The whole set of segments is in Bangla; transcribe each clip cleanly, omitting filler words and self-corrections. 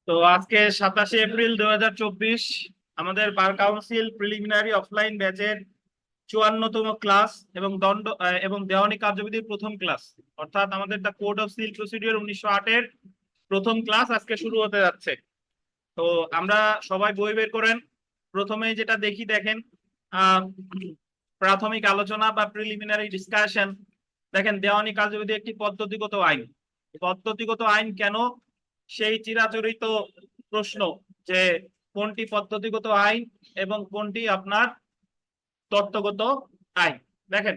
তো আজকে 27 এপ্রিল 2024 আমাদের বার কাউন্সিল প্রিলিমিনারি অফলাইন ব্যাচের 54তম ক্লাস এবং এবং দেওয়ানি কার্যবিধির প্রথম ক্লাস, অর্থাৎ আমাদের the code of civil procedure 1908 এর প্রথম ক্লাস আজকে শুরু হতে যাচ্ছে। তো আমরা সবাই বই বের করেন। প্রথমে যেটা দেখেন আহ প্রাথমিক আলোচনা বা প্রিলিমিনারি ডিসকাশন। দেখেন, দেওয়ানি কার্যবিধি একটি পদ্ধতিগত আইন। পদ্ধতিগত আইন কেন, সেই চিরাচরিত প্রশ্ন যে কোনটি পদ্ধতিগত আইন এবং কোনটি আপনার তত্ত্বগত আইন। দেখেন,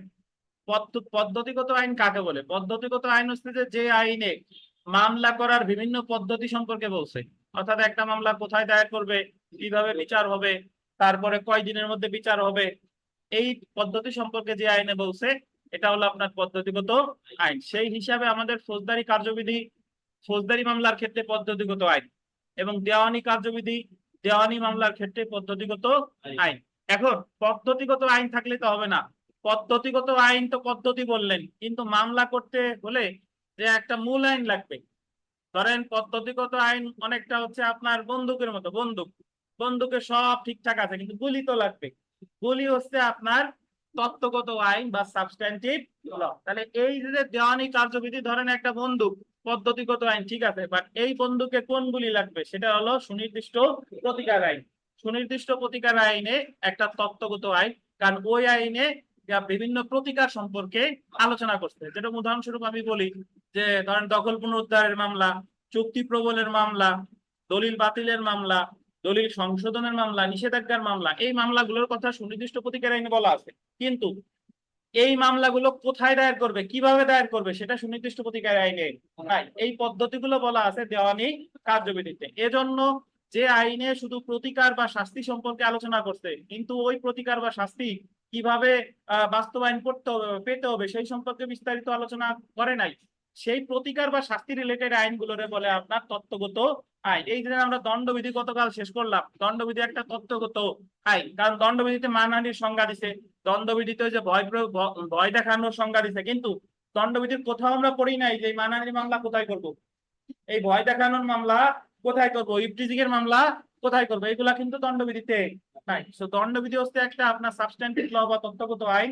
পদ্ধতিগত আইন কাকে বলে? পদ্ধতিগত আইন হচ্ছে যে আইনে মামলা করার বিভিন্ন পদ্ধতি সম্পর্কে বলছে, অর্থাৎ একটা মামলা কোথায় দায়ের করবে, কিভাবে বিচার হবে, তারপরে কয় দিনের মধ্যে বিচার হবে, এই পদ্ধতি সম্পর্কে যে আইনে বলছে এটা হলো আপনার পদ্ধতিগত আইন। সেই হিসাবে আমাদের ফৌজদারি কার্যবিধি, ফৌজদারি মামলার ক্ষেত্রে পদ্ধতিগত আইন, এবং দেওয়ানি কার্যবিধি, দেওয়ানি মামলার ক্ষেত্রে পদ্ধতিগত আইন। এখন পদ্ধতিগত আইন থাকলে তো হবে না। পদ্ধতিগত আইন তো পদ্ধতি বললেন, কিন্তু মামলা করতে হলে যে একটা মূল আইন লাগবে। ধরেন, পদ্ধতিগত আইন অনেকটা হচ্ছে আপনার বন্দুকের মতো। বন্দুকে সব ঠিকঠাক আছে, কিন্তু গুলি তো লাগবে। গুলি হচ্ছে আপনার তত্ত্বগত আইন বা সাবস্ট্যান্টিভ ল। তাহলে এই যে দেওয়ানি কার্যবিধি, ধরেন একটা বন্দুক, পদ্ধতিগত আইন ঠিক আছে, বাট এই বন্দুকে কোন গুলি লাগবে সেটা হলো সুনির্দিষ্ট প্রতিকার আইন। সুনির্দিষ্ট প্রতিকার আইনে একটা তত্ত্বগত আইন, কারণ ওই আইনে বিভিন্ন প্রতিকার সম্পর্কে আলোচনা করছে। যেটা উদাহরণস্বরূপ আমি বলি যে ধরেন দখল পুনরুদ্ধারের মামলা, চুক্তি প্রবলের মামলা, দলিল বাতিলের মামলা, দলিল সংশোধনের মামলা, নিষেধাজ্ঞার মামলা, এই মামলাগুলোর কথা সুনির্দিষ্ট প্রতিকার আইনে বলা আছে। কিন্তু এই মামলাগুলো কোথায় দায়ের করবে, কিভাবে দায়ের করবে, সেটা সুনির্দিষ্ট প্রতিকার আইনে নাই। এই পদ্ধতিগুলো বলা আছে দেওয়ানি কার্যবিধিতে। এজন্য যে আইনে শুধু প্রতিকার বা শাস্তি সম্পর্কে আলোচনা করছে, কিন্তু ওই প্রতিকার বা শাস্তি কিভাবে বাস্তবায়ন করতে হবে, পেতে হবে, সেই সম্পর্কে বিস্তারিত আলোচনা করে নাই, সেই প্রতিকার বা শাস্তি রিলেটেড আইনগুলোরে বলে আপনার তত্ত্বগত আইন। এই যে আমরা দণ্ডবিধি গতকাল শেষ করলাম, দণ্ডবিধি একটা তত্ত্বগত আইন, কারণ দণ্ডবিধিতে মানহানির সংজ্ঞা দিছে, দণ্ডবিধিতে যে ভয় দেখানোর সংজ্ঞা দিছে, কিন্তু দণ্ডবিধির কোথাও আমরা পড়ি নাই যে মানহানির মামলা কোথায় করব, এই ভয় দেখানোর মামলা কোথায় করব, ইফটিজিং এর মামলা কোথায় করবো, এগুলা কিন্তু দণ্ডবিধিতে নাই। তো দণ্ডবিধি হচ্ছে একটা আপনার সাবস্ট্যান্টিভ ল বা তত্ত্বগত আইন।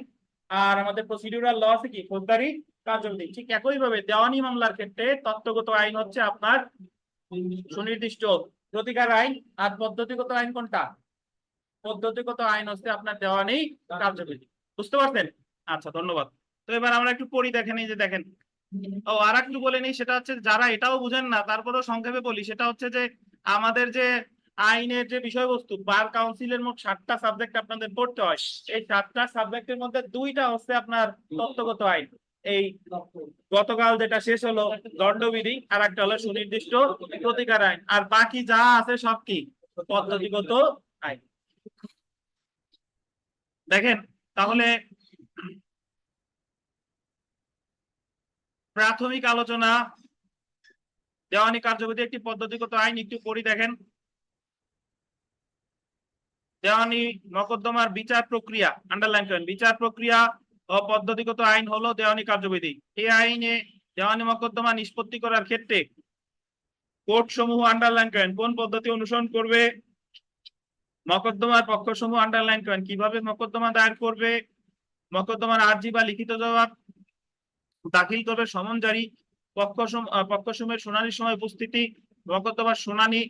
আর আমাদের প্রসিডিউরাল ল আছে কি, ফৌজদারি কার্যবিধি। ঠিক একই ভাবে দেওয়ানি মামলার ক্ষেত্রে তত্ত্বগত আইন হচ্ছে আপনার সুনির্দিষ্ট প্রতিকার আইন। আর পদ্ধতিগত আইন কোনটা? পদ্ধতিগত আইন হচ্ছে আপনার দেওয়ানি কার্যবিধি। বুঝতে পারছেন? আচ্ছা, ধন্যবাদ। তো এবার আমরা একটু পড়ি। দেখেন, এই যে দেখেন, ও আর একটু বলে নিই, সেটা হচ্ছে যারা এটাও বুঝেন না তারপরেও সংক্ষেপে বলি, সেটা হচ্ছে যে আমাদের যে আইনের যে বিষয়বস্তু, বার কাউন্সিলের মোট 7টা সাবজেক্ট আপনাদের পড়তে হয়। এই 7টা সাবজেক্টের মধ্যে 2টা হচ্ছে আপনার তত্ত্বগত আইন। এই গতকাল যেটা শেষ হলো দণ্ডবিধি, আর একটা হলো সুনির্দিষ্ট প্রতিকার আইন, আর বাকি যা আছে সব কি পদ্ধতিগত আইন। দেখেন, তাহলে প্রাথমিক আলোচনা, দেওয়ানি কার্যবিধি একটি পদ্ধতিগত আইন, একটু পড়ি। দেখেন, দেওয়ানি মকদ্দমার বিচার প্রক্রিয়া, আন্ডারলাইন করেন, বিচার প্রক্রিয়া ও পদ্ধতিগত আইন হলো দেওয়ানি কার্যবিধি। এই আইনে দেওয়ানি মকদ্দমা নিষ্পত্তি করার ক্ষেত্রে কোর্ট সমূহ, আন্ডারলাইন করেন, কোন পদ্ধতি অনুসরণ করবে, মকদ্দমার পক্ষ সমূহ, আন্ডারলাইন করেন, কিভাবে মকদ্দমা দায়ের করবে, মকদ্দমার আর্জি বা লিখিত জবাব দাখিল করবে, সমন জারি, পক্ষসমূহের শুনানির সময় উপস্থিতি, মকদ্দমার শুনানি,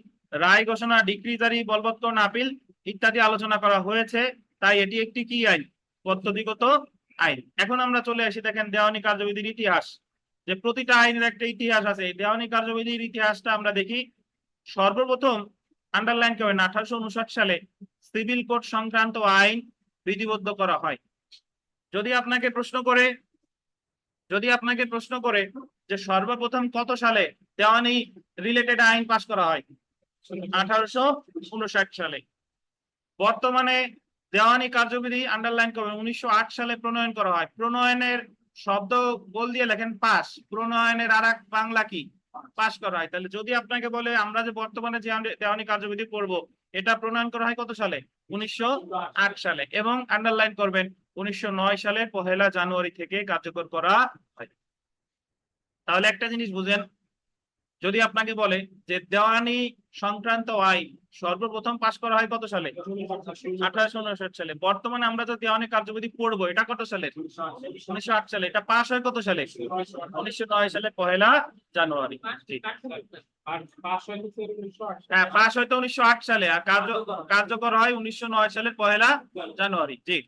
রায় ঘোষণা, ডিক্রি জারি, বলবৎকরণ, আপিল ইত্যাদি আলোচনা করা হয়েছে। তাই এটি একটি কি আইন? পদ্ধতিগত আইন। এখন আমরা চলে আসি, দেখেন দেওয়ানি কার্যবিধির ইতিহাস। যে প্রতিটা আইনের একটা ইতিহাস আছে, দেওয়ানি কার্যবিধির ইতিহাসটা আমরা দেখি। সর্বপ্রথম আন্ডারলাইন করেন 1859 সালে সিভিল কোড সংক্রান্ত আইন বিধিবদ্ধ করা হয়। যদি আপনাকে প্রশ্ন করে, যে সর্বপ্রথম কত সালে দেওয়ানি রিলেটেড আইন পাস করা হয়, 1859 সালে। বর্তমানে দেওয়ানি কার্যবিধি, আন্ডারলাইন করবেন, 1908 সালে প্রণয়ন করা হয়। প্রণয়নের শব্দ গোল দিয়ে লেখেন পাস, প্রণয়নের আর এক বাংলা কি, পাস করা হয়। তাহলে যদি আপনাকে বলে আমরা যে বর্তমানে যে দেওয়ানি কার্যবিধি পড়ব, এটা প্রণয়ন করা হয় কত সালে? 1908 সালে। এবং আন্ডারলাইন করবেন 1909 সালের 1 জানুয়ারি থেকে কার্যকর করা হয়। তাহলে একটা জিনিস বুঝেন, যদি আপনাকে বলে যে দেওয়ানি সংক্রান্ত আইন সর্বপ্রথম পাশ করা হয় কত সালে? 1859 সালে। বর্তমানে আমরা যে দেওয়ানি কার্যবিধি পড়বো এটা কত সালে? 1908 সালে। এটা পাশ হয় কত সালে? 1909 সালে 1 জানুয়ারি। হ্যাঁ, পাশ হয়তো 1908 সালে, আর কার্যকর হয় 1909 সালের 1 জানুয়ারি। জি।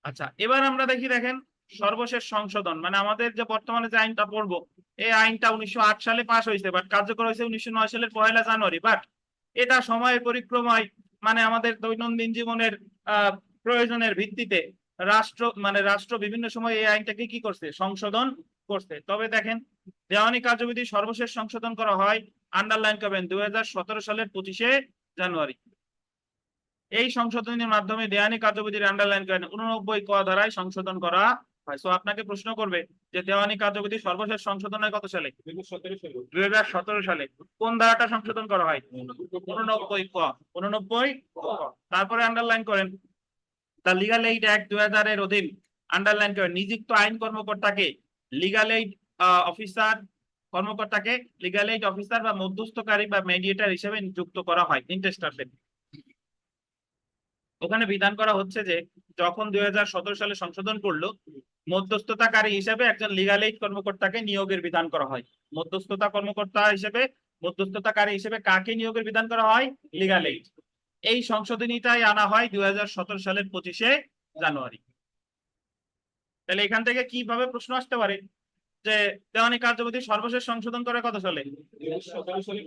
আচ্ছা, এবার আমরা দেখেন সর্বশেষ সংশোধন, মানে আমাদের যে বর্তমানে যে আইনটা পড়বো এই আইনটা 1908 সালে পাশ হয়েছে, বাট কার্যকর হয়েছে 1909 সালের 1 জানুয়ারি। বাট এটা সময়ের পরিক্রমায়, মানে আমাদের দৈনন্দিন জীবনের প্রয়োজনের ভিত্তিতে রাষ্ট্র বিভিন্ন সময় এই আইনটাকে কি করছে? সংশোধন করছে। তবে দেখেন, দেওয়ানি কার্যবিধি সর্বশেষ সংশোধন করা হয়, আন্ডারলাইন করবেন, 2017 সালের 25 জানুয়ারি। এই সংশোধনের মাধ্যমে দেওয়ানি কার্যবিধির আন্ডারলাইন করেন 89 ক ধারায় সংশোধন করা হয়। সো আপনাকে প্রশ্ন করবে যে দেওয়ানি কার্যবিধি সর্বশেষ সংশোধন হয় কত সালে? 2017 সালে। কোন ধারাটা সংশোধন করা হয়? 89 ক। 89 ক। তারপরে আন্ডারলাইন করেন দ্য লিগাল এইড অ্যাক্ট 2000 এর অধীন, আন্ডারলাইন করেন, নিযুক্ত আইন কর্মকর্তাকে লিগাল এইড অফিসার কর্মকর্তাকে লিগাল এইড অফিসার বা মধ্যস্থকারী বা মেডিয়েটর হিসেবে নিযুক্ত করা হয়, ইন্টারেস্টারদের। ওখানে বিধান করা হচ্ছে যে যখন 2017 সালে সংশোধন করলো, মধ্যস্থতাকারী হিসেবে একজন লিগাল এইড কর্মকর্তাকে নিয়োগের বিধান করা হয়। মধ্যস্থতাকারী হিসেবে কাকে নিয়োগের বিধান করা হয়? Legal aid. এই সংশোধনীটাই আনা হয় 2017 সালের 25 জানুয়ারি। তাহলে এখান থেকে কিভাবে প্রশ্ন আসতে পারে যে দেওয়ানি কার্যবিধি সর্বশেষ সংশোধন করে কত সালে?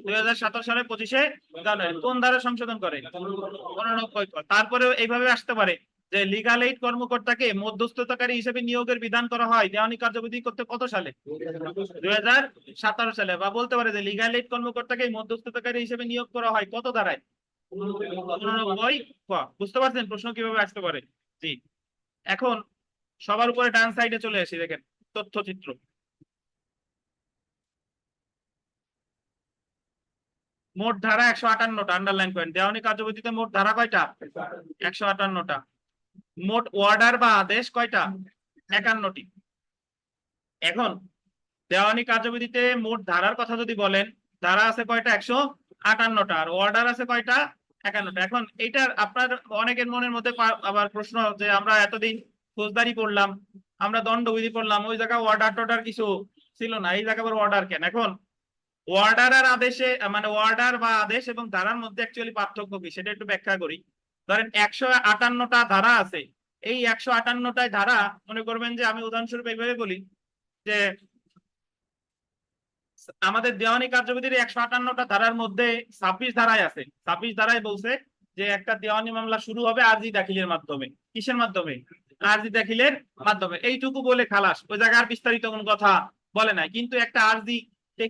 2017 সালে 25 জানুয়ারি। কোন ধারা সংশোধন করে? 89 ক। তারপরে এইভাবে আসতে পারে যে লিগাল এইড কর্মকর্তাকে মধ্যস্থতাকারী হিসেবে নিয়োগের বিধান করা হয় দেওয়ানি কার্যবিধি করতে কত সালে? 2017 সালে। বা বলতে পারে যে লিগাল এইড কর্মকর্তাকে মধ্যস্থতাকারী হিসেবে নিয়োগ করা হয় কত ধারায়? 89 ক। বুঝতে পারছেন প্রশ্ন কিভাবে আসতে পারে? জি। এখন সবার উপরে ডান সাইডে চলে আসি, দেখেন তথ্যচিত্র। মোট ধারা 158টা, আন্ডারলাইন করেন। দেওয়ানি কার্যবিধিতে মোট ধারা কয়টা? 158টা। মোট অর্ডার বা আদেশ কয়টা? 51টি। এখন দেওয়ানি কার্যবিধিতে মোট ধারার কথা যদি বলেন, ধারা আছে কয়টা? 158টা। আর অর্ডার আছে কয়টা? 51টা। এখন এইটার আপনার অনেকের মনের মধ্যে আবার প্রশ্ন যে আমরা এতদিন ফৌজদারি পড়লাম, আমরা দণ্ডবিধি পড়লাম, ওই জায়গায় অর্ডার টর্ডার কিছু ছিল না, এই জায়গায় আবার অর্ডার কেন? এখন অর্ডার আর আদেশে, মানে অর্ডার বা আদেশ এবং ধারার মধ্যে অ্যাকচুয়ালি পার্থক্য কি সেটা একটু ব্যাখ্যা করি। ধরেন 158টা ধারা আছে, এই 158টায় ধারা মনে করবেন যে আমি উদাহরণস্বরূপ এইভাবে বলি যে আমাদের দেওয়ানি কার্যবিধির 158টা ধারার মধ্যে 26 ধারায় আছে। 26 ধারায় বলছে যে একটা দেওয়ানি মামলা শুরু হবে আরজি দাখিলের মাধ্যমে। কিসের মাধ্যমে? আরজি দাখিলের মাধ্যমে। এইটুকু বলে খালাস, ওই জায়গায় আর বিস্তারিত কোনো কথা বলে নাই। কিন্তু একটা আরজি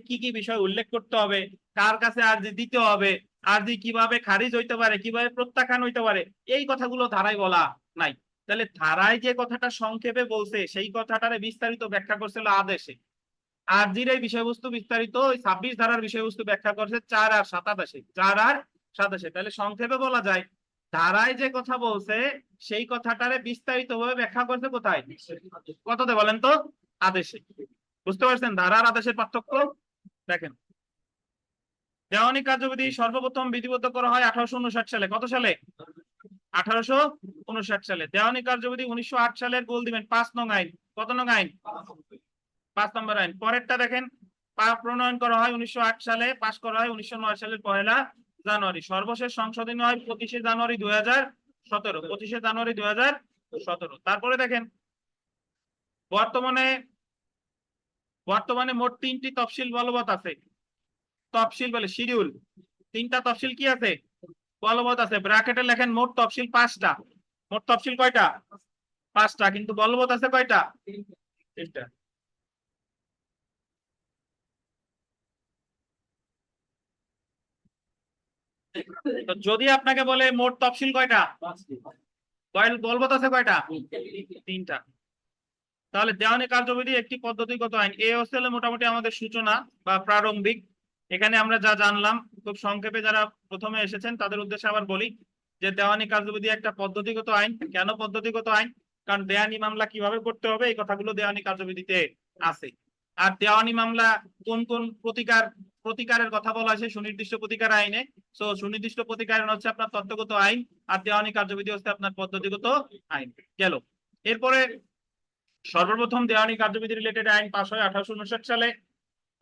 কি কি বিষয় উল্লেখ করতে হবে, কার কাছে আরজি দিতে হবে, আরজি কিভাবে খারিজ হইতে পারে, কিভাবে প্রত্যাখ্যান হইতে পারে, এই কথাগুলো ধারায় বলা নাই। তাহলে ধারায় যে কথাটা সংক্ষেপে বলছে সেই কথাটারে বিস্তারিত ব্যাখ্যা করছিল আদেশে। আরজির এই বিষয়বস্তু বিস্তারিত ওই 26 ধারার বিষয়বস্তু ব্যাখ্যা করছে 4 আর 27-এ। 4 আর 27-এ। তাহলে সংক্ষেপে বলা যায় ধারায় যে কথা বলছে সেই কথাটারে বিস্তারিত ভাবে ব্যাখ্যা করছে কোথায়? কততে বলেন তো? আদেশে। বুঝতে পারছেন ধারার আদেশের পার্থক্য? দেখেন, দেওয়ানি কার্যবিধি সর্বপ্রথম বিধিবদ্ধ করা হয় 1859 সালে। কত সালে? 1859 সালে। দেওয়ানি কার্যবিধি 1908 সালের গোল দিবেন 5 নং আইন। কত নং আইন? 5 নম্বর আইন। পরেরটা দেখেন, প্রণয়ন করা হয় 1908 সালে, পাশ করা হয় 1909 সালের 1 জানুয়ারি। সর্বশেষ সংশোধনী হয় 25 জানুয়ারি 2017। 25 জানুয়ারি 2017। তারপরে দেখেন বর্তমানে বর্তমানে মোট 3টি তফসিল বলবৎ আছে। তফসিল বলে শিডিউল, 3টা তফসিল কি আছে? বলবৎ আছে। ব্র্যাকেটে লেখেন মোট তফসিল 5টা। মোট তফসিল কয়টা? 5টা। কিন্তু বলবৎ আছে কয়টা? 3টা। যদি আপনাকে বলে মোট তফসিল কয়টা, বলবৎ আছে কয়টা? 3টা। তাহলে দেওয়ানি কার্যবিধি একটি পদ্ধতিগত আইন। এ হচ্ছে মোটামুটি আমাদের সূচনা বা প্রারম্ভিক। এখানে আমরা যা জানলাম খুব সংক্ষেপে, যারা প্রথমে এসেছেন তাদের উদ্দেশ্যে আবার বলি যে দেওয়ানি কার্যবিধি একটা পদ্ধতিগত আইন। কেন পদ্ধতিগত আইন? কারণ দেওয়ানি মামলা কিভাবে করতে হবে এই কথাগুলো দেওয়ানি কার্যবিধিতে আছে। আর দেওয়ানি মামলা কোন কোন প্রতিকারের কথা বলা হয়েছে সুনির্দিষ্ট প্রতিকার আইনে। সো সুনির্দিষ্ট প্রতিকার হচ্ছে আপনার তথ্যগত আইন, আর দেওয়ানি কার্যবিধি হচ্ছে আপনার পদ্ধতিগত আইন। গেল। এরপরে সর্বপ্রথম দেওয়ানি কার্যবিধি রিলেটেড আইন পাস হয় 1859 সালে।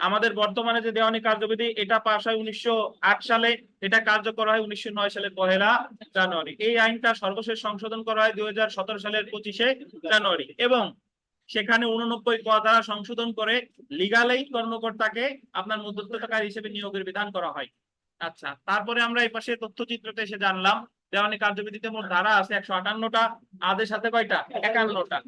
আমাদের বর্তমানে যে দেওয়ানি কার্যবিধি এটা পাস হয় 1908 সালে, এটা কার্যকর হয় 1909 সালের 1 জানুয়ারি। এই আইনটা সর্বশেষ সংশোধন করা হয় 2017 সালের 25 জানুয়ারি, এবং সেখানে 89 ক দ্বারা সংশোধন করে লিগাল এইড কর্মকর্তাকে আপনার মধ্যস্থতাকারী হিসেবে নিয়োগের বিধান করা হয়। আচ্ছা, তারপরে আমরা এই পাশে তথ্যচিত্রতে এসে জানলাম দেওয়ানি কার্যবিধিতে মোট ধারা আছে 158টা, আদেশ আছে কয়টা? 51টা।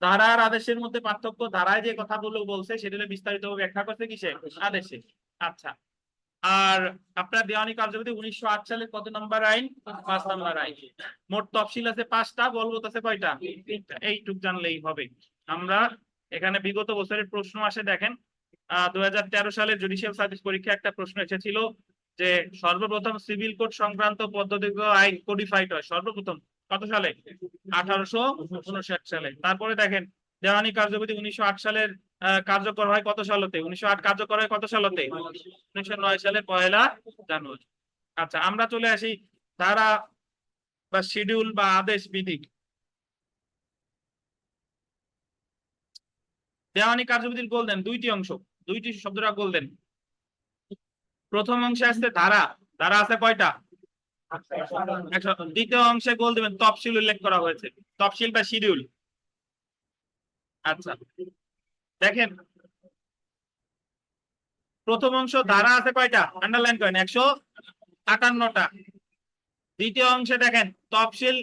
ধারা আর আদেশের মধ্যে পার্থক্য, ধারায় যে কথাগুলো বলছে সেগুলো বিস্তারিতভাবে ব্যাখ্যা করছে কিসে? আদেশে। আচ্ছা, আর আপনার দেওয়ানি কার্যবিধি 1908 সালের কত নম্বর আইন? 5 নম্বর আইন। মোট তফসিল আছে 5টা, বলবৎ আছে কয়টা? 3টা। এইটুক জানলেই হবে। আমরা এখানে বিগত বছরের প্রশ্ন আসে দেখেন, 2013 সালের জুডিশিয়াল সার্ভিস পরীক্ষা একটা প্রশ্ন এসেছিল যে সর্বপ্রথম সিভিল কোড সংক্রান্ত পদ্ধতিগত আইন কোডিফাইড হয় সর্বপ্রথম কত সালে? 1859 সালে। তারপরে দেখেন দেওয়ানি কার্যবিধি 1908 সালের কার্যকর হয় কত সালতে? 1908 কার্যকর হয় কত সালতে? 1909 সালের 1 জানুয়ারি। আচ্ছা, আমরা চলে আসি ধারা বা শিডিউল বা আদেশ বিধি। দেওয়ানি কার্যবিধির গোলদেন দুইটি অংশ, দুইটি শব্দটা গোলদেন। প্রথম অংশে আসছে ধারা, ধারা আছে কয়টা? দ্বিতীয় অংশে গোল দিবেন তফসিল উল্লেখ করা হয়েছে, তফসিল বা শিডিউল। আচ্ছা, দেখেন প্রথম অংশ ধারা আছে কয়টা? আন্ডারলাইন করেন, 158টা। দ্বিতীয় অংশে দেখেন তফসিল,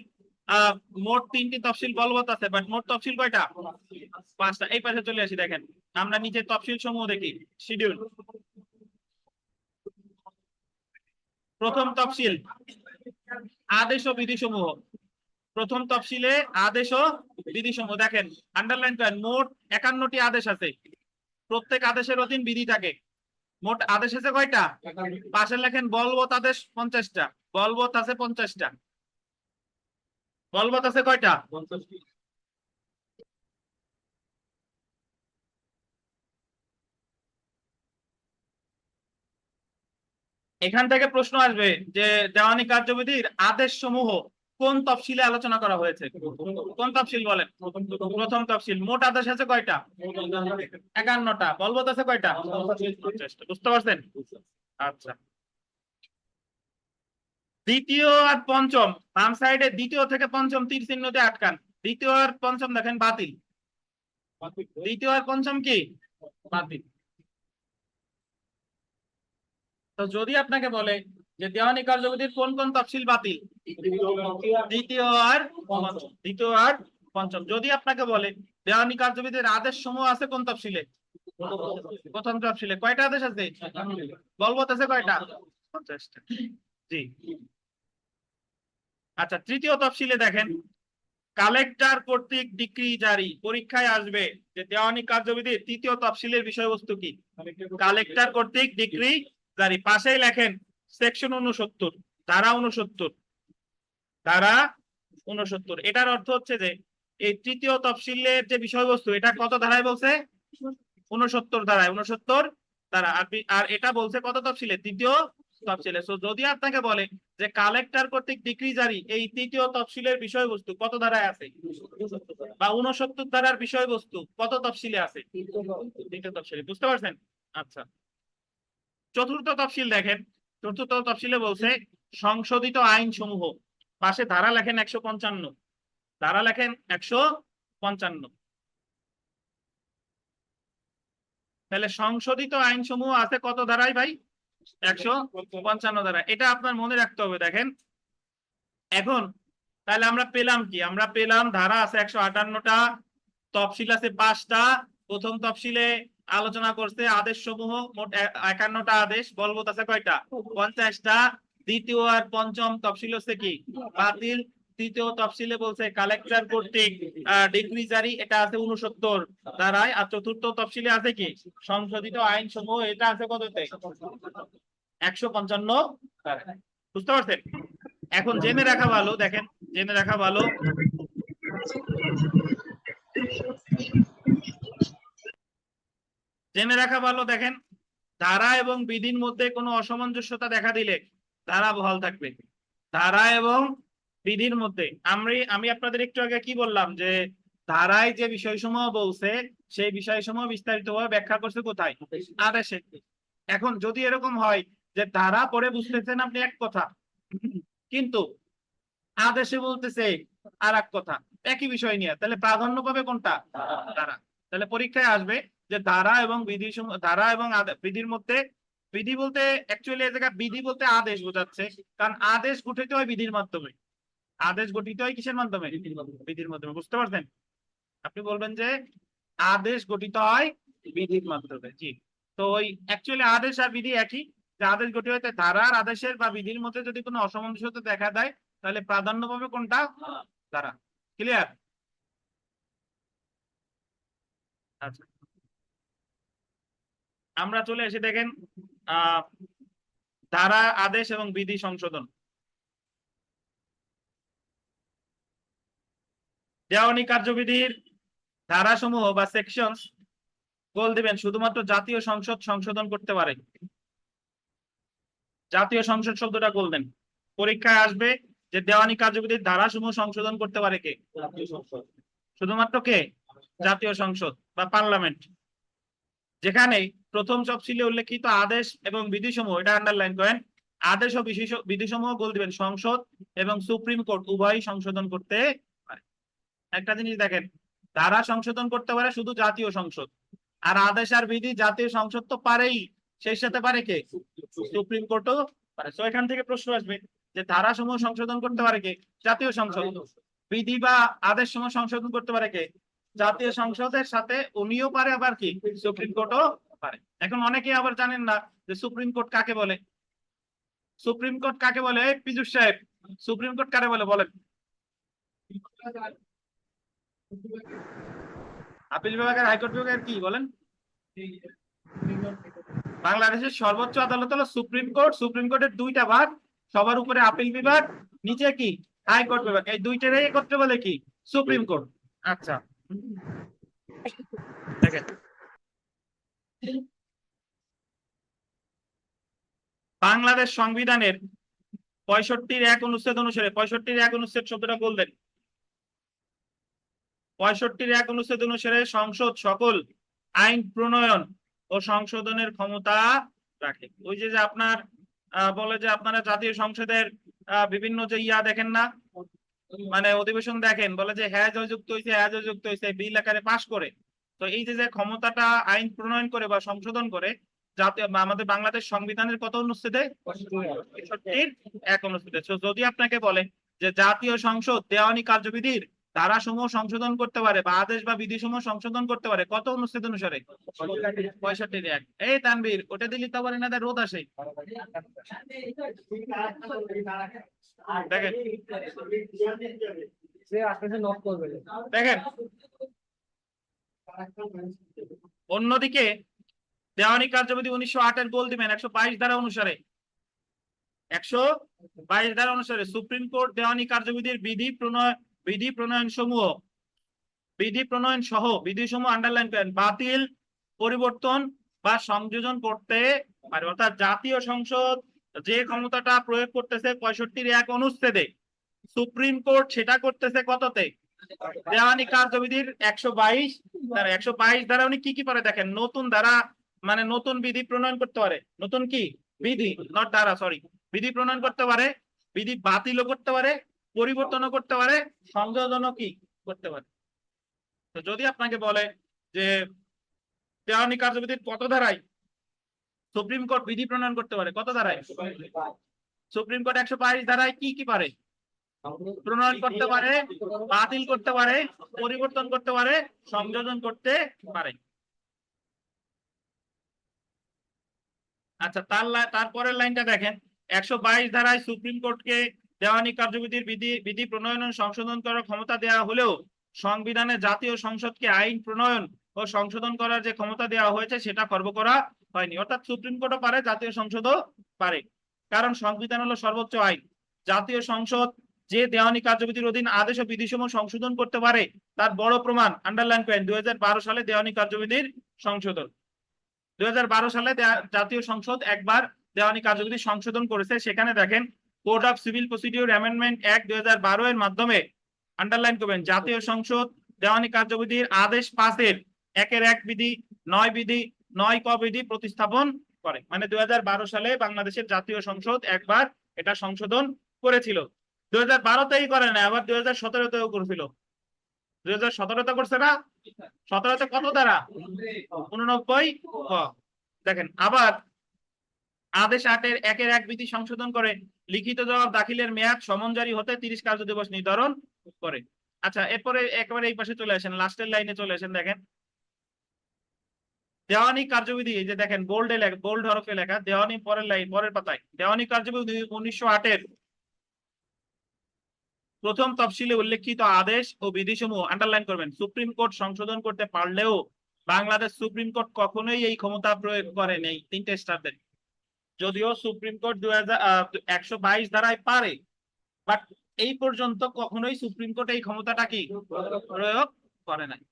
মোট 3টি তফসিল বলবৎ আছে, বাট মোট তফসিল কয়টা? 5টা। এই পাশে চলে আসি, দেখেন আমরা নিচে তফসিল সমূহ দেখি। শিডিউল, প্রথম তফসিল আদেশ ও বিধি সমূহ। প্রথম তফসিলে আদেশ ও বিধি সমূহ, দেখেন আন্ডারলাইন করেন। মোট 51টি আদেশ আছে, প্রত্যেক আদেশের অধীন বিধি থাকে। মোট আদেশ আছে কয়টা? পাশে লেখেন বলবৎ আদেশ 50টা, বলবৎ আছে 50টা। বলবৎ আছে কয়টা? এখান থেকে প্রশ্ন আসবে যে দেওয়ানি কার্যবিধির আদেশ সমূহ কোন তফসিলে আলোচনা করা হয়েছে? কোন তফসিল বলেন? প্রথম তফসিল। মোট আদেশ আছে কয়টা? 51টা। বলবৎ আছে কয়টা? 50টা। বুঝতে পারছেন? আচ্ছা, দ্বিতীয় আর পঞ্চম, বাম সাইডে দ্বিতীয় থেকে পঞ্চম তীর চিহ্ন দিয়ে আটকান। দ্বিতীয় আর পঞ্চম দেখেন বাতিল, দ্বিতীয় আর পঞ্চম কি? বাতিল। তো যদি আপনাকে বলে যে দেওয়ানি কার্যবিধির কোন কোন তফসিল বাতিল? দ্বিতীয় আর পঞ্চম, দ্বিতীয় আর পঞ্চম। যদি আপনাকে বলে দেওয়ানি কার্যবিধির আদেশ সমূহ আছে কোন তফসিলে? প্রথম তফসিলে। কয়টা আদেশ আছে? বলবৎ আছে কয়টা? 50টা। জি। আচ্ছা, তৃতীয় তফসিলে দেখেন কালেক্টর কর্তৃক ডিক্রি জারি। পরীক্ষায় আসবে যে দেওয়ানি কার্যবিধির তৃতীয় তফসিলের বিষয়বস্তু কি? কালেক্টর কর্তৃক ডিক্রি জারি। পাশেই লেখেন সেকশন 69, ধারা 69, ধারা 69। এটার অর্থ হচ্ছে যে এই তৃতীয় তফসিলের যে বিষয়বস্তু এটা কত ধারায় বলছে? 69 ধারায়, 69 ধারা। আর এটা বলছে কত তফসিলে? তৃতীয় তফসিলে। সো যদি আপনাকে বলে যে কালেক্টর কর্তৃক ডিক্রি জারি এই তৃতীয় তফসিলের বিষয়বস্তু কত ধারায় আছে, বা 69 ধারার বিষয়বস্তু কত তফসিলে আছে? তৃতীয় তফসিলে। বুঝতে পারছেন? আচ্ছা, চতুর্থ তফসিল দেখেন। চতুর্থ তফসিলে বলছে সংশোধিত আইন সমূহ। পাশে ধারা লেখেন 155, ধারা লেখেন 155। তাহলে সংশোধিত আইন সমূহ আছে কত ধারায় ভাই? 155 ধারা। এটা আপনার মনে রাখতে হবে। দেখেন এখন তাহলে আমরা পেলাম কি? আমরা পেলাম ধারা আছে 158টা, তফসিল আছে 5টা। প্রথম তফসিলে আলোচনা করছে আদেশ সমূহ, মোট 51টা আদেশ। বলবৎ আছে কয়টা? 50টা। দ্বিতীয় আর পঞ্চম তফসিল হচ্ছে কি? বাতিল। তৃতীয় তফসিলে বলছে কালেক্টর কর্তৃক ডিক্রি জারি, এটা আছে 69 ধারায়। আর চতুর্থ তফসিলে আছে কি? সংশোধিত আইন সমূহ, এটা আছে কততে? 155 ধারায়। বুঝতে পারছেন? এখন জেনে রাখা ভালো, দেখেন জেনে রাখা ভালো জেনে রাখা ভালো। দেখেন, ধারা এবং বিধির মধ্যে কোনো অসামঞ্জস্যতা দেখা দিলে ধারা বহাল থাকবে। ধারা এবং বিধির মধ্যে আমি আপনাদের একটু আগে কি বললাম, যে ধারায় যে বিষয়সমূহ বলছে সেই বিষয়সমূহ বিস্তারিতভাবে ব্যাখ্যা করছে কোথায়? আদেশে। এখন যদি এরকম হয় যে ধারা পড়ে বুঝতেছেন আপনি এক কথা, কিন্তু আদেশে বলতেছে আর এক কথা, একই বিষয় নিয়ে, তাহলে প্রাধান্য পাবে কোনটা? ধারা। তাহলে পরীক্ষায় আসবে যে ধারা এবং বিধি, ধারা এবং বিধির মধ্যে, বিধি বলতে অ্যাকচুয়ালি এই জায়গায় বিধি বলতে আদেশ বোঝাচ্ছে, কারণ আদেশ গঠিত হয় বিধির মাধ্যমে। আদেশ গঠিত হয় কিসের মাধ্যমে? বিধির মাধ্যমে। বুঝতে পারছেন? আপনি বলবেন যে আদেশ গঠিত হয় বিধির মাধ্যমে। জি। তো ওই অ্যাকচুয়ালি আদেশ আর বিধি একই, যে আদেশ গঠিত হয় ধারার, আদেশের বা বিধির মধ্যে যদি কোনো অসামঞ্জস্যতা দেখা দেয় তাহলে প্রাধান্য পাবে কোনটা? ধারা। ক্লিয়ার? আচ্ছা, আমরা চলে এসে দেখেন আহ ধারা, আদেশ এবং বিধি সংশোধন। দেওয়ানি কার্যবিধির ধারাসমূহ বা সেকশনস গোল দিবেন শুধুমাত্র জাতীয় সংসদ সংশোধন করতে পারে। জাতীয় সংসদ শব্দটা গোল দেন। পরীক্ষায় আসবে যে দেওয়ানি কার্যবিধির ধারাসমূহ সংশোধন করতে পারে কে? শুধুমাত্র কে? জাতীয় সংসদ বা পার্লামেন্ট। যেখানে প্রথম তফসিলে উল্লেখিত আদেশ এবং বিধিসমূহ, এটা আন্ডারলাইন করেন, আদেশ ও বিধিসমূহ গোল দিবেন সংসদ এবং সুপ্রিম কোর্ট উভয়ই সংশোধন করতে পারে। একটা জিনিস দেখেন, ধারা সংশোধন করতে পারে শুধু জাতীয় সংসদ, আর আদেশ আর বিধি জাতীয় সংসদ তো পারেই, সেই সাথে পারে কে? সুপ্রিম কোর্টও পারে। তো এখান থেকে প্রশ্ন আসবে যে ধারা সমূহ সংশোধন করতে পারে কে? জাতীয় সংসদ। বিধি বা আদেশ সমূহ সংশোধন করতে পারে কে? জাতীয় সংসদের সাথে উনিও পারে, আবার কি সুপ্রিম কোর্টও পারে। এখন অনেকে আবার জানেন না যে সুপ্রিম কোর্ট কাকে বলে। সুপ্রিম কোর্ট কাকে বলে? পীযূষ সাহেব, সুপ্রিম কোর্ট কারে বলে বলেন? আপিল বিভাগের, হাইকোর্ট বিভাগের কি বলেন? বাংলাদেশের সর্বোচ্চ আদালত হলো সুপ্রিম কোর্ট। সুপ্রিম কোর্টের দুইটা ভাগ, সবার উপরে আপিল বিভাগ, নিচে কি হাইকোর্ট বিভাগ। এই দুইটারই একত্রে বলে কি? Supreme court. আচ্ছা, দেখেন, বাংলাদেশ সংবিধানের 65-1 অনুচ্ছেদ অনুসারে, 65-1 অনুচ্ছেদ শব্দটা বললেন, 65-1 অনুচ্ছেদ অনুসারে সংসদ সকল আইন প্রণয়ন ও সংশোধনের ক্ষমতা রাখে। ওই যে যে আপনার বলে যে আপনারা জাতীয় সংসদের বিভিন্ন যে ইয়া দেখেন না, মানে অধিবেশন দেখেন, বলে যে হ্যাঁ যুক্ত হয়েছে, হ্যাঁ যুক্ত হয়েছে, বিল আকারে পাশ করে। তো এই যে যে ক্ষমতাটা আইন প্রণয়ন করে বা সংশোধন করে, জাতীয় আমাদের বাংলাদেশ সংবিধানের কত অনুচ্ছেদে? 65-1 অনুচ্ছেদে। যদি আপনাকে বলে যে জাতীয় সংসদ দেওয়ানি কার্যবিধির ধারাসমূহ সংশোধন করতে পারে বা আদেশ বা বিধিসমূহ সংশোধন করতে পারে কত অনুচ্ছেদ অনুসারে? 65-1। এই তানবীর, ওটা দিলি তো আবার এনাদের রোদ আসে। দেখেন, দেখেন, অন্যদিকে দেওয়ানি কার্যবিধি 1908-এর গোল দিবেন 122 ধারা অনুসারে। 122 ধারা অনুসারে সুপ্রিম কোর্ট দেওয়ানি কার্যবিধির বিধি প্রণয়ন সহ বিধি সমূহ আন্ডারলাইন করেন বাতিল, পরিবর্তন বা সংযোজন করতে পারে। অর্থাৎ জাতীয় সংসদ যে ক্ষমতাটা প্রয়োগ করতেছে 65-1 অনুচ্ছেদে, সুপ্রিম কোর্ট সেটা করতেছে কততে? দেওয়ানি কার্যবিধির 122 ধারা। 122 ধারা উনি কি কি পারে দেখেন, নতুন ধারা মানে নতুন বিধি প্রণয়ন করতে পারে, নতুন কি বিধি, নট ধারা, সরি, বিধি প্রণয়ন করতে পারে, বিধি বাতিলও করতে পারে, পরিবর্তনও করতে পারে, সংযোজনও কি করতে পারে। তো যদি আপনাকে বলে যে দেওয়ানি কার্যবিধির কত ধারায় সুপ্রিম কোর্ট বিধি প্রণয়ন করতে পারে, কত ধারায়? সুপ্রিম কোর্ট 122 ধারায় কি কি পারে? প্রণয়ন করতে পারে, বাতিল করতে পারে, পরিবর্তন করতে পারে, সংযোজন করতে পারে। আচ্ছা, তারপরের লাইনটা দেখেন, 122 ধারায় সুপ্রিম কোর্টকে দেওয়ানি কার্যবিধির বিধি প্রণয়ন ও সংশোধন করার ক্ষমতা দেওয়া হলেও সংবিধানে জাতীয় সংসদকে আইন প্রণয়ন ও সংশোধন করার যে ক্ষমতা দেওয়া হয়েছে সেটা খর্ব করা হয়নি। অর্থাৎ সুপ্রিম কোর্টও পারে, জাতীয় সংসদও পারে, কারণ সংবিধান হলো সর্বোচ্চ আইন। জাতীয় সংসদ যে দেওয়ানি কার্যবিধির অধীন আদেশ ও বিধিসমূহ সংশোধন করতে পারে তার বড় প্রমাণ আন্ডারলাইন করেন 2012 সালে দেওয়ানি কার্যবিধির সংশোধন। 2012 সালে জাতীয় সংসদ একবার দেওয়ানি কার্যবিধি সংশোধন করেছে। সেখানে দেখেন code of civil procedure amendment act 2012 এর মাধ্যমে, আন্ডারলাইন করবেন, জাতীয় সংসদ দেওয়ানি কার্যবিধির আদেশ 5-এর 1-1 বিধি 9 বিধি 9 ক বিধি প্রতিস্থাপন করে। মানে 2012 সালে বাংলাদেশের জাতীয় সংসদ একবার এটা সংশোধন করেছিল। 2012-তেই করে না, আবার 2017-তেও করেছিল। 2017-তে করছে না? 17-তে কত ধারা? 89 ক। দেখেন আবার আদেশ 8-এর 1-1 বিধি সংশোধন করে লিখিত জবাব দাখিলের মেয়াদ সমন জারি হতে 30 কার্য দিবস নির্ধারণ করে। আচ্ছা, এরপরে একেবারে এই পাশে চলে আসেন, লাস্টের লাইনে চলে আসেন। দেখেন দেওয়ানি কার্যবিধি, এই যে দেখেন বোল্ডে লেখা, বোল্ড হরফে লেখা দেওয়ানি, পরের লাইন পরের পাতায়, দেওয়ানি কার্যবিধি 1908-এর প্রথম তফসিলে উল্লেখিত আদেশ ও বিধিসমূহ, আন্ডারলাইন করবেন, সুপ্রিম কোর্ট সংশোধন করতে পারলেও বাংলাদেশ সুপ্রিম কোর্ট কখনোই এই ক্ষমতা প্রয়োগ করে নেই। 3টে স্টার দেন। যদিও সুপ্রিম কোর্ট 122 ধারায় পারে, বাট এই পর্যন্ত কখনোই সুপ্রিম কোর্ট এই ক্ষমতাটা কি প্রয়োগ করে নাই।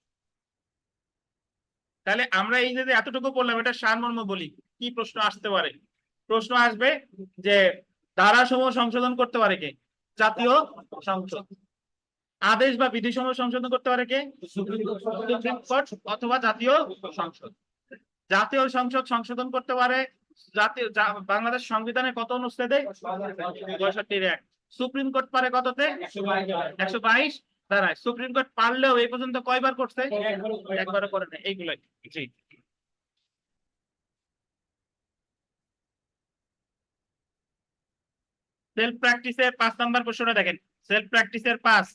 তাহলে আমরা এই যে এতটুকু বললাম, এটা সারমর্ম বলি। কি প্রশ্ন আসতে পারে? প্রশ্ন আসবে যে ধারাসমূহ সংশোধন করতে পারে কে? জাতীয় সংসদ। আদেশ বা বিধিসমূহ সংশোধন করতে পারে কে? সুপ্রিম কোর্ট অথবা জাতীয় সংসদ। জাতীয় সংসদ সংশোধন করতে পারে জাতীয় বাংলাদেশ সংবিধানের কত অনুচ্ছেদে? 65-এর 1। সুপ্রিম কোর্ট পারে কততে? 122 ধারায়। সুপ্রিম কোর্ট পারলেও এই পর্যন্ত কয়বার করছে? একবারও করে না। এইগুলাই। জি, সেলফ প্র্যাকটিসের 5 নাম্বার প্রশ্নটা দেখেন। সেলফ প্র্যাকটিসের 5,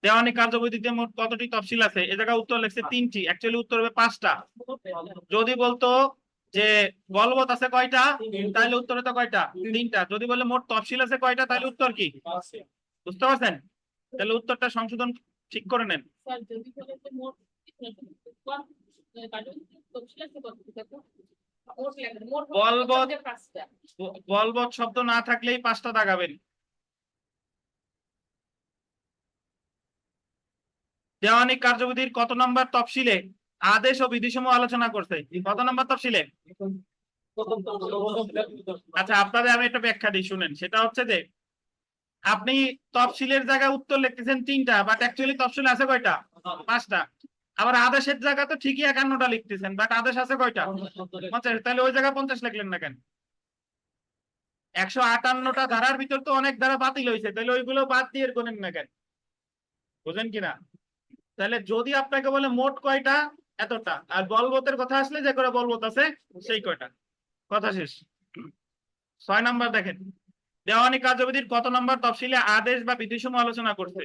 দেওয়ানি কার্যবিধিতে মোট কতটি তফসিল আছে? এ জায়গায় উত্তর লিখছে 3টি, অ্যাকচুয়ালি উত্তর হবে 5টা। যদি বলতো যে বলবৎ আছে কয়টা, তাহলে উত্তর হতো কয়টা? 3টা। যদি বলে মোট তফসিল আছে কয়টা, তাহলে উত্তর কি? বুঝতে পারছেন? তাহলে উত্তরটা সংশোধন ঠিক করে নেন। বলবৎ শব্দ না থাকলেই 5টা দাগাবেন। দেওয়ানি কার্যবিধির কত নম্বর তফসিলে আদেশ ও বিধিসমূহ আলোচনা করছে? কত নম্বর তফসিলে? আচ্ছা, আপনাদের আমি একটা ব্যাখ্যা দিই, শুনেন। সেটা হচ্ছে যে আপনি তফসিলের জায়গায় উত্তর লিখতেছেন 3টা, বাট অ্যাকচুয়ালি তফসিল আছে কয়টা? 5টা। আবার আদেশের জায়গা তো ঠিকই 51টা লিখতেছেন, বাট আদেশ আছে কয়টা? 50। তাহলে ওই জায়গায় 50 লিখলেন না কেন? 158টা ধারার ভিতর তো অনেক ধারা বাতিল হয়েছে, তাহলে ওইগুলো বাদ দিয়ে গোনেন না কেন? বুঝেন কিনা? তাহলে যদি আপনাকে বলে মোট কয়টা, এতটা, আর বলবতের কথা আসলে যে করে বলবত আছে সেই কয়টা। কথা শেষ। 6 নাম্বার দেখেন, দেওয়ানি কার্যবিধির কত নম্বর তফসিলে আদেশ বা বিধিসমূহ আলোচনা করছে?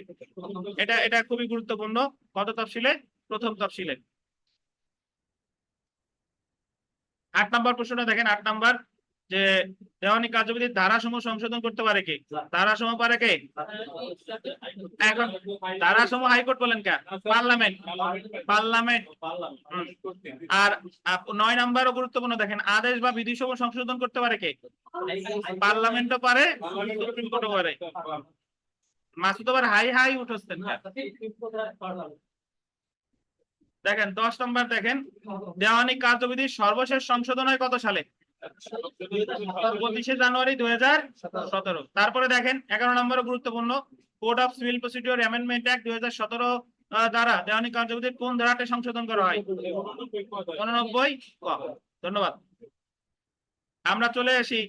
এটা এটা খুবই গুরুত্বপূর্ণ। কত তফসিলে? প্রথম তফসিলে। 8 নাম্বার প্রশ্নটা দেখেন। 8 নাম্বার, যে দেওয়ানি কার্যবিধির ধারাসমূহ সংশোধন করতে পারে কে? ধারাসমূহ পারে কে? এখন ধারাসমূহ হাইকোর্ট বলেন কেন? পার্লামেন্ট। পার্লামেন্ট। আর 9 নাম্বারও গুরুত্বপূর্ণ, দেখেন আদেশ বা বিধিসমূহ সংশোধন করতে পারে কে? পার্লামেন্টও পারে, সুপ্রিম কোর্টও পারে। মাসুদ আবার হাই হাই উঠছেন। দেখেন 10 নম্বর দেখেন, দেওয়ানি কার্যবিধির সর্বশেষ সংশোধন হয় কত সালে? 25শে জানুয়ারি 2017। তারপরে দেখেন 11 নম্বর গুরুত্বপূর্ণ, code of civil procedure amendment act 2017 দ্বারা দেওয়ানি কার্যবিধির কোন ধারাতে সংশোধন করা হয়? 89 ক। ধন্যবাদ। আমরা চলে আসি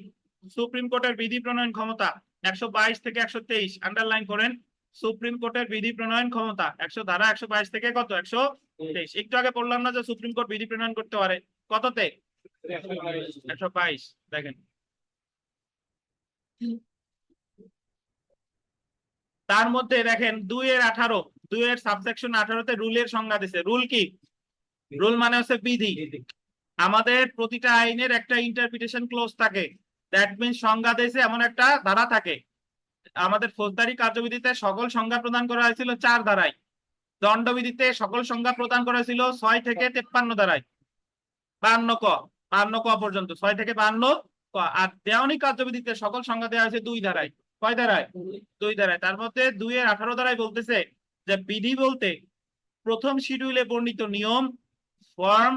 সুপ্রিম কোর্টের বিধি প্রণয়ন ক্ষমতা 122 থেকে 123, আন্ডারলাইন করেন। সুপ্রিম কোর্টের বিধি প্রণয়ন ক্ষমতা 100 ধারা 122 থেকে কত? 123। একটু আগে বললাম না যে সুপ্রিম কোর্ট বিধি প্রণয়ন করতে পারে? কততে? 122। দেখেন তার মধ্যে দেখেন 2-18, 2 সাবসেকশন 18-তে রুলের সংজ্ঞা দিছে। রুল কি? রুল মানে হচ্ছে বিধি। আমাদের প্রতিটা আইনের একটা ইন্টারপ্রিটেশন ক্লোজ থাকে, দ্যাট মিন্স সংজ্ঞা দিয়েছে এমন একটা ধারা থাকে। আমাদের ফৌজদারি কার্যবিধিতে সকল সংজ্ঞা প্রদান করা হয়েছিল 4 ধারায়, দণ্ডবিধিতে সকল সংজ্ঞা প্রদান করা হয়েছিল 6 থেকে 53 ধারায়, 52 ক, 52 ক পর্যন্ত, 6 থেকে 52 ক। আর দেওয়ানি কার্যবিধিতে সকল সংজ্ঞা দেওয়া হয়েছে 2 ধারায়। কয় ধারায়? 2 ধারায়। তার মধ্যে 2-18 ধারায় বলতেছে যে বিধি বলতে প্রথম শিডিউলে বর্ণিত নিয়ম, ফর্ম,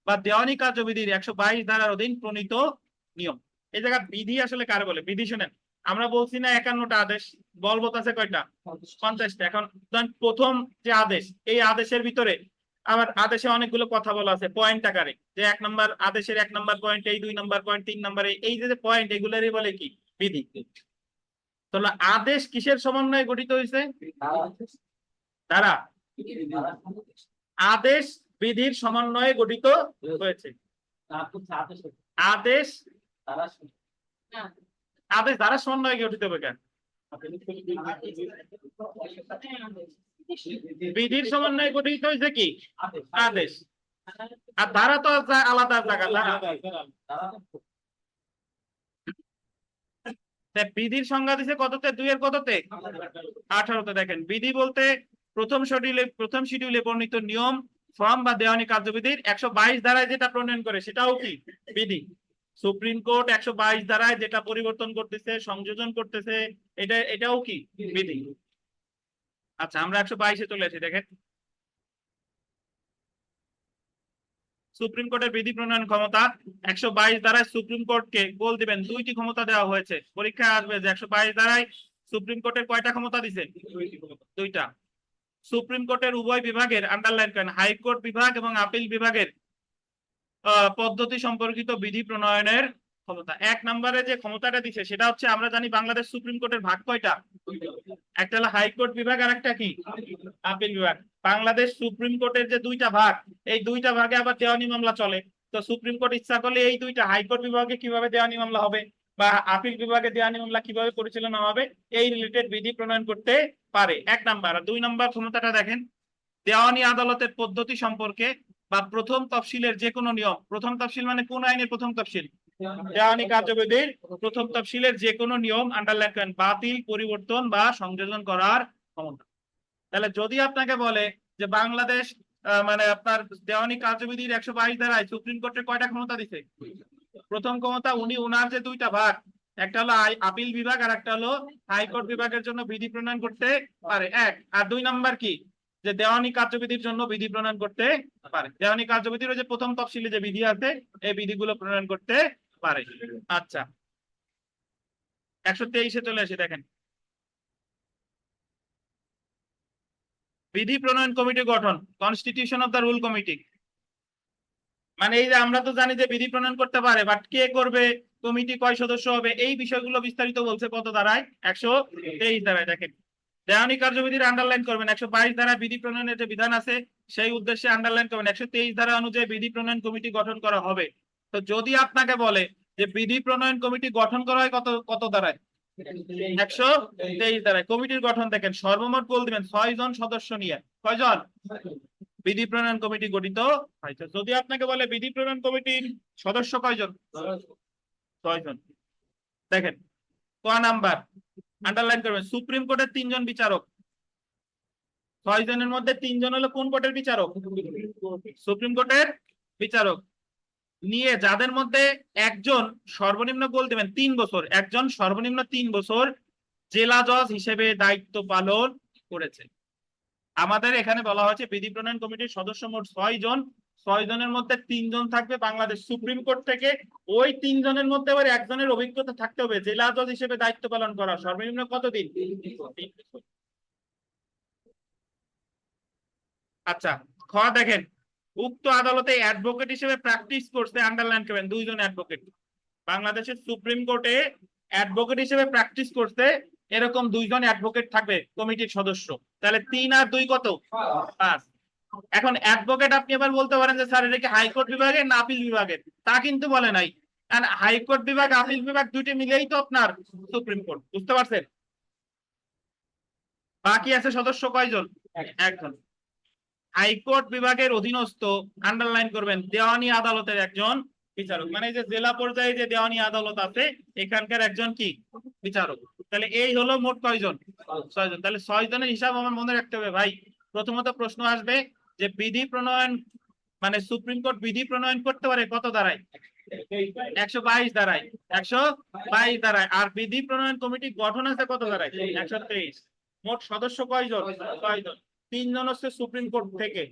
বা দেওয়ানি কার্যবিধির 122 ধারার অধীন প্রণীত নিয়ম। এই জায়গা বিধি আসলে কার বলে? বিধি শুনেন, আমরা বলছি না 51টা আদেশ, বলবৎ আছে কয়টা? 50টা। এখন প্রথম যে আদেশ, এই আদেশের ভিতরে আমার আদেশে অনেকগুলো কথা বলা আছে পয়েন্ট আকারে, যে 1 নম্বর আদেশের 1 নম্বর পয়েন্ট, এই 2 নম্বর পয়েন্ট, 3 নম্বরে, এই যে পয়েন্ট, এগুলোরই বলে কি? বিধি। তাহলে আদেশ কিসের সমন্বয়ে গঠিত হয়েছে? দ্বারা। আদেশ বিধির সমন্বয়ে গঠিত হয়েছে। আদেশ আদেশ দ্বারা সমন্বয়ে গঠিত হবে কেন? বিধির সমন্বয়ে গঠিত হয়েছে কি? আদেশ। আর ধারা তো আলাদা জায়গা। বিধির সংজ্ঞা দিছে কততে? 2 এর কততে? 18তে। দেখেন, বিধি বলতে প্রথম শিডিউলে বর্ণিত নিয়ম, ফর্ম বা দেওয়ানি কার্যবিধির 122 ধারায় যেটা প্রণয়ন করে সেটাও কি? বিধি। সুপ্রিম কোর্ট 122 ধারায় যেটা পরিবর্তন করতেছে, সংযোজন করতেছে, এটাও কি? বিধি। আচ্ছা, আমরা 122-এ চলে আসি। দেখেন, সুপ্রিম কোর্টের বিধি প্রণয়ন ক্ষমতা 122 ধারায় সুপ্রিম কোর্টকে গোল দিবেন 2টি ক্ষমতা দেওয়া হয়েছে। পরীক্ষায় আসবে যে 122 ধারায় সুপ্রিম কোর্টের কয়টা ক্ষমতা দিছে? 2টা। সুপ্রিম কোর্টের উভয় বিভাগের, আন্ডারলাইন করেন, হাইকোর্ট বিভাগ এবং আপিল বিভাগের পদ্ধতি সম্পর্কিত বিধি প্রণয়নের ক্ষমতা। 1 নম্বরে যে ক্ষমতাটা দিছে সেটা হচ্ছে, আমরা জানি বাংলাদেশ সুপ্রিম কোর্টের ভাগ কয়টা? একটা হলো হাইকোর্ট বিভাগ আর একটা কি? আপিল বিভাগ। বাংলাদেশ সুপ্রিম কোর্টের যে 2টা ভাগ, এই 2টা ভাগে আবার দেওয়ানি মামলা চলে। তো সুপ্রিম কোর্ট ইচ্ছা করলে এই 2টা, হাইকোর্ট বিভাগে কিভাবে দেওয়ানি মামলা হবে বা আপিল বিভাগে দেওয়ানি মামলা কিভাবে পরিচালনা হবে, এই রিলেটেড বিধি প্রণয়ন করতে পারে। 1 নাম্বার। আর 2 নাম্বার ক্ষমতাটা দেখেন, দেওয়ানি আদালতের পদ্ধতি সম্পর্কে বা প্রথম তফসিলের যে কোনো নিয়ম। প্রথম তফসিল মানে কোন আইনের প্রথম তফসিল? দেওয়ানি কার্যবিধির প্রথম তফসিলের যে কোনো নিয়ম, আন্ডারলাইন করেন, বাতিল, পরিবর্তন বা সংযোজন করার ক্ষমতা। তাহলে যদি আপনাকে বলে যে বাংলাদেশ মানে আপনার দেওয়ানি কার্যবিধির 122 ধারায় সুপ্রিম কোর্টের কয়টা ক্ষমতা দিছে? প্রথম ক্ষমতা, উনার যে 2টা ভাগ, একটা হলো আপিল বিভাগ আর একটা হলো হাইকোর্ট বিভাগের জন্য বিধি প্রণয়ন করতে পারে। 1 আর 2 নাম্বার কি? যে দেওয়ানি কার্যবিধির জন্য বিধি প্রণয়ন করতে পারে। দেওয়ানি কার্যবিধির ওই যে প্রথম তফসিলে যে বিধি আছে, এই বিধিগুলো প্রণয়ন করতে পারে। আচ্ছা, 123-এ চলে আসি। দেখেন, বিধি প্রণয়ন কমিটি গঠন, constitution of the rule committee. মানে এই যে আমরা তো জানি যে বিধি প্রণয়ন করতে পারে, বাট কে করবে, কমিটি কয় সদস্য হবে, এই বিষয়গুলো বিস্তারিত বলছে কত ধারায়? 123 ধারায়। দেখেন, দেওয়ানি কার্যবিধির আন্ডারলাইন করবেন 122 ধারায় বিধি প্রণয়নের যে বিধান আছে সেই উদ্দেশ্যে আন্ডারলাইন করবেন 123 ধারা অনুযায়ী বিধি প্রণয়ন কমিটি গঠন করা হবে। তো যদি আপনাকে বলে যে বিধি প্রণয়ন কমিটি গঠন করা হয় কত কত ধারায়? 123 ধারায়। কমিটির গঠন দেখেন, সর্বমোট বল দিবেন 6 জন সদস্য নিয়ে। কয়জন? বিধি প্রণয়ন কমিটি গঠিত হয়েছে। যদি আপনাকে বলে বিধি প্রণয়ন কমিটির সদস্য কয়জন? 6 জন। দেখেন, ক নাম্বার আন্ডারলাইন করবেন, সুপ্রিম কোর্টের 3 জন বিচারক। 6 জনের মধ্যে 3 জন হলো কোন কোর্টের বিচারক? সুপ্রিম কোর্টের বিচারক নিয়ে, যাদের মধ্যে একজন সর্বনিম্ন গোল দেবেন 3 বছর, একজন সর্বনিম্ন 3 বছর জেলা জজ হিসেবে দায়িত্ব পালন করেছে। আমাদের এখানে বলা হয়েছে বিধি প্রণয়ন কমিটির সদস্য মোট 6 জন। 6 জনের মধ্যে 3 জন থাকবে বাংলাদেশ সুপ্রিম কোর্ট থেকে। ওই 3 জনের মধ্যে আবার একজনের অভিজ্ঞতা থাকতে হবে জেলা জজ হিসেবে দায়িত্ব পালন করা। সর্বনিম্ন কতদিন? 3 বছর। আচ্ছা, খ দেখেন, উক্ত আদালতে অ্যাডভোকেট হিসেবে প্র্যাকটিস করতে, আন্ডারলাইন করবেন 2 জন অ্যাডভোকেট। বাংলাদেশের সুপ্রিম কোর্টে অ্যাডভোকেট হিসেবে প্র্যাকটিস করতে এরকম 2 জন অ্যাডভোকেট থাকবে কমিটির সদস্য। তাহলে 3 আর 2 কত? 5। এখন অ্যাডভোকেট আপনি এবার বলতে পারেন যে স্যার এটা কি হাইকোর্ট বিভাগের না আপিল বিভাগের? তা কিন্তু বলে নাই। কারণ হাইকোর্ট বিভাগ আপিল বিভাগ দুইটি মিলেই তো আপনার সুপ্রিম কোর্ট। বুঝতে পারছেন? বাকি আছে সদস্য কয়জন? 1 জন। হাইকোর্ট বিভাগের অধীনস্থ, আন্ডারলাইন করবেন, দেওয়ানি আদালতের একজন বিচারক। মানে যে জেলা পর্যায়ে যে দেওয়ানি আদালত আছে এখানকার একজন কি? বিচারক। তাহলে এই হলো মোট কয়জন? 6 জন। তাহলে 6 জনের হিসাব আমার মনে রাখতে হবে ভাই। প্রথমত প্রশ্ন আসবে যে বিধি প্রণয়ন মানে সুপ্রিম কোর্ট বিধি প্রণয়ন করতে পারে কত ধারায়? 122 ধারায়। 122 ধারায়। আর বিধি প্রণয়ন কমিটি গঠন আছে কত ধারায়? 123। মোট সদস্য কয়জন? 6 জন। 3 জন হচ্ছে সুপ্রিম কোর্ট থেকে,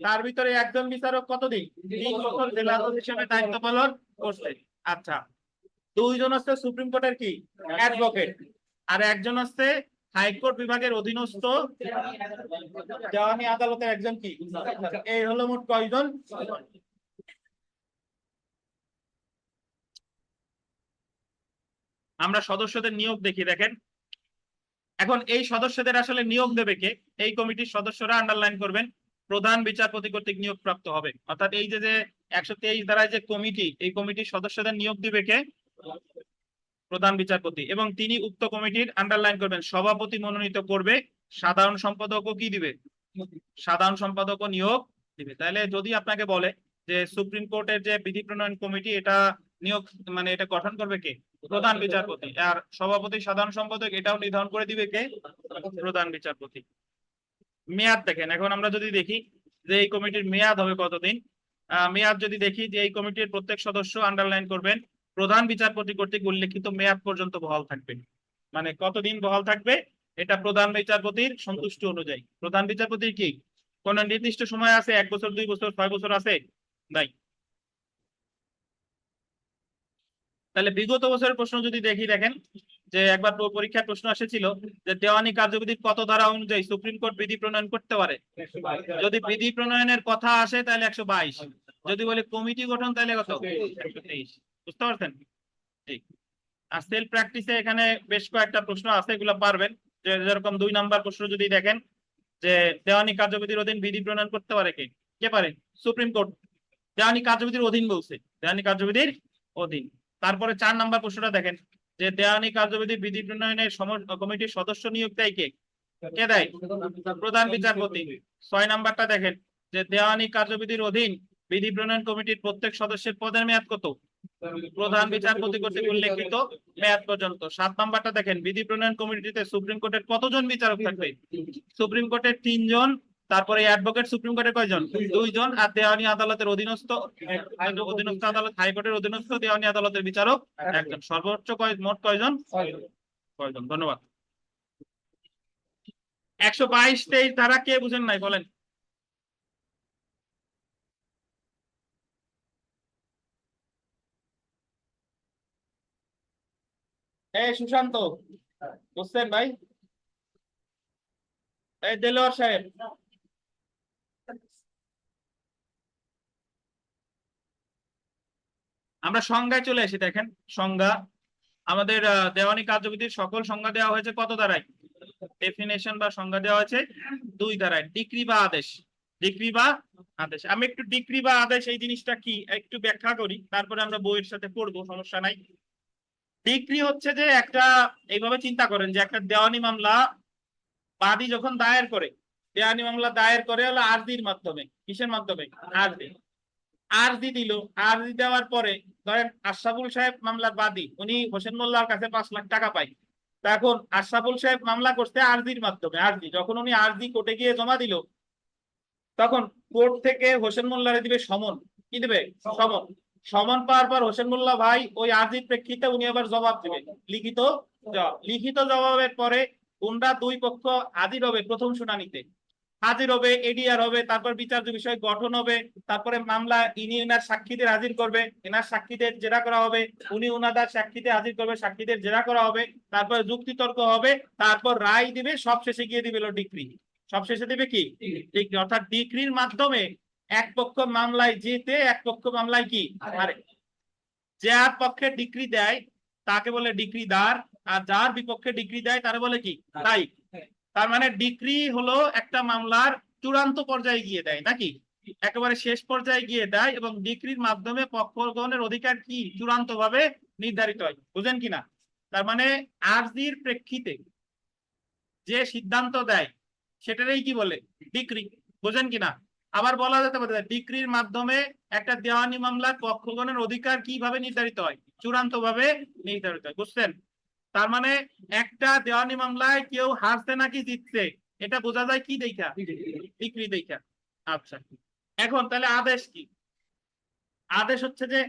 তার ভিতরে একজন বিচারক কতদিন 3 বছর জেলা জজ হিসেবে দায়িত্ব পালন করছে। আচ্ছা, 2 জন হচ্ছে সুপ্রিম কোর্টের কি অ্যাডভোকেট, আর একজন হচ্ছে হাইকোর্ট বিভাগের অধীনস্থ দেওয়ানি আদালতের একজন কি, এই হলো মোট কয়জন। আমরা সদস্যদের নিয়োগ দেখি, দেখেন এখন এই সদস্যদের আসলে নিয়োগ দেবে কে, এই কমিটির সদস্যরা আন্ডারলাইন করবেন প্রধান বিচারপতি কর্তৃক নিয়োগ প্রাপ্ত হবে। অর্থাৎ এই যে 123 ধারায় যে কমিটি, এই কমিটির সদস্যদের নিয়োগ দিবে কে, প্রধান বিচারপতি, এবং তিনি উক্ত কমিটির আন্ডারলাইন করবেন সভাপতি মনোনীত করবে, সাধারণ সম্পাদকও কি দিবে, সাধারণ সম্পাদকও নিয়োগ দিবে। তাহলে যদি আপনাকে বলে যে সুপ্রিম কোর্টের যে বিধি প্রণয়ন কমিটি, এটা নিয়োগ মানে এটা গঠন করবে কে, প্রধান বিচারপতি, আর সভাপতি সাধারণ সম্পাদক এটাও নির্ধারণ করে দিবে কে, প্রধান বিচারপতি। মেয়াদ দেখেন, এখন আমরা যদি দেখি যে এই কমিটির মেয়াদ হবে কতদিন, মেয়াদ যদি দেখি যে এই কমিটির প্রত্যেক সদস্য আন্ডারলাইন করবেন প্রধান বিচারপতি কর্তৃক উল্লেখিত মেয়াদ পর্যন্ত বহাল থাকবে। মানে কতদিন বহাল থাকবে, এটা প্রধান বিচারপতির সন্তুষ্টি অনুযায়ী। প্রধান বিচারপতির কি কোন নির্দিষ্ট সময় আছে, 1 বছর 2 বছর 6 বছর আছে নাই। তাহলে বিগত বছরের প্রশ্ন যদি দেখি, দেখেন যে একবার পরীক্ষার প্রশ্ন এসেছিল যে দেওয়ানি কার্যবিধির কত ধারা অনুযায়ী সুপ্রিম কোর্ট বিধি প্রণয়ন করতে পারে। যদি বিধি প্রণয়নের কথা আসে তাহলে 122, যদি বলে কমিটি গঠন তাহলে কত, 123। বুঝতে পারছেন? ঠিক। আর সেলফ প্র্যাকটিসে এখানে বেশ কয়েকটা প্রশ্ন আছে, এগুলো পারবেন। যেরকম 2 নাম্বার প্রশ্ন যদি দেখেন যে দেওয়ানি কার্যবিধির অধীন বিধি প্রণয়ন করতে পারে কে, কে পারে, সুপ্রিম কোর্ট। দেওয়ানি কার্যবিধির অধীন বলছে, দেওয়ানি কার্যবিধির অধীন। তারপরে 4 নাম্বার প্রশ্নটা দেখেন যে দেওয়ানি কার্যবিধি বিধি প্রণয়নের কমিটির সদস্য নিয়োগ দেয় কে, কে দেয়, প্রধান বিচারপতি। 6 নাম্বারটা দেখেন যে দেওয়ানি কার্যবিধির অধীন বিধি প্রণয়ন কমিটির প্রত্যেক সদস্যের পদের মেয়াদ কত, প্রধান বিচারপতি কর্তৃক উল্লেখিত মেয়াদ পর্যন্ত। 7 নাম্বারটা দেখেন বিধি প্রণয়ন কমিটিতে সুপ্রিম কোর্টের কতজন বিচারক থাকবে, সুপ্রিম কোর্টের 3 জন, তারপরে অ্যাডভোকেট সুপ্রিম কোর্টের কয়জন, 2 জন, আর দেওয়ানি আদালতের অধীনস্থ আদালত হাইকোর্টের অধীনস্থ দেওয়ানি আদালতের বিচারক 1 জন। সর্বোচ্চ মোট কয়জন, 6 জন। ধন্যবাদ। 122-23 ধারা কে বুঝেন নাই বলেন। এই সুশান্ত বুঝছেন ভাই, এই দেলোয়ার সাহেব, আমরা সংজ্ঞায় চলে আসি। দেখেন সংজ্ঞা, আমাদের দেওয়ানি কার্যবিধির সকল সংজ্ঞা দেওয়া হয়েছে কত ধারায়, ডেফিনেশন বা সংজ্ঞা দেওয়া হয়েছে 2 ধারায়, ডিক্রি বা আদেশ, ডিক্রি বা আদেশ। আমি একটু ডিক্রি বা আদেশ এই জিনিসটা কি একটু ব্যাখ্যা করি, তারপরে আমরা বইয়ের সাথে পড়বো, সমস্যা নাই। ডিক্রি হচ্ছে যে একটা, এইভাবে চিন্তা করেন যে একটা দেওয়ানি মামলা বাদী যখন দায়ের করে, দেওয়ানি মামলা দায়ের করে হলো আরজির মাধ্যমে। কিসের মাধ্যমে, আরজি। আরজি দিল, আরজি দেওয়ার পরে ধরেন আশরাফুল সাহেব মামলার বাদী, উনি হোসেন মোল্লার কাছে 5 লাখ টাকা পায়। তা এখন আশরাফুল সাহেব মামলা করতে আরজির মাধ্যমে, আরজি যখন উনি আরজি কোর্টে গিয়ে জমা দিল, তখন কোর্ট থেকে হোসেন মোল্লারে দিবে সমন, কি দিবে, সমন। সমন পাওয়ার পর হোসেন মোল্লা ভাই ওই আরজির প্রেক্ষিতে উনি আবার জবাব দিবে, লিখিত জবাব। লিখিত জবাবের পরে উনরা 2 পক্ষ হাজির হবে প্রথম শুনানিতে, হাজির হবে, এডিআর হবে, তারপর বিচার্য বিষয় গঠন হবে, তারপরে মামলা ইনি এনার সাক্ষীদের হাজির করবে, এনার সাক্ষীদের জেরা করা হবে, উনি ওনাদের সাক্ষীতে হাজির করবে, সাক্ষীদের জেরা করা হবে, তারপর যুক্তি তর্ক হবে, তারপর রায় দিবে, সবশেষে গিয়ে দিবে ডিক্রি। সবশেষে দিবে কি, ডিক্রি। অর্থাৎ ডিক্রির মাধ্যমে এক পক্ষ মামলায় জিতে, এক পক্ষ মামলায় কি হারে। যার পক্ষে ডিক্রি দেয় তাকে বলে ডিক্রিদার, আর যার বিপক্ষে ডিক্রি দেয় তারা বলে কি, তাই। তার মানে ডিক্রি হলো একটা মামলার চূড়ান্ত পর্যায়ে গিয়ে দেয়, নাকি একেবারে শেষ পর্যায়ে গিয়ে দেয়, এবং ডিক্রির মাধ্যমে পক্ষগণের অধিকার কি চূড়ান্ত ভাবে নির্ধারিত হয়। বুঝেন কিনা? তার মানে আরজির প্রেক্ষিতে যে সিদ্ধান্ত দেয় সেটারই কি বলে, ডিক্রি। বুঝেন কিনা? আবার বলা যেতে পারে ডিক্রির মাধ্যমে একটা দেওয়ানি মামলার পক্ষগণের অধিকার কিভাবে নির্ধারিত হয়, চূড়ান্ত ভাবে নির্ধারিত হয়। বুঝছেন? তার মানে একটা দেওয়ানি মামলায় কেউ হারছে নাকি জিতছে এটা বোঝা যায় কি দেখা, ডিক্রি দেখা। আচ্ছা, এখন তাহলে আদেশ কি? আদেশ হচ্ছে যে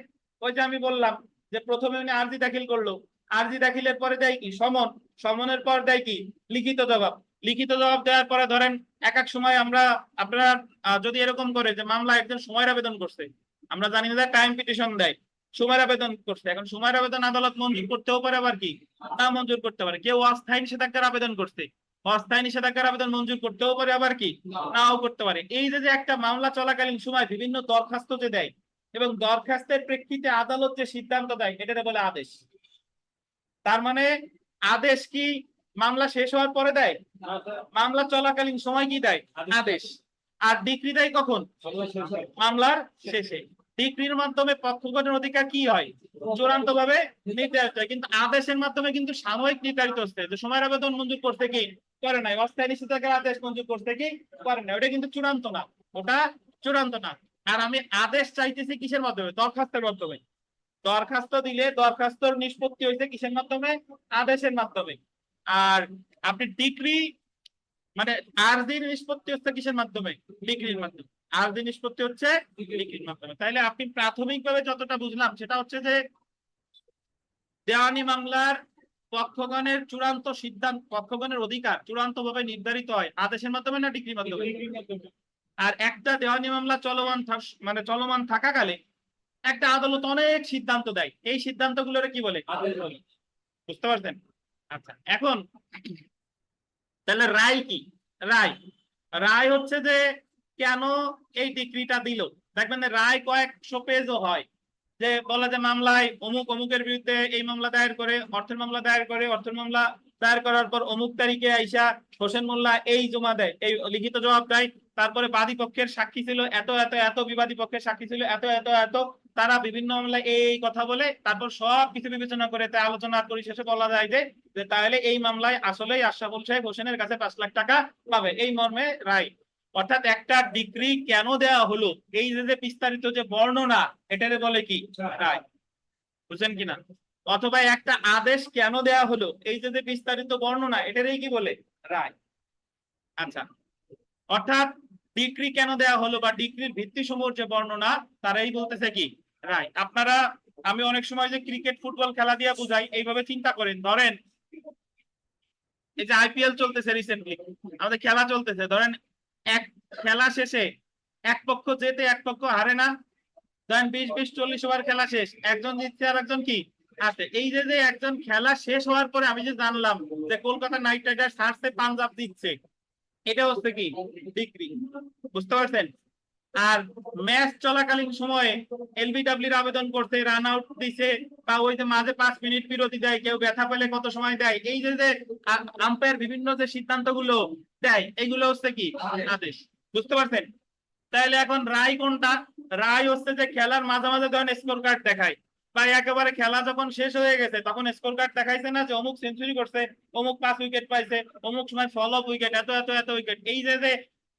ওই যে আমি বললাম যে প্রথমে উনি আরজি দাখিল করলো, আরজি দাখিলের পরে দেয় কি, সমন, সমনের পর দেয় কি, লিখিত জবাব। লিখিত জবাব দেওয়ার পরে ধরেন এক এক সময় আমরা আপনারা যদি এরকম করে যে মামলা একজন সময়ের আবেদন করছে, আমরা জানি না টাইম পিটিশন দেয়, সময়ের আবেদন করছে, এখন সময়ের আবেদন আদালত মঞ্জুর করতেও পারে আবার কি না মঞ্জুর করতে পারে। কেউ অস্থায়ী নিষেধাজ্ঞার আবেদন করছে, অস্থায়ী নিষেধাজ্ঞার আবেদন মঞ্জুর করতেও পারে আবার কি নাও করতে পারে। এই যে যে একটা মামলা চলাকালীন সময় বিভিন্ন দরখাস্ত যে দেয় এবং দরখাস্তের প্রেক্ষিতে আদালত যে সিদ্ধান্ত দেয় এটাকে বলে আদেশ। তার মানে আদেশ কি মামলা শেষ হওয়ার পরে দেয়? মামলা চলাকালীন সময় কি দেয়? আদেশ। আর ডিক্রি দেয় কখন? মামলার শেষে। ডিক্রির মাধ্যমে পক্ষগণের অধিকার কি হয়? চূড়ান্ত ভাবে নির্ধারিত হয়। কিন্তু আদেশের মাধ্যমে কিন্তু সাময়িক নির্ধারিত হচ্ছে যে সময়ের আবেদন মঞ্জুর করতে কি করে নাই, অস্থায়ী নিষেধাজ্ঞার আদেশ মঞ্জুর করতে কি করে নাই, ওটা কিন্তু চূড়ান্ত না, ওটা চূড়ান্ত না। আর আমি আদেশ চাইতেছি কিসের মাধ্যমে? দরখাস্তের মাধ্যমে। দরখাস্ত দিলে দরখাস্তর নিষ্পত্তি হয়েছে কিসের মাধ্যমে? আদেশের মাধ্যমে। আর আপনি ডিক্রি মানে আরজির নিষ্পত্তি হচ্ছে কিসের মাধ্যমে? ডিক্রির মাধ্যমে। আরজি নিষ্পত্তি হচ্ছে ডিক্রির মাধ্যমে। তাইলে আপনি প্রাথমিকভাবে যতটা বুঝলাম সেটা হচ্ছে যে দেওয়ানি মামলার পক্ষগণের চূড়ান্ত সিদ্ধান্ত, পক্ষগণের অধিকার চূড়ান্ত ভাবে নির্ধারিত হয় আদেশের মাধ্যমে না ডিক্রির মাধ্যমে? আর একটা দেওয়ানি মামলা চলমান মানে চলমান থাকাকালে একটা আদালত অনেক সিদ্ধান্ত দেয়, এই সিদ্ধান্তগুলোর কি বলে? আদেশ বলে। বুঝতে পারছেন? আচ্ছা, এখন তাহলে রায় কি? রায় রায় হচ্ছে যে কেন এই ডিক্রিটা দিল। দেখবেন রায় কয়েকশো পেজও হয়, যে বলা যে মামলায় অমুক অমুকের বিরুদ্ধে এই মামলা দায়ের করে, অর্থের মামলা দায়ের করে, অর্থের মামলা দায়ের করার পর অমুক তারিখে আইসা হোসেন মোল্লা এই জমা দেয়, এই লিখিত জবাব দেয়। তারপরে বাদী পক্ষের সাক্ষী ছিল এত এত এত, বিবাদী পক্ষের সাক্ষী ছিল এত এত এত, তারা বিভিন্ন মামলায় এই কথা বলে, তারপর সব কিছু বিবেচনা করে তাই আলোচনা পরিশেষে বলা যায় যে তাহলে এই মামলায় আসলেই আশরাফুল সাহেব হোসেনের কাছে 5 লাখ টাকা পাবে, এই মর্মে রায়। অর্থাৎ একটা ডিগ্রি কেন দেওয়া হলো এই যে বিস্তারিত যে বর্ণনা, এটারে বলে কি? রায়। বুঝছেন কিনা? অথবা একটা আদেশ কেন দেওয়া হলো এই যে বিস্তারিত বর্ণনা, এটারই কি বলে? রায়। আচ্ছা, অর্থাৎ ডিগ্রি কেন দেওয়া হলো বা ডিগ্রির ভিত্তি সমূহ যে বর্ণনা, তারাই বলতেছে কি? রায়। আপনারা আমি অনেক সময় যে ক্রিকেট ফুটবল খেলা দিয়ে বুঝাই, এইভাবে চিন্তা করেন। ধরেন এই যে আইপিএল চলতেছে, রিসেন্টলি আমাদের খেলা চলতেছে, ধরেন এক খেলা শেষে এক পক্ষ জেতে এক পক্ষ হারে না, ধরেন 20-20-40 ওভার খেলা শেষ, একজন জিতছে আর একজন কি আছে। এই যে যে একজন খেলা শেষ হওয়ার পরে আমি যে জানলাম যে কলকাতা নাইট রাইডার্স হারছে, পাঞ্জাব জিতছে, এটা হচ্ছে কি? ডিগ্রি। বুঝতে পারছেন? আর ম্যাচ চলাকালীন সময়ে এলবিডব্লিউর আবেদন করতে, রান আউট দিছে, বা ওই যে মাঝে 5 মিনিট বিরতি দেয়, কেউ ব্যথা পেলে কত সময় দেয়, এই যে যে আম্পায়ার বিভিন্ন যে সিদ্ধান্ত গুলো দেয়, এগুলো হচ্ছে কি? আদেশ। বুঝতে পারছেন? তাহলে এখন রায় কোনটা? রায় হচ্ছে যে খেলার মাঝে মাঝে ধরেন স্কোর কার্ড দেখায়, বা একেবারে খেলা যখন শেষ হয়ে গেছে তখন স্কোর কার্ড দেখাইছে না যে অমুক সেঞ্চুরি করছে, অমুক 5 উইকেট পাইছে, অমুক সময় ফল অফ উইকেট এত এত এত উইকেট। এই যে যে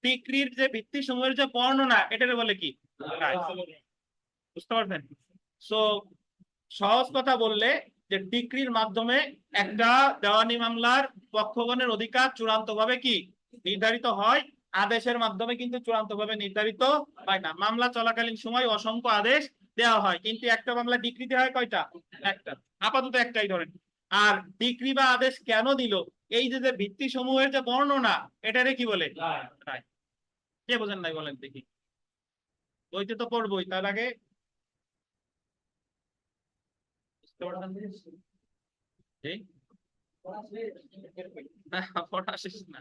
ডিক্রির যে ভিত্তি সময়ের যে বর্ণনা, এটাকে বলে কি? রায়। বুঝতে পারছেন? সো সহজ কথা বললে যে ডিক্রির মাধ্যমে একটা দেওয়ানি মামলার পক্ষগণের অধিকার চূড়ান্ত ভাবে কি নির্ধারিত হয়, আদেশের মাধ্যমে কিন্তু চূড়ান্ত ভাবে নির্ধারিত হয় না। মামলা চলাকালীন সময় অসংখ্য আদেশ দেওয়া হয়, কিন্তু একটা মামলা ডিক্রিতে হয় কয়টা? একটা, আপাতত একটাই ধরেন। আর ডিক্রি বা আদেশ কেন দিল, এই যে যে ভিত্তি সমূহের যে বর্ণনা, এটারে কি বলে? রায়। কে বোঝেন নাই বলেন দেখি? বইতে তো পড়বই, তার আগে এই না, পড়া শেষ না।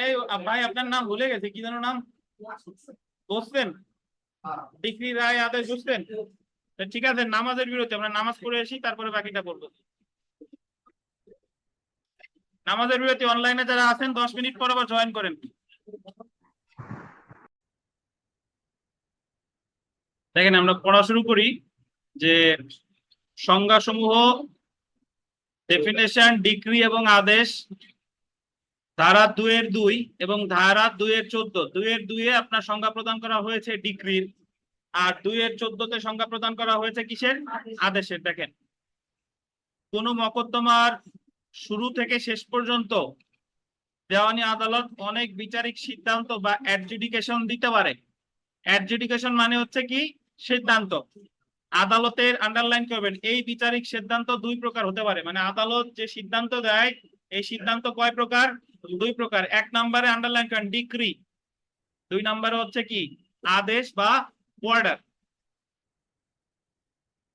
এই ভাই আপনার নাম ভুলে গেছে, কি যেন নাম? বুঝছেন? ডিগ্রি রায় আদেশ বুঝছেন? ঠিক আছে, নামাজের বিরতি, আমরা নামাজ পড়ে আসি, তারপরে বাকিটা পড়বো। নামাজের বিরতি অনলাইনে যারা আছেন 10 মিনিট পর আবার জয়েন করেন। দেখেন আমরা পড়া শুরু করি যে সংজ্ঞা সমূহ, ডেফিনেশন, ডিক্রি এবং আদেশ, ধারা 2-2 এবং ধারা 2-14। 2-2 আপনার সংজ্ঞা প্রদান করা হয়েছে ডিক্রির, আর 2-14 সংজ্ঞা প্রদান করা হয়েছে কিসের? আদেশের। দেখেন কোন মকদ্দমার শুরু থেকে শেষ পর্যন্ত দেওয়ানি আদালত অনেক বিচারিক সিদ্ধান্ত বা অ্যাডজুডিকেশন দিতে পারে। অ্যাডজুডিকেশন মানে হচ্ছে কি? সিদ্ধান্ত। আদালতের আন্ডারলাইন করবেন এই বিচারিক সিদ্ধান্ত দুই প্রকার হতে পারে, মানে আদালত যে সিদ্ধান্ত দেয় এই সিদ্ধান্ত কয় প্রকার? দুই প্রকার। এক নম্বরে আন্ডারলাইন করেন ডিক্রি, দুই নম্বরে হচ্ছে কি আদেশ বা অর্ডার।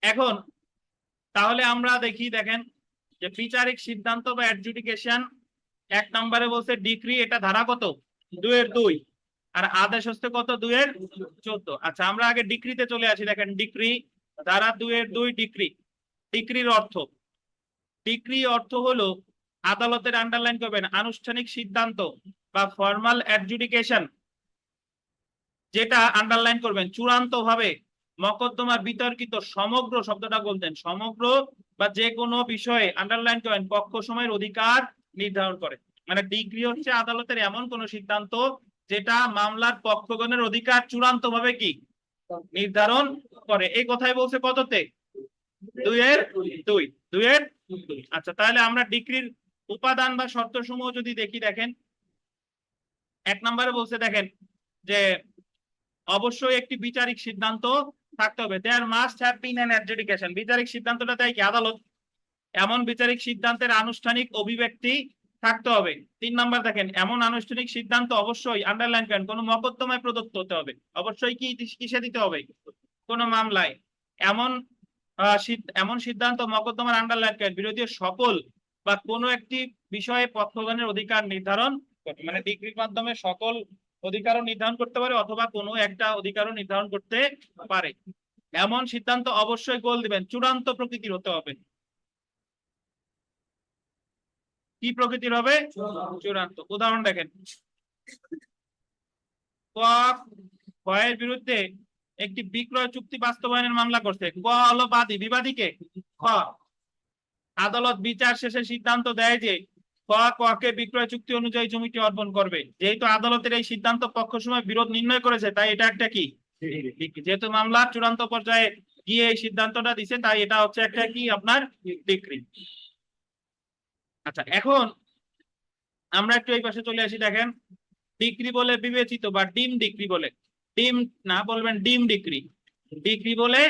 এখন তাহলে আমরা দেখি, দেখেন যে বিচারিক সিদ্ধান্ত বা অ্যাডজুডিকেশন এক নম্বরে বলছে ডিক্রি, এটা ধারা কত? 2-2। আর আদেশ হচ্ছে কত? 2-14। আচ্ছা আমরা আগে ডিক্রিতে চলে আসি। দেখেন ডিক্রি ধারা 2-2 ডিক্রি। ডিক্রির অর্থ, ডিক্রি অর্থ হলো আদালতের আন্ডারলাইন করবেন আনুষ্ঠানিক সিদ্ধান্ত বা ফর্মাল অ্যাডজুডিকেশন, যেটা আন্ডারলাইন করবেন চূড়ান্ত ভাবে মকদ্দমার বিতর্কিত সমগ্র, শব্দটা বলতেন সমগ্র বা যে কোনো বিষয়ে আন্ডারলাইন করেন পক্ষ সময়ের অধিকার নির্ধারণ করে। মানে ডিগ্রি হচ্ছে আদালতের এমন কোন সিদ্ধান্ত যেটা মামলার পক্ষগণের অধিকার চূড়ান্ত ভাবে কি নির্ধারণ করে। এই কথাই বলছে কততে? 2-2, 2-2। আচ্ছা তাহলে আমরা ডিগ্রির উপাদান বা শর্ত সমূহ যদি দেখি, দেখেন এক নম্বরে বলছে, দেখেন যে অবশ্যই একটি বিচারিক সিদ্ধান্ত থাকতে হবে। There must have been an adjudication. বিচারিক সিদ্ধান্তটা দেয় কি আদালত, এমন বিচারিক সিদ্ধান্তের আনুষ্ঠানিক অভিব্যক্তি থাকতে হবে। 3 নম্বর দেখেন এমন আনুষ্ঠানিক সিদ্ধান্ত অবশ্যই আন্ডারলাইন করেন কোন মকদ্দমায় প্রদত্ত হতে হবে। অবশ্যই কি কিসে দিতে হবে? কোন মামলায়। এমন এমন সিদ্ধান্ত মকদ্দমার আন্ডারলাইন করেন বিরোধী সকল বা কোনো একটি বিষয়ে পক্ষগণের অধিকার নির্ধারণ করবে। মানে ডিগ্রির মাধ্যমে সকল অধিকারও নির্ধারণ করতে পারে অথবা কোনো একটা অধিকারও নির্ধারণ করতে পারে। এমন সিদ্ধান্ত অবশ্যই গোল দিবেন চূড়ান্ত প্রকৃতির হতে হবে। কি প্রকৃতির হবে? চূড়ান্ত। উদাহরণ দেখেন, ক এর বিরুদ্ধে একটি বিক্রয় চুক্তি বাস্তবায়নের মামলা করছে। ক হলো বাদী, বিবাদীকে খ। আদালত বিচার শেষে সিদ্ধান্ত দেয় যে কে বিক্রয় চুক্তি অনুযায়ী জমিটি অর্পণ করবে। যেহেতু আদালতের এই সিদ্ধান্ত পক্ষ সময় বিরোধ নির্ণয় করেছে তাই এটা একটা কি, যেহেতু মামলার চূড়ান্ত পর্যায়ে গিয়ে এই সিদ্ধান্তটা দিছে তাই এটা হচ্ছে একটা কি আপনার ডিক্রি। আচ্ছা এখন আমরা একটু এই পাশে চলে আসি। দেখেন ডিক্রি বলে বিবেচিত বা ডিম ডিক্রি বলে, ডিম না বলবেন ডিম ডিক্রি, ডিক্রি বলে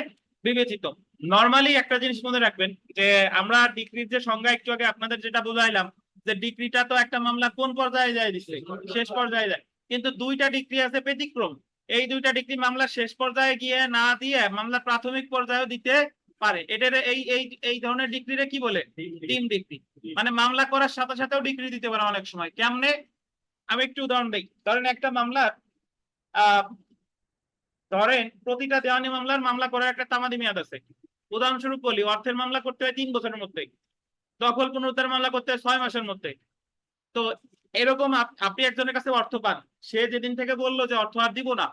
বিবেচিত। নরমালি একটা জিনিস মনে রাখবেন যে আমরা ডিক্রির যে সংজ্ঞা একটু আগে আপনাদের যেটা বুঝাইলাম যে ডিক্রিটা তো একটা মামলা কোন পর্যায়ে যায় দিচ্ছে, শেষ পর্যায়ে যায়। কিন্তু দুইটা ডিক্রি আছে ব্যতিক্রম। এই দুইটা ডিক্রি মামলা শেষ পর্যায়ে গিয়ে না দিয়ে মামলা প্রাথমিক পর্যায়েও দিতে পারে। এটার এই এই এই ধরনের ডিক্রিরে কি বলে? ডিম ডিক্রি। মানে মামলা করার সাথে সাথেও ডিক্রি দিতে পারে অনেক সময়। কেমনে? আমি একটু উদাহরণ দিই। ধরেন একটা মামলার ধরেন প্রতিটা দেওয়ানি মামলার মামলা করার একটা তামাদি মেয়াদ আছে। উদাহরণস্বরূপ বলি, অর্থের মামলা করতে হয় 3 বছরের মধ্যে, দখল পুনরুদ্ধার মামলা করতে হয় 6 মাসের মধ্যে। তো এরকম আপনি একজনের কাছে অর্থ পান, সে যেদিন থেকে বললো যে অর্থ আর দিব না,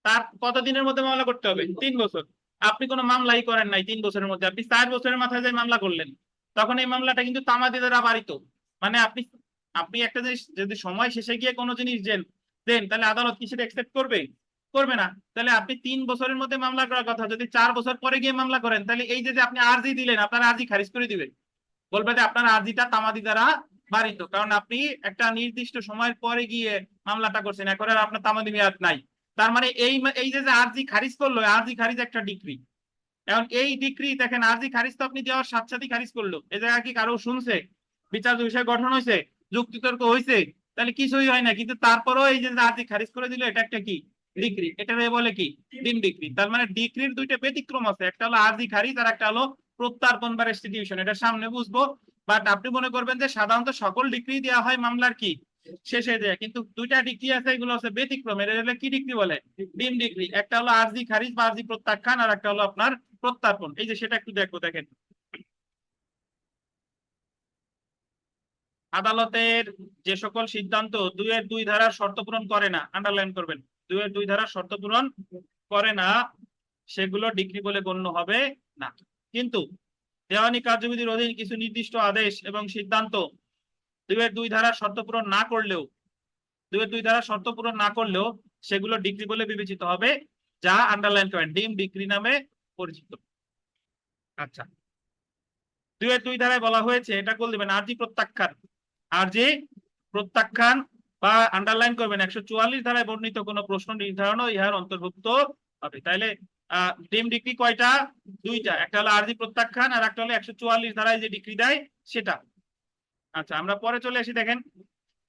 তার কতদিনের মধ্যে মামলা করতে হবে? 3 বছর। আপনি কোনো মামলাই করেন নাই 3 বছরের মধ্যে, আপনি 4 বছরের মাথায় যে মামলা করলেন, তখন এই মামলাটা কিন্তু তামাদি দ্বারা বাড়িত। মানে আপনি আপনি একটা জিনিস যদি সময় শেষে গিয়ে কোনো জিনিস দেন তাহলে আদালত কি সেটা একসেপ্ট করবে? করবে না। তাহলে আপনি 3 বছরের মধ্যে মামলা করার কথা যদি 4 বছর পরে গিয়ে মামলা করেন, তাহলে এই যে আপনি আরজি দিলেন আপনার আরজি খারিজ করে দিবে, বলবে যে আপনার আরজিটা তামাদি দ্বারা বাড়িত, কারণ আপনি একটা নির্দিষ্ট সময়ের পরে গিয়ে মামলাটা করছেন, এখন আর আপনার তামাদি মেয়াদ নাই। তার মানে এই এই যে আরজি খারিজ করলো, আরজি খারিজ একটা ডিক্রি। এখন এই ডিক্রি দেখেন আরজি খারিজ তো আপনি দেওয়ার সাথে সাথে খারিজ করলো, এ জায়গায় কি কারো শুনছে? বিচার বিষয় গঠন হয়েছে? যুক্তিতর্ক হয়েছে? তাহলে কিছুই হয় না, কিন্তু তারপরেও এই যে আরজি খারিজ করে দিল এটা একটা কি ডিক্রি, এটা বলে কি ডিম ডিক্রি। তার মানে ডিক্রির দুইটা ব্যতিক্রম আছে, একটা হলো আরজি খারিজ আর একটা হলো প্রত্যার্পণ বা রেস্টিটিউশন। এটা সামনে বুঝবো। বাট আপনি মনে করবেন যে সাধারণত সকল ডিক্রি দেওয়া হয় মামলার কি শেষে দেয়, কিন্তু দুইটা ডিগ্রি আছে এগুলো হচ্ছে ব্যতিক্রম। এর হলো কি ডিগ্রি বলে? ডিম ডিগ্রি। একটা হলো আরজি খারিজ বা আরজি প্রত্যাখ্যান আর একটা হলো আপনার প্রত্যার্পণ। এই যে সেটা একটু দেখবো। দেখেন আদালতের যে সকল সিদ্ধান্ত 2-2 ধারার শর্ত পূরণ করে না, আন্ডারলাইন করবেন 2-2 ধারার শর্ত পূরণ করে না, সেগুলো ডিগ্রি বলে গণ্য হবে না। কিন্তু দেওয়ানি কার্যবিধির অধীন কিছু নির্দিষ্ট আদেশ এবং সিদ্ধান্ত 2-2 ধারার শর্ত পূরণ না করলেও 2-2 ধারার শর্ত পূরণ না করলেও সেগুলো ডিগ্রি বলে বিবেচিত হবে, যা আন্ডারলাইন করেন ডিম ডিগ্রি নামে পরিচিত। আচ্ছা 2-2 ধারায় বলা হয়েছে, এটা বল দিবেন আরজি প্রত্যাখ্যান, আরজি প্রত্যাখ্যান বা আন্ডারলাইন করবেন 144 ধারায় বর্ণিত কোন প্রশ্ন নির্ধারণ ইহার অন্তর্ভুক্ত হবে। তাইলে ডিম ডিগ্রি কয়টা? দুইটা, একটা হলো আরজি প্রত্যাখ্যান আর একটা হলো 144 ধারায় যে ডিগ্রি দেয় সেটা। আচ্ছা, আমরা পরে চলে আসি। দেখেন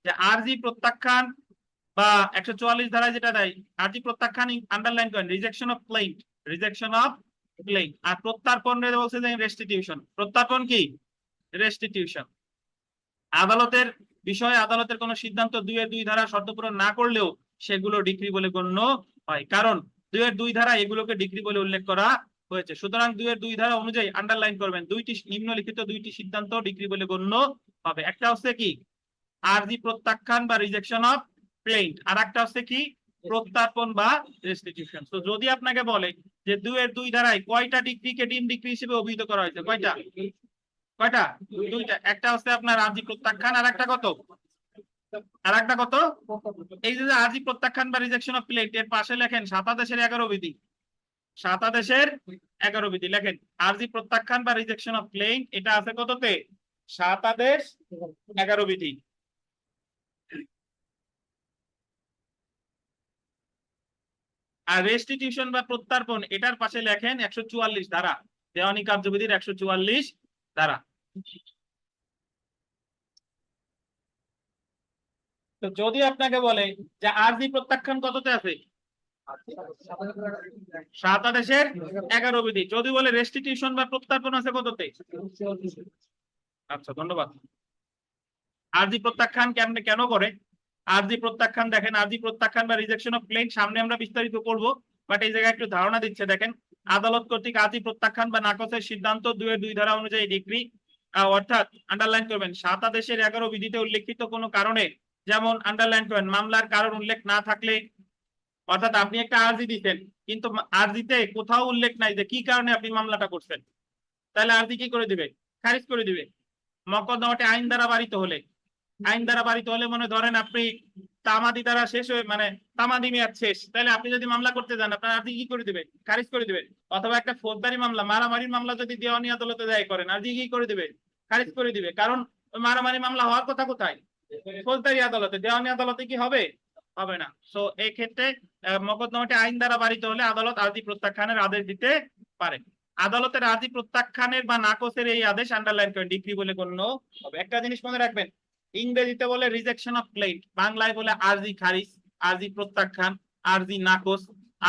যে আরজি প্রত্যাখ্যান বা 144 ধারায় যেটা দেয়, আরজি প্রত্যাখ্যান আন্ডারলাইন করেন rejection of claim, rejection of claim. আর প্রত্যার্পণ বলছে যে রেস্টিটিউশন। প্রত্যার্পণ কি? রেস্টিটিউশন। আদালতের বিষয়ে আদালতের কোন সিদ্ধান্ত 2-2 ধারা শর্ত পূরণ না করলেও সেগুলো ডিক্রি বলে গণ্য হয়, কারণ 2-2 ধারা এগুলোকে ডিক্রি বলে উল্লেখ করা হয়েছে। সুতরাং 2-2 ধারা অনুযায়ী আন্ডারলাইন করবেন, দুইটি নিম্নলিখিত দুইটি সিদ্ধান্ত ডিক্রি বলে গণ্য হবে। একটা হচ্ছে কি? আরজি প্রত্যাখ্যান বা রিজেকশন অফ ক্লেইম, আর একটা হচ্ছে কি? প্রত্যার্পণ বা রেস্টিটিউশন। তো যদি আপনাকে বলে যে 2-2 ধারায় কয়টা ডিগ্রিকে ডিম ডিগ্রি হিসেবে অভিহিত করা হয়েছে, কয়টা? কয়টা? দুইটা। একটা হচ্ছে আপনার আরজি প্রত্যাখ্যান, আর একটা কত? আর একটা কত? এই যে আরজি প্রত্যাখ্যান বা রিজেকশন অফ প্লেট, এর পাশে লেখেন 7 আদেশের 11 বিধি। 7 আদেশের 11 বিধি লেখেন। আরজি প্রত্যাখ্যান বা রিজেকশন অফ ক্লেইম এটা আছে কততে? 7 আদেশ 11 বিধি। আর রেস্টিটিউশন বা প্রত্যার্পণ এটার পাশে লেখেন 144 ধারা, দেওয়ানি কার্যবিধির 144 ধারা। তো যদি আপনাকে বলে যে আরজি প্রত্যাখ্যান কততে আছে? 7 আদেশের 11 বিধি। যদি বলে রেস্টিটিউশন বা প্রত্যার্পণ আছে কততে? আচ্ছা, ধন্যবাদ। আরজি প্রত্যাখ্যান কেন করে? আরজি প্রত্যাখ্যান দেখেন, আরজি প্রত্যাখ্যান বা রিজেকশন অফ ক্লেইম সামনে আমরা বিস্তারিত করব, বাট এই জায়গায় একটু ধারণা দিচ্ছে। দেখেন, আদালত কর্তৃক আরজি প্রত্যাখ্যান বা নাকচের সিদ্ধান্ত 2-2 ধারা অনুযায়ী ডিগ্রি, অর্থাৎ আন্ডারলাইন করবেন 7 আদেশের 11 বিধিতে উল্লেখিত কোনো কারণে, যেমন আন্ডারলাইন করবেন মামলার কারণ উল্লেখ না থাকলে, অর্থাৎ আপনি একটা আরজি দিতেন কিন্তু আরজিতে কোথাও উল্লেখ নাই যে কি কারণে আপনি মামলাটা করছেন, তাহলে আরজি কি করে দিবে? খারিজ করে দিবে। মকদ্দমাটি আইন দ্বারা বাড়িত হলে, আইন দ্বারা বাড়িত হলে মনে ধরেন আপনি তামাদি দ্বারা শেষ হয়ে মানে তামাদি মেয়াদ শেষ, তাহলে আপনি যদি মামলা করতে যান আপনার আরজি কি করে দিবে? খারিজ করে দিবে। অথবা একটা ফৌজদারি মামলা, মারামারির মামলা যদি দেওয়ানি আদালতে দায় করেন, আরজি কি করে দিবে? খারিজ করে দিবে। কারণ মারামারি মামলা হওয়ার কথা কোথায়? ফৌজদারি আদালতে। দেওয়ানি আদালতে কি হবে? হবে না। সো এই ক্ষেত্রে মকদ্দমাটি আইন দ্বারা বাড়িত হলে আদালত আরজি প্রত্যাখ্যানের আদেশ দিতে পারে। আদালতের আরজি প্রত্যাখ্যানের বা নাকচের এই আদেশ আন্ডারলাইন করেন ডিক্রি বলে গণ্য হবে। একটা জিনিস মনে রাখবেন, ইংরেজিতে বলে রিজেকশন অফ ক্লেইম, বাংলায় বলে আরজি খারিজ, আরজি প্রত্যাখ্যান, আরজি নাকচ,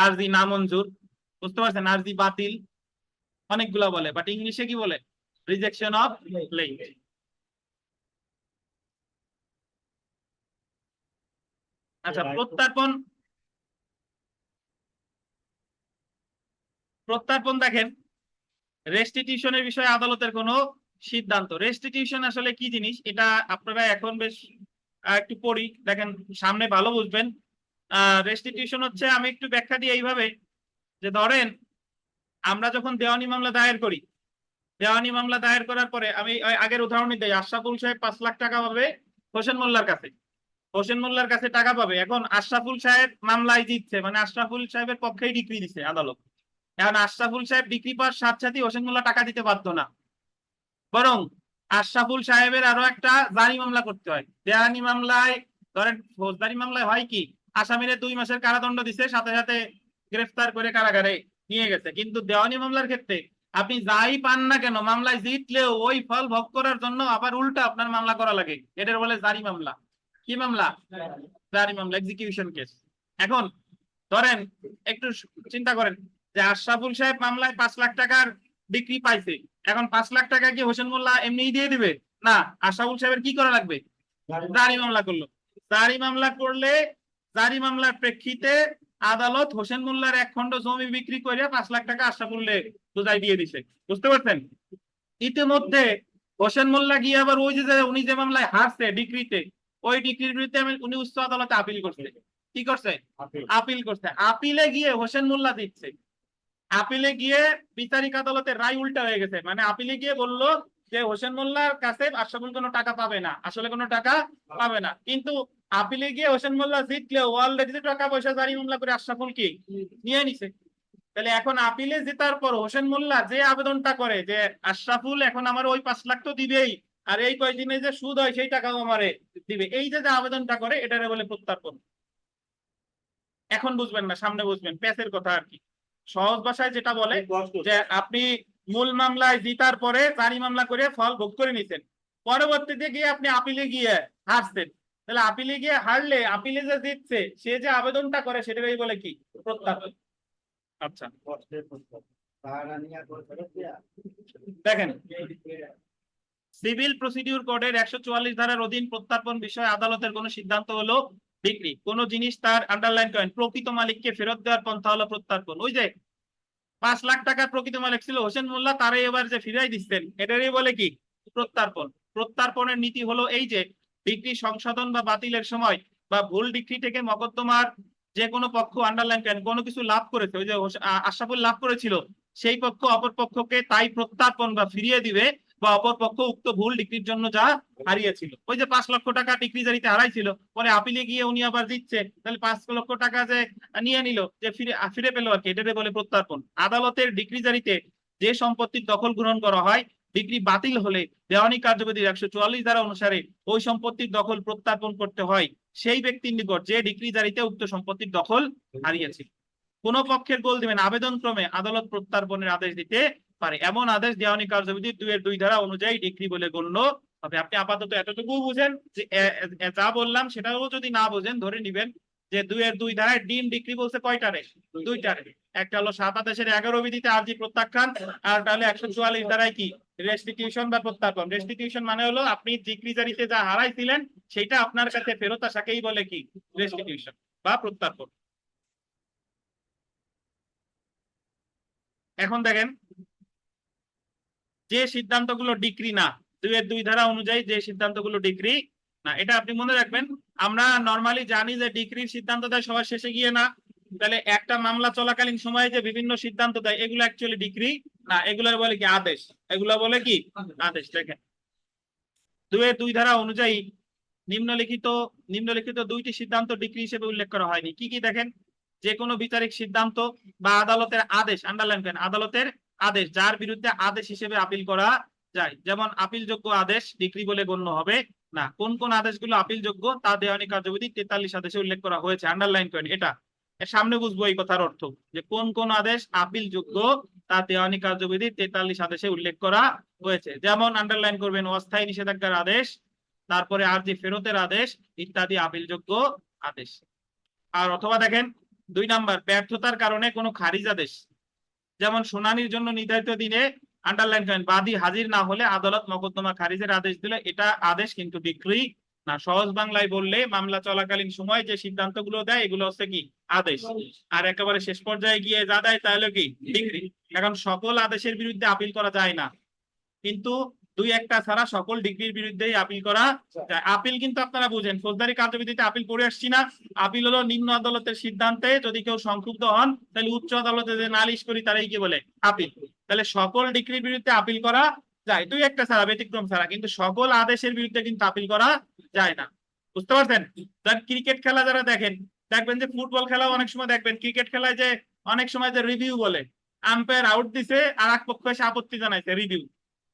আরজি নামঞ্জুর, বুঝতে পারছেন? আরজি বাতিল, অনেকগুলা বলে, বাট ইংলিশে কি বলে? Rejection of claim. আচ্ছা, প্রত্যার্পণ। প্রত্যার্পণ দেখেন, রেস্টিটিউশনের বিষয়ে আদালতের কোনো সিদ্ধান্ত। রেস্টিটিউশন আসলে কি জিনিস এটা আপনারা এখন বেশ একটু পড়ি, দেখেন সামনে ভালো বুঝবেন। রেস্টিটিউশন হচ্ছে, আমি একটু ব্যাখ্যা দিই এইভাবে, যে ধরেন আমরা যখন দেওয়ানি মামলা দায়ের করি, দেওয়ানি মামলা দায়ের করার পরে আমি আগের উদাহরণই দেই, আশরাফুল সাহেব 5 লাখ টাকা পাবে হোসেন মোল্লার কাছে, হোসেন মোল্লার কাছে টাকা পাবে। এখন আশরাফুল সাহেব মামলায় জিতছে, মানে আশরাফুল সাহেবের পক্ষেই ডিক্রি দিচ্ছে আদালত। এখন আশরাফুল সাহেব ডিগ্রি পাওয়ার সাথে সাথে হোসেন মোল্লা টাকা দিতে বাধ্য না, বরং আশরাফুল সাহেবের আরো একটা জারি মামলা করতে হয়। দেওয়ানি মামলায় ধরেন, ফৌজদারি মামলায় হয় কি, আসামিরে 2 মাসের কারাদণ্ড দিছে, সাথে সাথে গ্রেফতার করে কারাগারে নিয়ে গেছে। কিন্তু দেওয়ানি মামলার ক্ষেত্রে আপনি যাই পান না কেন, মামলায় জিতলেও ওই ফল ভোগ করার জন্য আবার উল্টা আপনার মামলা করা লাগে। এটার বলে জারি মামলা। কি মামলা? জারি মামলা, এক্সিকিউশন কেস। এখন ধরেন একটু চিন্তা করেন যে আশরাফুল সাহেব মামলায় 5 লাখ টাকার ডিক্রি পাইছে। এখন 5 লাখ টাকা কি হোসেন মোল্লা এমনি দিয়ে দিবে? না, আশরাফুল সাহেবের কি করা লাগবে? জারি মামলা করলো। জারি মামলা করলে জারি মামলার প্রেক্ষিতে আদালত হোসেন মোল্লার 1 খণ্ড জমি বিক্রি করে 5 লাখ টাকা আশরাফুল্লে বুঝাই দিয়ে দিছে। বুঝতে পারছেন? ইতিমধ্যে হোসেন মোল্লা গিয়ে আবার ওই যে উনি যে মামলায় হারছে ডিক্রিতে, ওই ডিক্রির বিরুদ্ধে উনি উচ্চ আদালতে আপিল করছে। কি করছে? আপিল করছে। আপিলে গিয়ে হোসেন মোল্লা দিচ্ছে, আপিলে গিয়ে বিচারিক আদালতের রায় উল্টা হয়ে গেছে। মানে আপিলে গিয়ে বললো যে হোসেন মোল্লার কাছে আশরাফুল কোনো টাকা পাবে না, আসলে কোনো টাকা পাবে না। কিন্তু আপিলে গিয়ে হোসেন মোল্লা জিতলেও অলরেডি টাকা পয়সা জারি মামলা করে আশরাফুল কি নিয়ে নিছে। তাহলে এখন আপিলে জেতার পর হোসেন মোল্লা যে আবেদনটা করে যে আশরাফুল এখন আমার ওই 5 লাখ তো দিবেই, আর এই কয়দিনে যে সুদ হয় সেই টাকাও আমারে দিবে, এই যে আবেদনটা করে এটারে বলে প্রত্যার্পণ। এখন বুঝবেন না, সামনে বুঝবেন, প্যাচের কথা আর কি। সহজ ভাষায় যেটা বলে যে আপনি মূল মামলায় জিতার পরে জারি মামলা করে ফল ভোগ করে নিছেন, পরবর্তীতে গিয়ে আপনি আপিলে গিয়ে হারছেন, তাহলে আপিলে গিয়ে হারলে আপিলে যে জিতছে সে যে আবেদনটা করে সেটাই বলে কি? প্রত্যার্পণ। আচ্ছা দেখেন, সিভিল প্রসিডিউর কোডের 144 ধারার অধীন প্রত্যার্পণ বিষয়ে আদালতের কোন সিদ্ধান্ত হলো ডিক্রি। কোন জিনিস তার আন্ডারলাইন করেন প্রকৃত মালিককে ফেরত দেওয়ার পন্থা হলো প্রত্যার্পণ। ওই যে 5 লাখ টাকার প্রকৃত মালিক ছিল হোসেন মোল্লা, তারে এবার যে ফিরাই দিচ্ছেন এটারই বলে কি? প্রত্যার্পণ। প্রত্যার্পণের নীতি হলো এই যে ডিক্রি সংশোধন বা বাতিলের সময় বা ভুল ডিক্রি থেকে মকদ্দমার যে কোনো পক্ষ আন্ডারলাইন করেন কোনো কিছু লাভ করেছে, ওই যে আশরাফুল লাভ করেছিল, সেই পক্ষ অপর পক্ষকে তাই প্রত্যার্পণ বা ফিরিয়ে দিবে, বা অপর পক্ষ উক্ত ভুল ডিক্রির জন্য যা হারিয়েছিল। ওই যে 5 লক্ষ টাকা ডিক্রি জারিতে হারাইছিল, পরে আপিলে গিয়ে উনি আবার দিচ্ছে, তাহলে 5 লক্ষ টাকা যে নিয়ে নিল, যে ফিরে পেলো আর কি, এটাকে বলে প্রত্যার্পণ। আদালতের ডিক্রি জারিতে যে সম্পত্তির দখল গ্রহণ করা হয়, ডিক্রি বাতিল হলে দেওয়ানি কার্যবিধির 144 ধারা অনুসারে ওই সম্পত্তির দখল প্রত্যার্পণ করতে হয় সেই ব্যক্তির নিকট যে ডিক্রি জারিতে উক্ত সম্পত্তির দখল হারিয়েছিল। কোন পক্ষের গোল দিবেন আবেদন ক্রমে আদালত প্রত্যার্পণের আদেশ দিতে পারে, এমন আদেশ দেওয়ানি কার্যবিধির 2-2 ধারা অনুযায়ী ডিক্রি বলে গণ্য হবে। আপনি আপাতত এতটুকু বুঝেন যে যা বললাম সেটাও যদি না বুঝেন ধরে নিবেন যে 2-2 ধারায় ডিম ডিক্রি বলছে কয়টারে? 2টারে। একটা হলো 7 আদেশের 11 বিধিতে আর্জি প্রত্যাখ্যান, আর একটা হলো 144 ধারায় কি? রেস্টিটিউশন বা প্রত্যার্পণ। রেস্টিটিউশন মানে হলো আপনি ডিক্রি জারিতে যা হারাইছিলেন সেটা আপনার কাছে ফেরত আসাকেই বলে কি? রেস্টিটিউশন বা প্রত্যার্পণ। এখন দেখেন, যে সিদ্ধান্তগুলো ডিক্রি না, 2-2 ধারা অনুযায়ী যে সিদ্ধান্তগুলো ডিক্রি না, এটা আপনি মনে রাখবেন। আমরা নরমালি জানি যে ডিক্রির সিদ্ধান্ত দেয় সবার শেষে গিয়ে না, তাহলে একটা মামলা চলাকালীন সময়ে যে বিভিন্ন সিদ্ধান্ত দেয় এগুলো অ্যাকচুয়ালি ডিক্রি না, এগুলো বলে কি? আদেশ। এগুলো বলে কি? আদেশ। দেখেন 2-2 ধারা অনুযায়ী নিম্নলিখিত নিম্নলিখিত 2টি সিদ্ধান্ত ডিক্রি হিসেবে উল্লেখ করা হয়নি। কি কি দেখেন? যে কোনো বিচারিক সিদ্ধান্ত বা আদালতের আদেশ, আন্ডারলাইন করেন, আদালতের আদেশ যার বিরুদ্ধে আদেশ হিসেবে আপিল করা যায়, যেমন আপিলযোগ্য আদেশ ডিক্রি বলে গণ্য হবে না। কোন কোন আদেশগুলো আপিলযোগ্য তা দেওয়ানি কার্যবিধি 43 আদেশে উল্লেখ করা হয়েছে, আন্ডারলাইন করেন। এটা এর সামনে বুঝবো এই কথার অর্থ, যে কোন কোন আদেশ আপিলযোগ্য তা দেওয়ানি কার্যবিধি 43 আদেশে উল্লেখ করা হয়েছে। যেমন আন্ডারলাইন করবেন অস্থায়ী নিষেধাজ্ঞার আদেশ, তারপরে আর্জি ফেরতের আদেশ ইত্যাদি আপিলযোগ্য আদেশ। আর অথবা দেখেন 2 নাম্বার, ব্যর্থতার কারণে কোনো খারিজ আদেশ, যেমন শুনানির জন্য নির্ধারিত দিনে আন্ডারলাইন করেন বাদী হাজির না হলে আদালত মকদ্দমা খারিজের আদেশ দিলে এটা আদেশ কিন্তু ডিক্রি না। সহজ বাংলায় বললে মামলা চলাকালীন সময় যে সিদ্ধান্তগুলো দেয় এগুলো হচ্ছে কি? আদেশ। আর একেবারে শেষ পর্যায়ে গিয়ে যা দেয় তাহলে কি? ডিক্রি। এখন সকল আদেশের বিরুদ্ধে আপিল করা যায় না, কিন্তু 2-1টা ছাড়া সকল ডিগ্রির বিরুদ্ধেই আপিল করা যায়। আপিল কিন্তু আপনারা বুঝেন, ফৌজদারি কার্যবিধিতে আপিল পড়ে আসছি না? আপিল হলো নিম্ন আদালতের সিদ্ধান্তে যদি কেউ সংক্ষুব্ধ হন তাহলে উচ্চ আদালতে যে নালিশ করি তারাই কি বলে? আপিল। তাহলে সকল ডিগ্রির বিরুদ্ধে আপিল করা যায়, 2-1টা ছাড়া, ব্যতিক্রম ছাড়া, কিন্তু সকল আদেশের বিরুদ্ধে কিন্তু আপিল করা যায় না। বুঝতে পারছেন? ক্রিকেট খেলা যারা দেখেন, দেখবেন যে ফুটবল খেলাও অনেক সময় দেখবেন, ক্রিকেট খেলায় যে অনেক সময় যে রিভিউ বলে, আম্পায়ার আউট দিছে আর এক পক্ষ এসে আপত্তি জানাইছে, রিভিউ।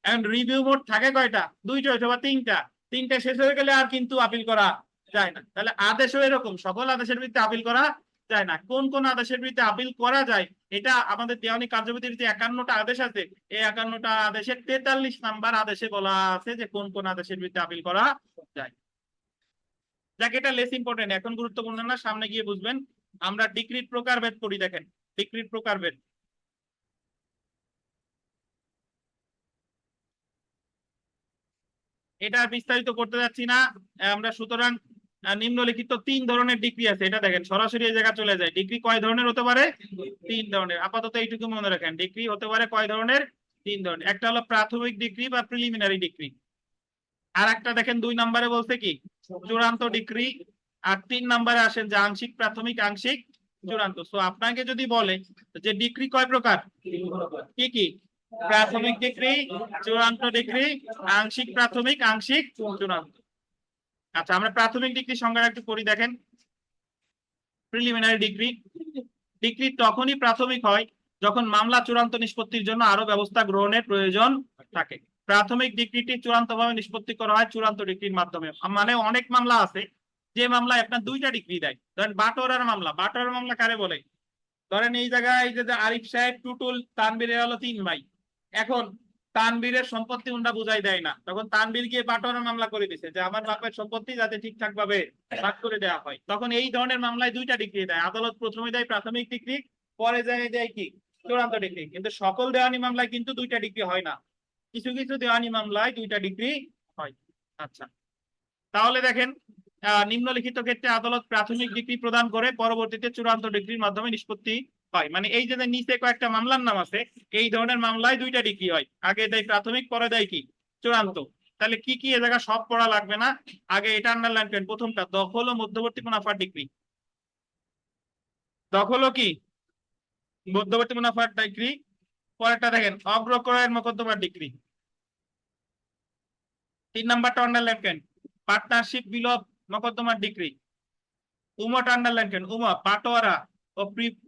এখন রিভিউ মোড থাকে কয়টা? 2টা অথবা 3টা। 3টে শেষ হয়ে গেলে আর কিন্তু আপিল করা যায় না। তাহলে আদেশও এরকম, সকল আদেশের বিরুদ্ধে আপিল করা যায় না। কোন কোন আদেশের বিরুদ্ধে আপিল করা যায় এটা আমাদের দেওয়ানি কার্যবিধির যে 51টা আদেশ আছে, এই 51টা আদেশের 43 নাম্বার আদেশে বলা আছে যে কোন কোন আদেশের বিরুদ্ধে আপিল করা যায়। যাক, এটা লেস ইম্পর্টেন্ট, এখন গুরুত্বপূর্ণ না, সামনে গিয়ে বুঝবেন। আমরা ডিক্রির প্রকারভেদ পড়ি। দেখেন ডিক্রির প্রকারভেদ, এটা বিস্তারিত করতে যাচ্ছি না আমরা। সুতরাং নিম্নলিখিত 3 ধরনের ডিগ্রি আছে, এটা দেখেন সরাসরি এই জায়গা চলে যায়। ডিগ্রি কয় ধরনের হতে পারে? 3 ধরনের। আপাতত এইটুকু মনে রাখেন, ডিগ্রি হতে পারে কয় ধরনের? 3 ধরনের। একটা হলো প্রাথমিক ডিগ্রি বা প্রিলিমিনারি ডিগ্রি, আর একটা দেখেন 2 নম্বরে বলছে কি? চূড়ান্ত ডিগ্রি। আর 3 নম্বরে আসেন যে আংশিক প্রাথমিক আংশিক চূড়ান্ত। সো আপনাকে যদি বলে যে ডিগ্রি কয় প্রকার, কি কি? প্রাথমিক ডিগ্রি, চূড়ান্ত ডিগ্রি, আংশিক প্রাথমিক, আংশিক চূড়ান্ত। আচ্ছা, আমরা প্রাথমিক ডিগ্রি সংজ্ঞা একটু পড়ি। দেখেন প্রিলিমিনারি ডিগ্রি, ডিগ্রি তখনই প্রাথমিক হয় যখন মামলা চূড়ান্ত নিষ্পত্তির জন্য আরো ব্যবস্থা গ্রহণের প্রয়োজন থাকে। প্রাথমিক ডিগ্রিটি চূড়ান্তভাবে নিষ্পত্তি করা হয় চূড়ান্ত ডিগ্রির মাধ্যমে। মানে অনেক মামলা আছে যে মামলায় আপনার 2টা ডিগ্রি দেয়, ধরেন বাটোয়ারার মামলা। বাটোয়ারার মামলা কারে বলে? ধরেন এই জায়গায় এই যে আরিফ সাহেব, টুটুল, তানবীরের হলো 3 ভাই। এখন তানবীরের সম্পত্তি ওনরা বুঝাই দেয় না, তখন তানবীর গিয়ে বাটোয়ারা মামলা করে দিছে যে আমার বাপের সম্পত্তি যাতে ঠিকঠাক ভাবে ভাগ করে দেওয়া হয়। তখন এই ধরনের মামলায় 2টা ডিগ্রি দেয় আদালত, প্রথমে দেয় প্রাথমিক ডিগ্রি, পরে দেয় কি চূড়ান্ত ডিগ্রি। কিন্তু সকল দেওয়ানি মামলায় কিন্তু 2টা ডিগ্রি হয় না, কিছু কিছু দেওয়ানি মামলায় 2টা ডিগ্রি হয়। আচ্ছা, তাহলে দেখেন নিম্নলিখিত ক্ষেত্রে আদালত প্রাথমিক ডিগ্রি প্রদান করে, পরবর্তীতে চূড়ান্ত ডিগ্রির মাধ্যমে নিষ্পত্তি হয়। মানে এই যে নিচে কয়েকটা মামলার নাম আছে, এই ধরনের মামলায় 2টা ডিগ্রি হয়, আগে দেয় প্রাথমিক, পরে দেয় কি চূড়ান্ত। তাহলে কি কি এ জায়গা সব পড়া লাগবে না, আগে এটা আন্ডারলাইন করেন। প্রথমটা দখল ও মধ্যবর্তী মুনাফার ডিগ্রি। দখল ও কি মধ্যবর্তী মুনাফার ডিগ্রি। পরেরটা দেখেন অগ্রক্রয়ের মোকদ্দমার ডিগ্রি। 3 নাম্বারটা আন্ডারলাইন করেন পার্টনারশিপ বিলোপ মোকদ্দমার ডিগ্রি। উমটা আন্ডারলাইন করেন, উমা বাটোয়ারা ও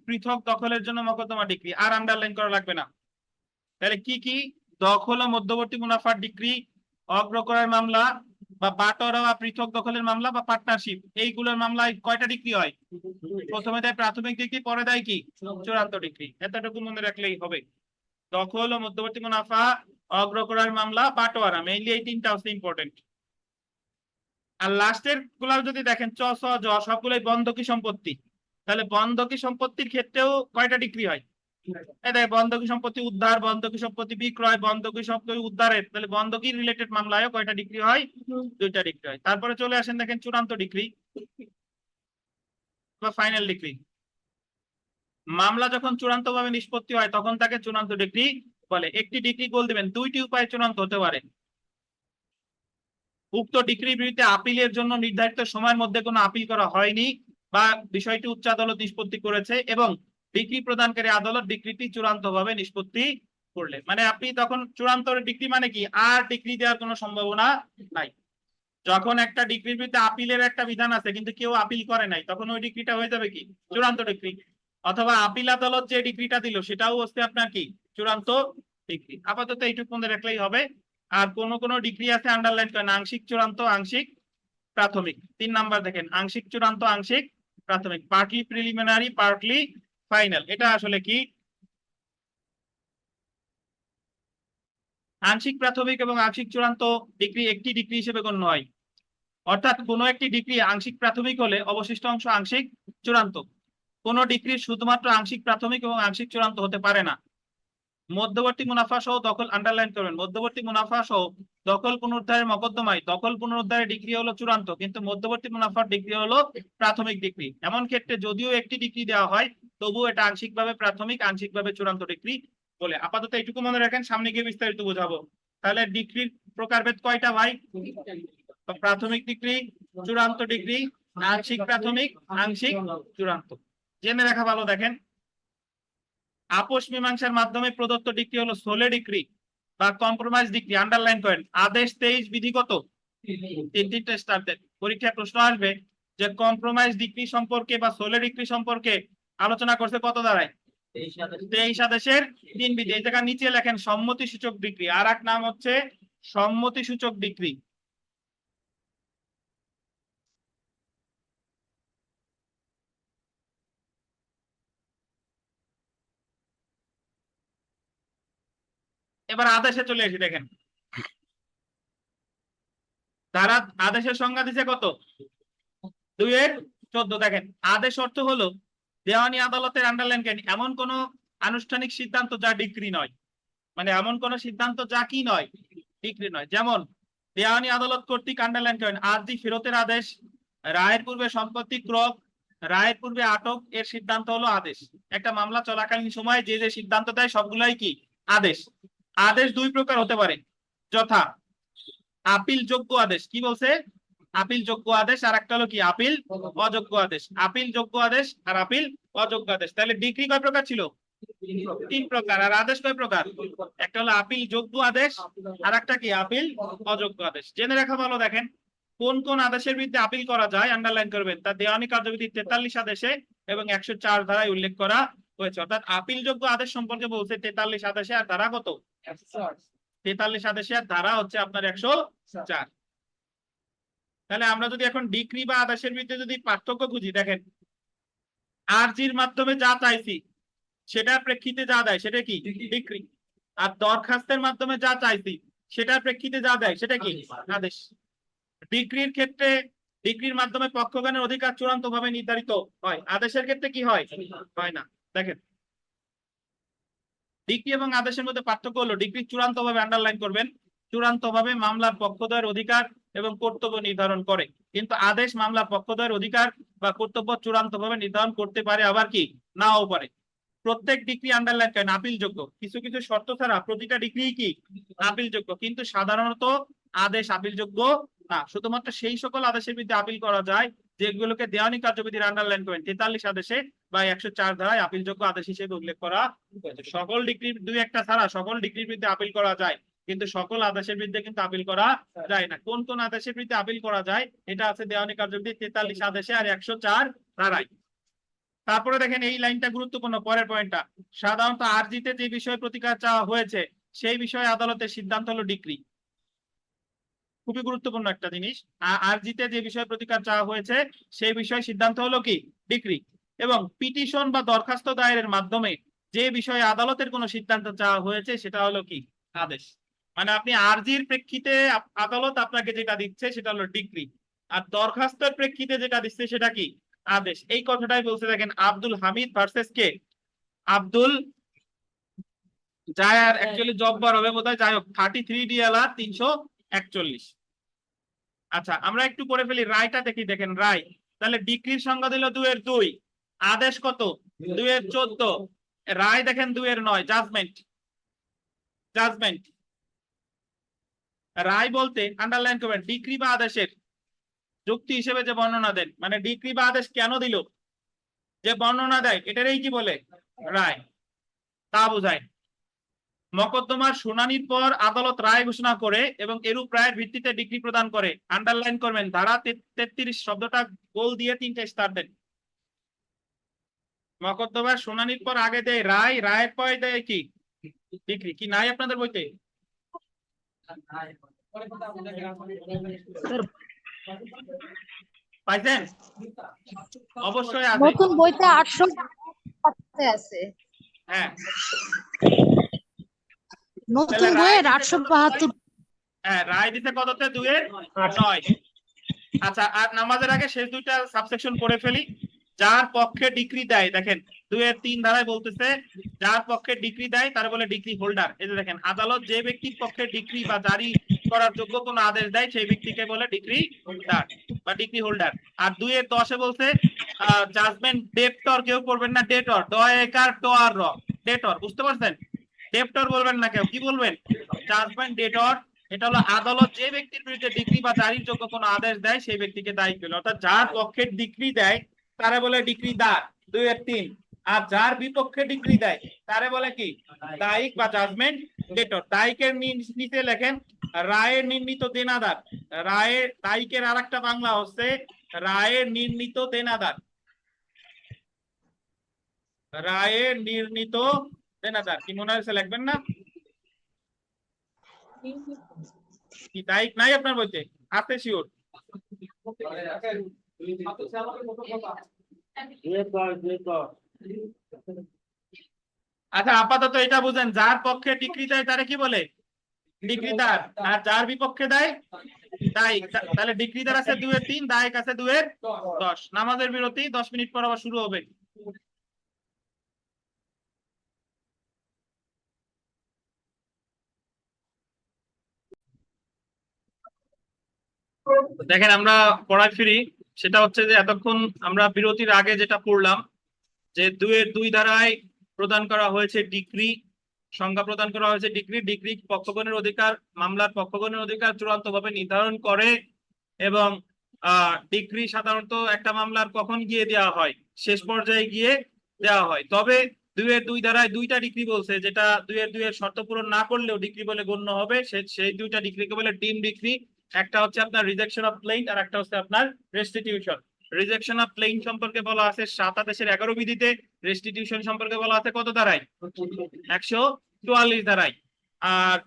পৃথক দখলের জন্য মোকদ্দমা ডিগ্রি, আর আন্ডারলাইন করা লাগবে না। তাহলে কি কি দখল ও মধ্যবর্তী মুনাফার ডিগ্রি, অগ্রক্রয়ের মামলা বা বাটোয়ারা বা পৃথক দখলের মামলা বা পার্টনারশিপ, এইগুলোর মামলায় কয়টা ডিগ্রি হয়? প্রথমে দেয় প্রাথমিক ডিগ্রি, পরে দেয় কি চূড়ান্ত ডিগ্রি। এতটুকু মনে রাখলেই হবে। দখল ও মধ্যবর্তী মুনাফা, অগ্রক্রয়ের মামলা, বাটোয়ারা, মেইনলি এই 3টা হচ্ছে ইম্পর্টেন্ট। আর লাস্টের গুলা যদি দেখেন চ ছ জ, সবগুলোই বন্ধকি সম্পত্তি। তাহলে বন্ধকি সম্পত্তির ক্ষেত্রেও কয়টা ডিগ্রি হয়? এই দেখেন বন্ধকি সম্পত্তি উদ্ধার, বন্ধকি সম্পত্তি বিক্রয়, বন্ধকি সম্পত্তি উদ্ধারের, তাহলে বন্ধকি রিলেটেড মামলায় কয়টা ডিগ্রি হয়? 2টা ডিগ্রি হয়। তারপরে চলে আসেন দেখেন চূড়ান্ত ডিগ্রি বা ফাইনাল ডিগ্রি। মামলা যখন চূড়ান্ত ভাবে নিষ্পত্তি হয় তখন তাকে চূড়ান্ত ডিগ্রি বলে। একটি ডিগ্রি গোল দিবেন, 2টি উপায়ে চূড়ান্ত হতে পারে। উক্ত ডিগ্রির বিরুদ্ধে আপিলের জন্য নির্ধারিত সময়ের মধ্যে কোনো আপিল করা হয়নি বা বিষয়টি উচ্চ আদালত নিষ্পত্তি করেছে এবং ডিগ্রি প্রদানকারী আদালত ডিগ্রিটি চূড়ান্ত ভাবে নিষ্পত্তি করলে, মানে আপনি তখন চূড়ান্ত ডিগ্রি মানে কি আর ডিগ্রি দেওয়ার কোনো সম্ভাবনা নাই। যখন একটা ডিগ্রির বিরুদ্ধে আপিলের একটা বিধান আছে কিন্তু কেউ আপিল করে নাই, তখন ওই ডিগ্রিটা হয়ে যাবে কি চূড়ান্ত ডিগ্রি। অথবা আপিল আদালত যে ডিগ্রিটা দিল সেটাও হচ্ছে আপনার কি চূড়ান্ত ডিগ্রি। আপাতত এইটুকু মনে রাখলেই হবে। আর কোন কোন ডিগ্রি আছে আন্ডারলাইন করেন, আংশিক চূড়ান্ত, আংশিক প্রাথমিক। 3 নাম্বার দেখেন আংশিক চূড়ান্ত, আংশিক প্রাথমিক, পার্টলি প্রিলিমিনারি, পার্টলি ফাইনাল। এটা আসলে কি আংশিক প্রাথমিক এবং আংশিক চূড়ান্ত ডিগ্রি একটি ডিগ্রি হিসেবে গণ্য হয়। অর্থাৎ কোনো একটি ডিগ্রি আংশিক প্রাথমিক হলে অবশিষ্ট অংশ আংশিক চূড়ান্ত। কোন ডিগ্রি শুধুমাত্র আংশিক প্রাথমিক এবং আংশিক চূড়ান্ত হতে পারে না। মধ্যবর্তী মুনাফা সহ দখল, আন্ডারলাইন করবেন, মধ্যবর্তী মুনাফা সহ দখল পুনরুদ্ধারের মকদ্দমায় দখল পুনরুদ্ধারের ডিগ্রি হলো চূড়ান্ত, কিন্তু মধ্যবর্তী মুনাফার ডিগ্রি হলো প্রাথমিক ডিগ্রি। এমন ক্ষেত্রে যদিও একটি ডিগ্রি দেওয়া হয় তবুও এটা আংশিকভাবে প্রাথমিক, আংশিকভাবে চূড়ান্ত ডিগ্রি বলে। আপাতত এইটুকু মনে রাখেন, সামনে গিয়ে বিস্তারিত বোঝাবো। তাহলে ডিগ্রির প্রকারভেদ কয়টা ভাই? প্রাথমিক ডিগ্রি, চূড়ান্ত ডিগ্রি, আংশিক প্রাথমিক, আংশিক চূড়ান্ত। জেনে রাখা ভালো। দেখেন আপোষ মীমাংসার মাধ্যমে প্রদত্ত ডিগ্রি হলো সোলে ডিগ্রি বা কম্প্রোমাইজ ডিগ্রি, আন্ডারলাইন করেন। আদেশ 23 বিধিগত 3টি স্টার দেন। পরীক্ষায় প্রশ্ন আসবে যে কম্প্রোমাইজ ডিগ্রি সম্পর্কে বা সোলে ডিগ্রি সম্পর্কে আলোচনা করছে কত দ্বারায়? 23 আদেশের 3 বিধি। এই জায়গা নিচে লেখেন সম্মতি সূচক ডিগ্রি, আর এক নাম হচ্ছে সম্মতি সূচক ডিগ্রি। এবার আদেশে চলে আসি, দেখেন তারা আদেশের সংজ্ঞা দিছে কত? 2-14। দেখেন আদেশ অর্থ হলো দেওয়ানি আদালতের, আন্ডারলাইন করেন, এমন কোন আনুষ্ঠানিক সিদ্ধান্ত যা ডিগ্রি নয়। মানে এমন কোন সিদ্ধান্ত যা কি নয়, ডিগ্রি নয়। যেমন দেওয়ানি আদালত কর্তৃক, আন্ডারলাইন করেন, আর্জি ফেরতের আদেশ, রায়ের পূর্বে সম্পত্তি ক্রয়, রায়ের পূর্বে আটক, এর সিদ্ধান্ত হলো আদেশ। একটা মামলা চলাকালীন সময় যে যে সিদ্ধান্ত দেয় সবগুলাই কি আদেশ। আদেশ 2 প্রকার হতে পারে, যথা আপিল যোগ্য আদেশ। কি বলছে? আপিল যোগ্য আদেশ। আর একটা হলো কি আপিল অযোগ্য আদেশ। আপিল যোগ্য আদেশ আর আপিল অযোগ্য আদেশ। তাহলে ডিগ্রি কয় প্রকার ছিল? 3 প্রকার। আর আদেশ কয় প্রকার? একটা হলো আপিল যোগ্য আদেশ, আর একটা কি আপিল অযোগ্য আদেশ। জেনে রাখা ভালো। দেখেন কোন কোন আদেশের বিরুদ্ধে আপিল করা যায় আন্ডারলাইন করবেন, তা দেওয়ানি কার্যবিধি 43 আদেশে এবং 104 ধারায় উল্লেখ করা হয়েছে। অর্থাৎ আপিল যোগ্য আদেশ সম্পর্কে বলছে 43 আদেশে, আর ধারা কত? 43 আদেশে, আর ধারা হচ্ছে আপনার 104। তাহলে আমরা যদি এখন ডিগ্রি বা আদেশের বিরুদ্ধে যদি পার্থক্য খুঁজি, দেখেন আরজির মাধ্যমে যা চাইছি সেটার প্রেক্ষিতে যা দেয় সেটা কি ডিক্রি, আর দরখাস্তের মাধ্যমে যা চাইছি সেটার প্রেক্ষিতে যা দেয় সেটা কি আদেশ। ডিক্রির ক্ষেত্রে ডিক্রির মাধ্যমে পক্ষগণের অধিকার চূড়ান্ত ভাবে নির্ধারিত হয়, আদেশের ক্ষেত্রে কি হয়? হয় না। দেখেন ডিক্রি এবং আদেশের মধ্যে পার্থক্য হলো, ডিক্রি চূড়ান্ত ভাবে আন্ডারলাইন করবেন, চূড়ান্ত ভাবে মামলার পক্ষদ্বয়ের অধিকার এবং কর্তব্য নির্ধারণ করে, কিন্তু আদেশ মামলার পক্ষদ্বয়ের অধিকার বা কর্তব্য চূড়ান্ত ভাবে নির্ধারণ করতে পারে, আবার কি নাও পারে। প্রত্যেক ডিগ্রি আন্ডারলাইন করেন আপিল যোগ্য, কিছু কিছু শর্ত ছাড়া প্রতিটা ডিগ্রি কি আপিল যোগ্য, কিন্তু সাধারণত আদেশ আপিল যোগ্য না। শুধুমাত্র সেই সকল আদেশের বিরুদ্ধে আপিল করা যায় যেগুলোকে দেওয়ানি কার্যবিধির আন্ডারলাইন করেন 43 আদেশে বা 104 ধারায় আপিল যোগ্য আদেশ হিসেবে উল্লেখ করা হয়েছে। সকল ডিগ্রি দুই একটা ছাড়া সকল ডিগ্রির বিরুদ্ধে আপিল করা যায়, কিন্তু সকল আদেশের বিরুদ্ধে কিন্তু আপিল করা যায় না। কোন কোন আদেশের বিরুদ্ধে আপিল করা যায় এটা আছে দেওয়ানি কার্যবিধি 43 আদেশে আর 104 ধারায়। তারপরে দেখেন এই লাইনটা গুরুত্বপূর্ণ, পরের পয়েন্টটা, সাধারণত আরজিতে যে বিষয়ে প্রতিকার চাওয়া হয়েছে সেই বিষয়ে আদালতের সিদ্ধান্ত হলো ডিক্রি। খুবই গুরুত্বপূর্ণ একটা জিনিস, আরজিতে যে বিষয়ে প্রতিকার চাওয়া হয়েছে সেই বিষয়ে সিদ্ধান্ত হলো কি ডিক্রি। এবং পিটিশন বা দরখাস্ত দায়েরের মাধ্যমে যে বিষয়ে আদালতের কোনো সিদ্ধান্ত চাওয়া হয়েছে সেটা হলো কি আদেশ। মানে আপনি আরজির প্রেক্ষিতে আদালত আপনাকে যেটা দিচ্ছে সেটা হলো ডিক্রি, আর দরখাস্তের প্রেক্ষিতে যেটা দিচ্ছে সেটা কি আদেশ। এই কথাটাই বলছে দেখেন আব্দুল হামিদ ভার্সেস কে আব্দুল জায়ার, অ্যাকচুয়ালি জব্বার হবে বোধহয়, যাই হোক 33 DLR 341। আচ্ছা আমরা একটু পড়ে ফেলি রায়টা দেখি। দেখেন রায়, তাহলে ডিক্রির সংজ্ঞা দিল 2-2, আদেশ কত 2-14, রায় দেখেন 2-9, জাজমেন্ট। জাজমেন্ট রায় বলতে আন্ডারলাইন করবেন ডিক্রি বা আদেশের যুক্তি হিসেবে যে বর্ণনা দেন, মানে ডিক্রি বা আদেশ কেন দিল, যে বর্ণনা দেয় এটারই কি বলে রায়, তা বোঝায়। মকদ্দমার শুনানির পর আদালত রায় ঘোষণা করে এবং এরূপ রায়ের ভিত্তিতে ডিক্রি প্রদান করে। আন্ডারলাইন করবেন ধারা 33 শব্দটা গোল দিয়ে 3টে স্টার দেন। মকদ্দমার শুনানির পর আগে দেয় রায়, রায়ের পরে দেয় কি ডিক্রি। কি নাই আপনাদের বইতে? পাইছেন? অবশ্যই আছে, নতুন বইতে 800 আছে। হ্যাঁ নতুন বইয়ের 872। হ্যাঁ রায় দিতে কততে 2-9। আচ্ছা আর নামাজের আগে শেষ দুইটা সাবসেকশন পড়ে ফেলি। যার পক্ষে ডিক্রি দেয়, দেখেন 2-3 ধারায় বলতেছে যার পক্ষে ডিক্রি দেয় তার বলে ডিক্রি হোল্ডার। এই যে দেখেন আদালত যে ব্যক্তির পক্ষে ডিক্রি বা জারি করার যোগ্য কোন আদেশ দেয় সেই ব্যক্তিকে বলে ডিক্রি হোল্ডার বা ডিক্রি হোল্ডার। আর 2-10 বলছে জাজমেন্ট ডেপ্টর, কেউ পড়বেন না ডেটর, ডয়েকার টোয়ার র, ডেটর, বুঝতে পারছেন? ডেপ্টর বলবেন না, কেউ কি বলবেন জাজমেন্ট ডেটর। এটা হলো আদালত যে ব্যক্তির বিরুদ্ধে ডিক্রি বা জারির যোগ্য কোনো আদেশ দেয় সেই ব্যক্তিকে দায়ী করল, অর্থাৎ যার পক্ষে ডিক্রি দেয় তারে বলে ডিক্রিদার 2-3, আর যার বিপক্ষে ডিক্রি দেয় তারে বলে কি দায়িক বা জাজমেন্ট ডেটর। দায়িকের নিচে লেখেন রায়ের নির্ণীত দেনাদার। রায়ের দায়িকের আরেকটা বাংলা হচ্ছে রায়ের নির্ণীত দেনাদার। রায়ের নির্ণীত দেনাদার কি মনে হয়েছে লিখবেন না? কি দায়িক নাই আপনার বইতে? আছে শিওর? আচ্ছা আপাতত এটা বুঝেন, যার পক্ষে ডিক্রি দেয় তারে কি বলে ডিক্রিদার, আর যার বিপক্ষে দেয় দায়িক। তাহলে ডিক্রিদার আছে 2-3, দায়িক আছে 2-10। নামাজের বিরতি 10 মিনিট পর আবার শুরু হবে। দেখেন আমরা পড়ায় ফিরি, সেটা হচ্ছে যে এতক্ষণ আমরা বিরতির আগে যেটা পড়লাম যে 2-2 ধারায় প্রদান করা হয়েছে ডিক্রি, সংজ্ঞা প্রদান করা হয়েছে ডিক্রি। ডিক্রি পক্ষগণের অধিকার, মামলার পক্ষগণের অধিকার চূড়ান্ত ভাবে নির্ধারণ করে। এবং ডিক্রি সাধারণত একটা মামলার কখন গিয়ে দেওয়া হয়, শেষ পর্যায়ে গিয়ে দেওয়া হয়। তবে 2-2 ধারায় দুইটা ডিক্রি বলছে, যেটা 2-2 শর্ত পূরণ না করলেও ডিক্রি বলে গণ্য হবে, সেই দুইটা ডিক্রিকে বলে ডিম ডিক্রি। একটা হচ্ছে আপনার রিজেকশন অফ ক্লেইম আর একটা হচ্ছে আপনার রেস্টিটিউশন। রিজেকশন অফ ক্লেইম সম্পর্কে বলা আছে 7 আদেশের 11 বিধিতে, রেস্টিটিউশন সম্পর্কে বলা আছে কত ধারায় 144 ধারায়। আর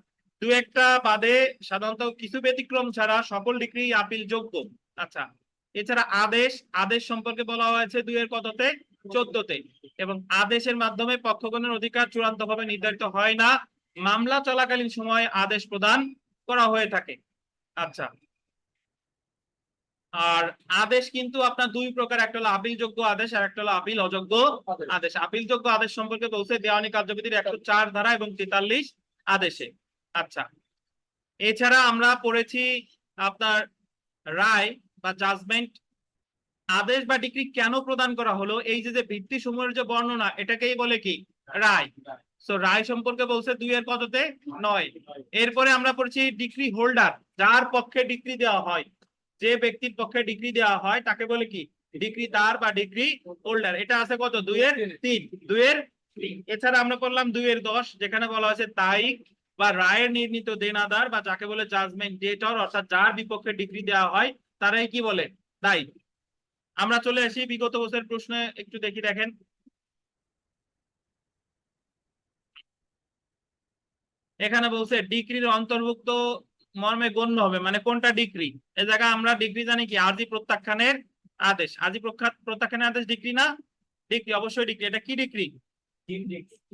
দু একটা বাদে সাধারণত কিছু ব্যতিক্রম ছাড়া সকল ডিক্রি আপিল যোগ্য। আচ্ছা এছাড়া আদেশ, আদেশ সম্পর্কে বলা হয়েছে 2-এর কততে 14-তে। এবং আদেশের মাধ্যমে পক্ষগণের অধিকার চূড়ান্তভাবে নির্ধারিত হয় না, মামলা চলাকালীন সময় আদেশ প্রদান করা হয়ে থাকে। আচ্ছা, আর আদেশ কিন্তু আপনার দুই প্রকার, একটা হলো আপিলযোগ্য আদেশ আর একটা হলো আপিল অযোগ্য আদেশ। আপিলযোগ্য আদেশ সম্পর্কে বলছে দেওয়ানি কার্যবিধির 104 ধারা এবং 43 আদেশে। আচ্ছা, এছাড়া আমরা পড়েছি আপনার রায় বা জাজমেন্ট, আদেশ বা ডিক্রি কেন প্রদান করা হলো, এই যে ভিত্তি সমূহের যে বর্ণনা, এটাকেই বলে কি রায়। সো রায় সম্পর্কে বলছে 2-এর কততে 9। এরপরে আমরা পড়ছি ডিক্রি হোল্ডার, যার পক্ষে ডিক্রি দেওয়া হয়, যে ব্যক্তির পক্ষে ডিক্রি দেওয়া হয় তাকে বলে কি ডিক্রিদার বা ডিক্রি হোল্ডার। এটা আছে কত 2-এর 3, 2-এর 3। এছাড়া আমরা পড়লাম 2-এর 10, যেখানে বলা হয়েছে দায়িক বা রায়ের নির্ণীত দেনাদার বা যাকে বলে জাজমেন্ট ডেটর, অর্থাৎ যার বিপক্ষে ডিক্রি দেওয়া হয় তারাই কি বলে দায়ী। আমরা চলে আসি বিগত বছরের প্রশ্নে, একটু দেখি। দেখেন এখানে বলছে ডিক্রির অন্তর্ভুক্ত মর্মে গণ্য হবে, মানে কোনটা ডিক্রি। এই জায়গায় আমরা ডিক্রি জানি কি আর্জি প্রত্যাখ্যানের আদেশ। আর্জি প্রত্যাখ্যানের আদেশ ডিক্রি না? ডিক্রি, অবশ্যই ডিক্রি। এটা কি ডিক্রি?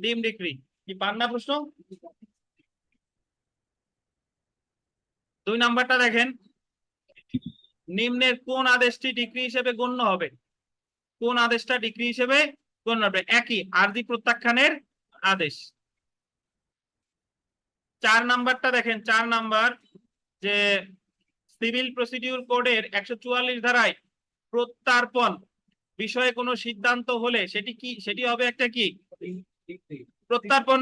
ডিম ডিক্রি। কি পান না প্রশ্ন? 2 নাম্বারটা দেখেন, নিম্নের কোন আদেশটি ডিক্রি হিসেবে গণ্য হবে? কোন আদেশটা ডিক্রি হিসেবে গণ্য হবে? একই, আর্জি প্রত্যাখ্যানের আদেশ। 4 নাম্বারটা দেখেন, 4 নাম্বার যে সিভিল প্রসিডিউর কোডের 144 ধারায় প্রত্যার্পণ বিষয়ে কোনো সিদ্ধান্ত হলে সেটি হবে একটা কি প্রত্যার্পণ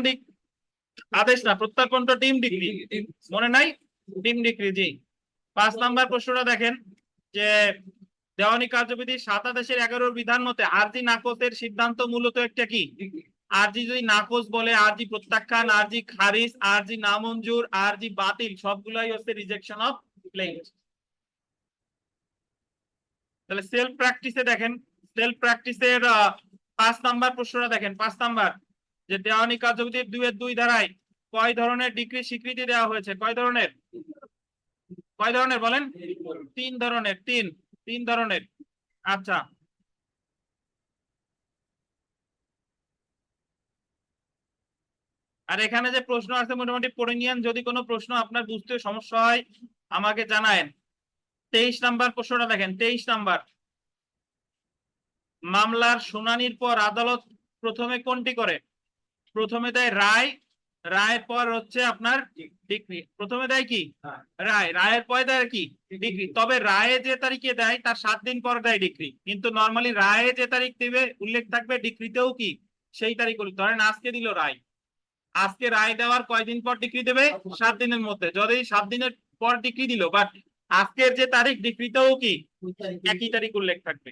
আদেশ না, প্রত্যার্পণ তো ডিম ডিক্রি, মনে নাই? ডিম ডিক্রি, জি। 5 নাম্বার প্রশ্নটা দেখেন যে দেওয়ানি কার্যবিধি 7 আদেশের 11 বিধান মতে আরজি নাকচের সিদ্ধান্ত মূলত একটা কি আরজি যদি নাকচ বলে, আরজি প্রত্যাখ্যান, আরজি খারিজ, আরজি নামঞ্জুর, আরজি বাতিল, সবগুলাই হচ্ছে রিজেকশন অফ ক্লেম। তাহলে সেলফ প্র্যাকটিসে দেখেন, সেলফ প্র্যাকটিসের 5 নাম্বার প্রশ্নটা দেখেন। 5 নাম্বার যে দেওয়ানি কার্যবিধির 2-এর 2 ধারায় কয় ধরনের ডিক্রি স্বীকৃতি দেওয়া হয়েছে? কয় ধরনের? কয় ধরনের বলেন? 3 ধরনের। 3 ধরনের। আচ্ছা, আর এখানে যে প্রশ্ন আছে মোটামুটি পড়ে নিয়েন, যদি কোনো প্রশ্ন আপনার বুঝতে সমস্যা হয় আমাকে জানায়েন। 23 নাম্বার প্রশ্নটা দেখেন। 23 নাম্বার, মামলার শুনানির পর আদালত প্রথমে কোনটি করে? প্রথমে দেয় রায়, রায়ের পর হচ্ছে আপনার ডিক্রি। প্রথমে দেয় কি রায়, রায়ের পরে দেয় কি ডিক্রি। তবে রায়ে যে তারিখে দেয় তার 7 দিন পর দেয় ডিক্রি, কিন্তু নর্মালি রায়ে যে তারিখ দেবে উল্লেখ থাকবে, ডিক্রিতেও কি সেই তারিখ। ধরেন আজকে দিল রায়, আজকে রায় দেওয়ার কয়দিন পর ডিক্রি দেবে? 7 দিনের মধ্যে। যদি 7 দিনের পর ডিক্রি দিল, বাট আজকের যে তারিখ ডিক্রিতেও কি একই তারিখ উল্লেখ থাকবে।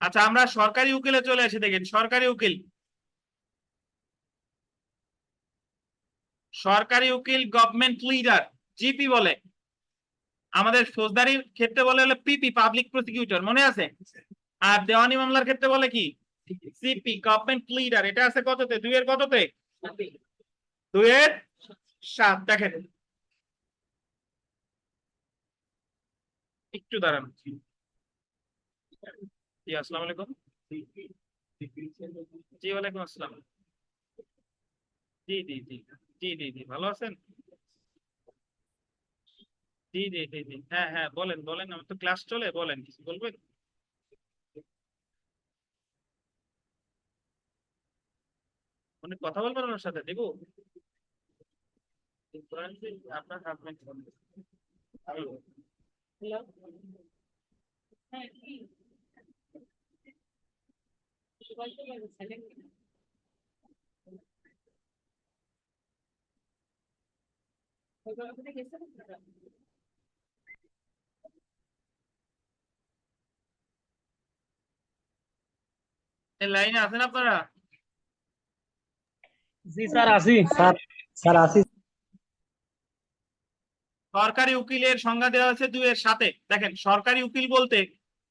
আচ্ছা, আমরা সরকারি উকিলে চলে আসি। দেখেন সরকারি উকিল, সরকারি উকিল গভর্নমেন্ট লিডার, জিপি বলে। আমাদের ফৌজদারি ক্ষেত্রে বলে হলো পিপি, পাবলিক প্রসিকিউটর, মনে আছে? আর দেওয়ানি মামলার ক্ষেত্রে বলে কি সিপি, গভর্নমেন্ট লিডার। এটা আছে কততে? 2-এর কততে? 2-এর 7। দেখেন একটু দাঁড়ান। জি, আসসালামু আলাইকুম। জি, ওয়ালাইকুম আসসালাম। জি জি জি জি জি জি, ভালো আছেন? জি জি জি জি, হ্যাঁ হ্যাঁ, বলেন বলেন, আমার তো ক্লাস চলে, বলেন কিছু বলবেন। উনি কথা বলবেন, ওনার সাথে দেবো আপনার হাজবেন্ড। হ্যালো, এই লাইনে আছেন আপনারা? জি স্যার আছি স্যার। স্যার আছি। সরকারি উকিলের সংজ্ঞা দেওয়া হয়েছে 2-এর 7-এ। দেখেন সরকারি উকিল বলতে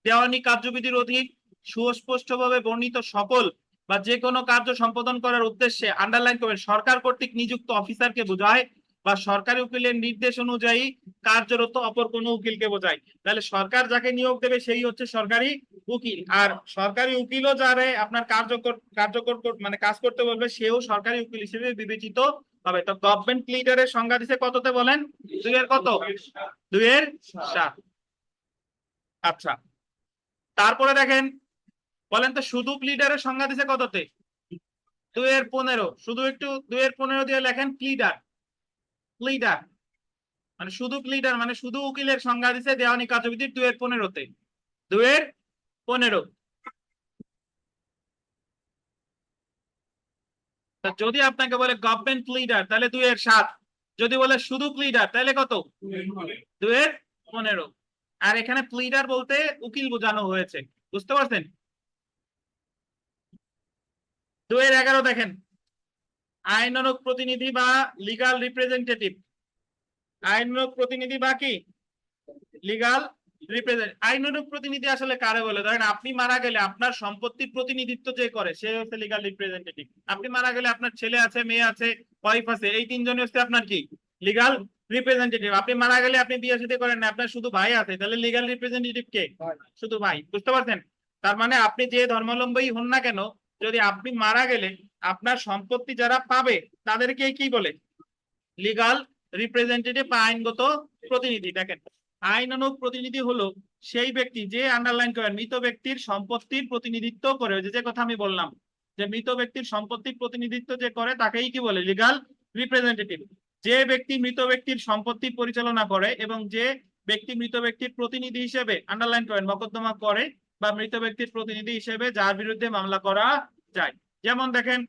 দেওয়ানি কার্যবিধির অধীন সুস্পষ্টভাবে বর্ণিত সকল বা যে কোনো কার্য সম্পাদন করার উদ্দেশ্যে, আন্ডারলাইন করবেন, সরকার কর্তৃক নিযুক্ত অফিসারকে বোঝায়, বা সরকারি উকিলের নির্দেশ অনুযায়ী কার্যরত অপর কোনো উকিলকে বোঝায়। তাহলে সরকার যাকে নিয়োগ দেবে সেই হচ্ছে সরকারি উকিল, আর সরকারি উকিলও যারে আপনার কার্যকর মানে কাজ করতে বলবে সেও সরকারি উকিল হিসেবে বিবেচিত হবে। তো গভর্নমেন্ট লিডারের সংজ্ঞা দিছে কততে বলেন? 2 এর কত? 2-7। আচ্ছা, তারপরে দেখেন, বলেন তো শুধু প্লিডারের সংজ্ঞা দিছে কততে? 2-15। শুধু একটু 2-15 দিয়ে লেখেন প্লিডার। প্লিডার মানে শুধু প্লিডার মানে শুধু উকিলের সংজ্ঞা দিছে দেওয়ানি কার্যবিধির 2-15-তে। 2-15। যদি আপনাকে বলে গভর্নমেন্ট প্লিডার তাহলে 2-7। যদি বলে শুধু প্লিডার তাহলে কত? 2-15। আর এখানে প্লিডার বলতে উকিল বোঝানো হয়েছে, বুঝতে পারছেন? 2-11 দেখেন, আইনানুগ প্রতিনিধি বা লিগাল রিপ্রেজেন্টেটিভ। আইনানুগ প্রতিনিধি বা কি লিগাল রিপ্রেজেন্ট। আইনানুগ প্রতিনিধি আসলে কারে বলে? ধরেন আপনি মারা গেলে আপনার সম্পত্তির প্রতিনিধিত্ব যে করে সে হচ্ছে লিগাল রিপ্রেজেন্টেটিভ। আপনি মারা গেলে আপনার ছেলে আছে, মেয়ে আছে, ওয়াইফ আছে, এই তিনজনই হচ্ছে আপনার কি লিগাল রিপ্রেজেন্টেটিভ। আপনি মারা গেলে আপনি বিয়ে শাদী করেন না, আপনার শুধু ভাই আছে, তাহলে লিগাল রিপ্রেজেন্টেটিভ কে? শুধু ভাই, বুঝতে পারছেন? তার মানে আপনি যে ধর্মাবলম্বী হন না কেন, যদি আপনি মারা গেলে আপনার সম্পত্তি যারা পাবে তাদেরকে কি বলে? লিগাল রিপ্রেজেন্টেটিভ বা আইনগত প্রতিনিধি। দেখেন, আইনানুগ প্রতিনিধি হলো সেই ব্যক্তি যে, আন্ডারলাইন করেন, মৃত ব্যক্তির সম্পত্তির প্রতিনিধিত্ব করে। যে কথা আমি বললাম যে মৃত ব্যক্তির সম্পত্তির প্রতিনিধিত্ব যে করে তাকেই কি বলে? Legal representative. যে ব্যক্তি মৃত ব্যক্তির সম্পত্তি পরিচালনা করে এবং যে ব্যক্তি মৃত ব্যক্তির প্রতিনিধি হিসেবে, আন্ডারলাইন করেন, মকদ্দমা করে বা মৃত ব্যক্তির প্রতিনিধি হিসেবে যার বিরুদ্ধে মামলা করা যায়। যেমন দেখেন,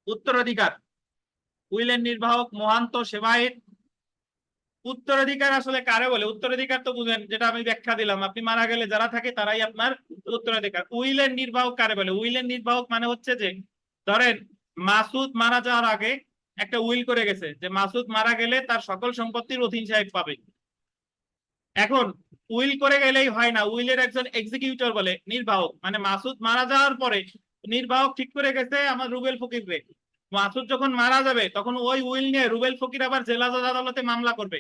উত্তরাধিকার, উইলের নির্বাহক, মহান্ত, সেবায়েত। উত্তরাধিকার আসলে কারে বলে? উত্তরাধিকার তো বুঝেন, যেটা আমি ব্যাখ্যা দিলাম, আপনি মারা গেলে যারা থাকে তারাই আপনার উত্তরাধিকার। উইলের নির্বাহক কারে বলে? উইলের নির্বাহক মানে হচ্ছে যে, ধরেন মাসুদ মারা যাওয়ার আগে একটা উইল করে গেছে যে মাসুদ মারা গেলে তার সকল সম্পত্তির অধীন সাহেব পাবে। এখন উইল করে গেলেই হয় না, উইলের একজন এক্সিকিউটর বলে নির্বাহক। মানে মাসুদ মারা যাওয়ার পরে নির্বাহক ঠিক করে গেছে আমার রুবেল ফকির রে, মাসুদ যখন মারা যাবে তখন ওই উইল নিয়ে রুবেল ফকির আবার জেলা জজ আদালতে মামলা করবে,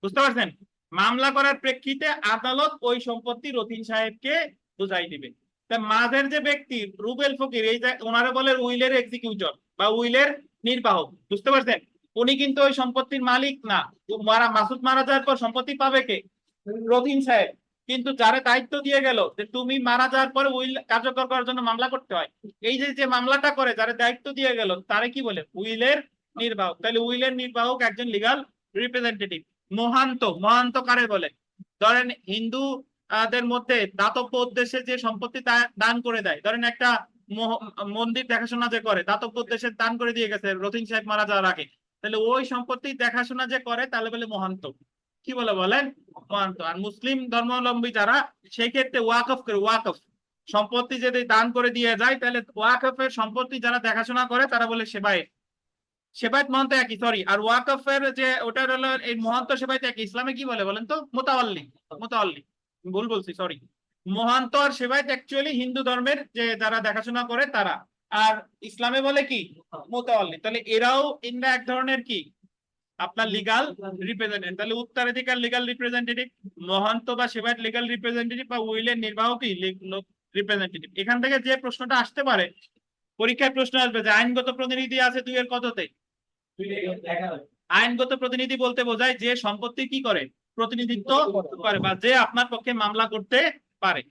বুঝতে পারছেন? মামলা করার প্রেক্ষিতে আদালত ওই সম্পত্তির রতিন সাহেবকে বুঝাই দিবে। তা মাঝের যে ব্যক্তি রুবেল ফকির, এই যে ওনারা বলে উইলের এক্সিকিউটর বা উইলের নির্বাহক, বুঝতে পারছেন? উনি কিন্তু ওই সম্পত্তির মালিক না। মাসুদ মারা যাওয়ার পর সম্পত্তি পাবে কে? রতিন সাহেব। কিন্তু যারা দায়িত্ব দিয়ে গেল যে তুমি মারা যাওয়ার পরে উইল কার্যকর করার জন্য মামলা করতে হয়, এই যে যে মামলাটা করে যারা দায়িত্ব দিয়ে গেল তারে কি বলে? উইলের নির্বাহক। তাহলে উইলের নির্বাহক একজন লিগাল রিপ্রেজেন্টেটিভ। মহান্ত, মহান্ত কারে বলে? ধরেন হিন্দু দের মধ্যে দাতব্য উদ্দেশ্যে যে সম্পত্তি দান করে দেয়, ধরেন একটা মন্দির দেখাশোনা যে করে, দাতব্য উদ্দেশ্যে দান করে দিয়ে গেছে রতিন সাহেব মারা যাওয়ার আগে, তাহলে ওই সম্পত্তি দেখাশোনা যে করে তাহলে বলে মহান্ত। কি বলে? বলেন মহান্ত। আর মুসলিম ধর্মাবলম্বী যারা, সেই ক্ষেত্রে ওয়াকফ করে, ওয়াকফ সম্পত্তি যদি দান করে দিয়ে যায় তাহলে ওয়াকফের সম্পত্তি যারা দেখাশোনা করে তারা বলে সেবায়েত। সেবায়েত মহান্ত একই, সরি। আর ওয়াকফের যে ওটা হলো এই মহান্ত সেবায়েত একই। ইসলামে কি বলে বলেন তো? মুতাওয়াল্লি। মুতাওয়াল্লি, ভুল বলছি, সরি। মহান্ত আর সেবায়েত অ্যাকচুয়ালি হিন্দু ধর্মের যে যারা দেখাশোনা করে তারা, আর ইসলামে বলে কি? মুতাওয়াল্লি। তাহলে এরাও ইনরা এক ধরনের কি আপনার লিগাল রিপ্রেজেন্টেটিভ। তাহলে উত্তরাধিকার লিগাল রিপ্রেজেন্টেটিভ, মহান্ত বা সেবায়েত লিগাল রিপ্রেজেন্টেটিভ, বা উইলের নির্বাহকই রিপ্রেজেন্টেটিভ। এখান থেকে যে প্রশ্নটা আসতে পারে, পরীক্ষায় প্রশ্ন আসবে যে আইনগত প্রতিনিধি আছে 2-এর কততে? আইনগত প্রতিনিধি বলতে বোঝায় যে সম্পত্তি কি করে? প্রতিনিধিত্ব করে, বা যে আপনার পক্ষে মামলা করতে পারে,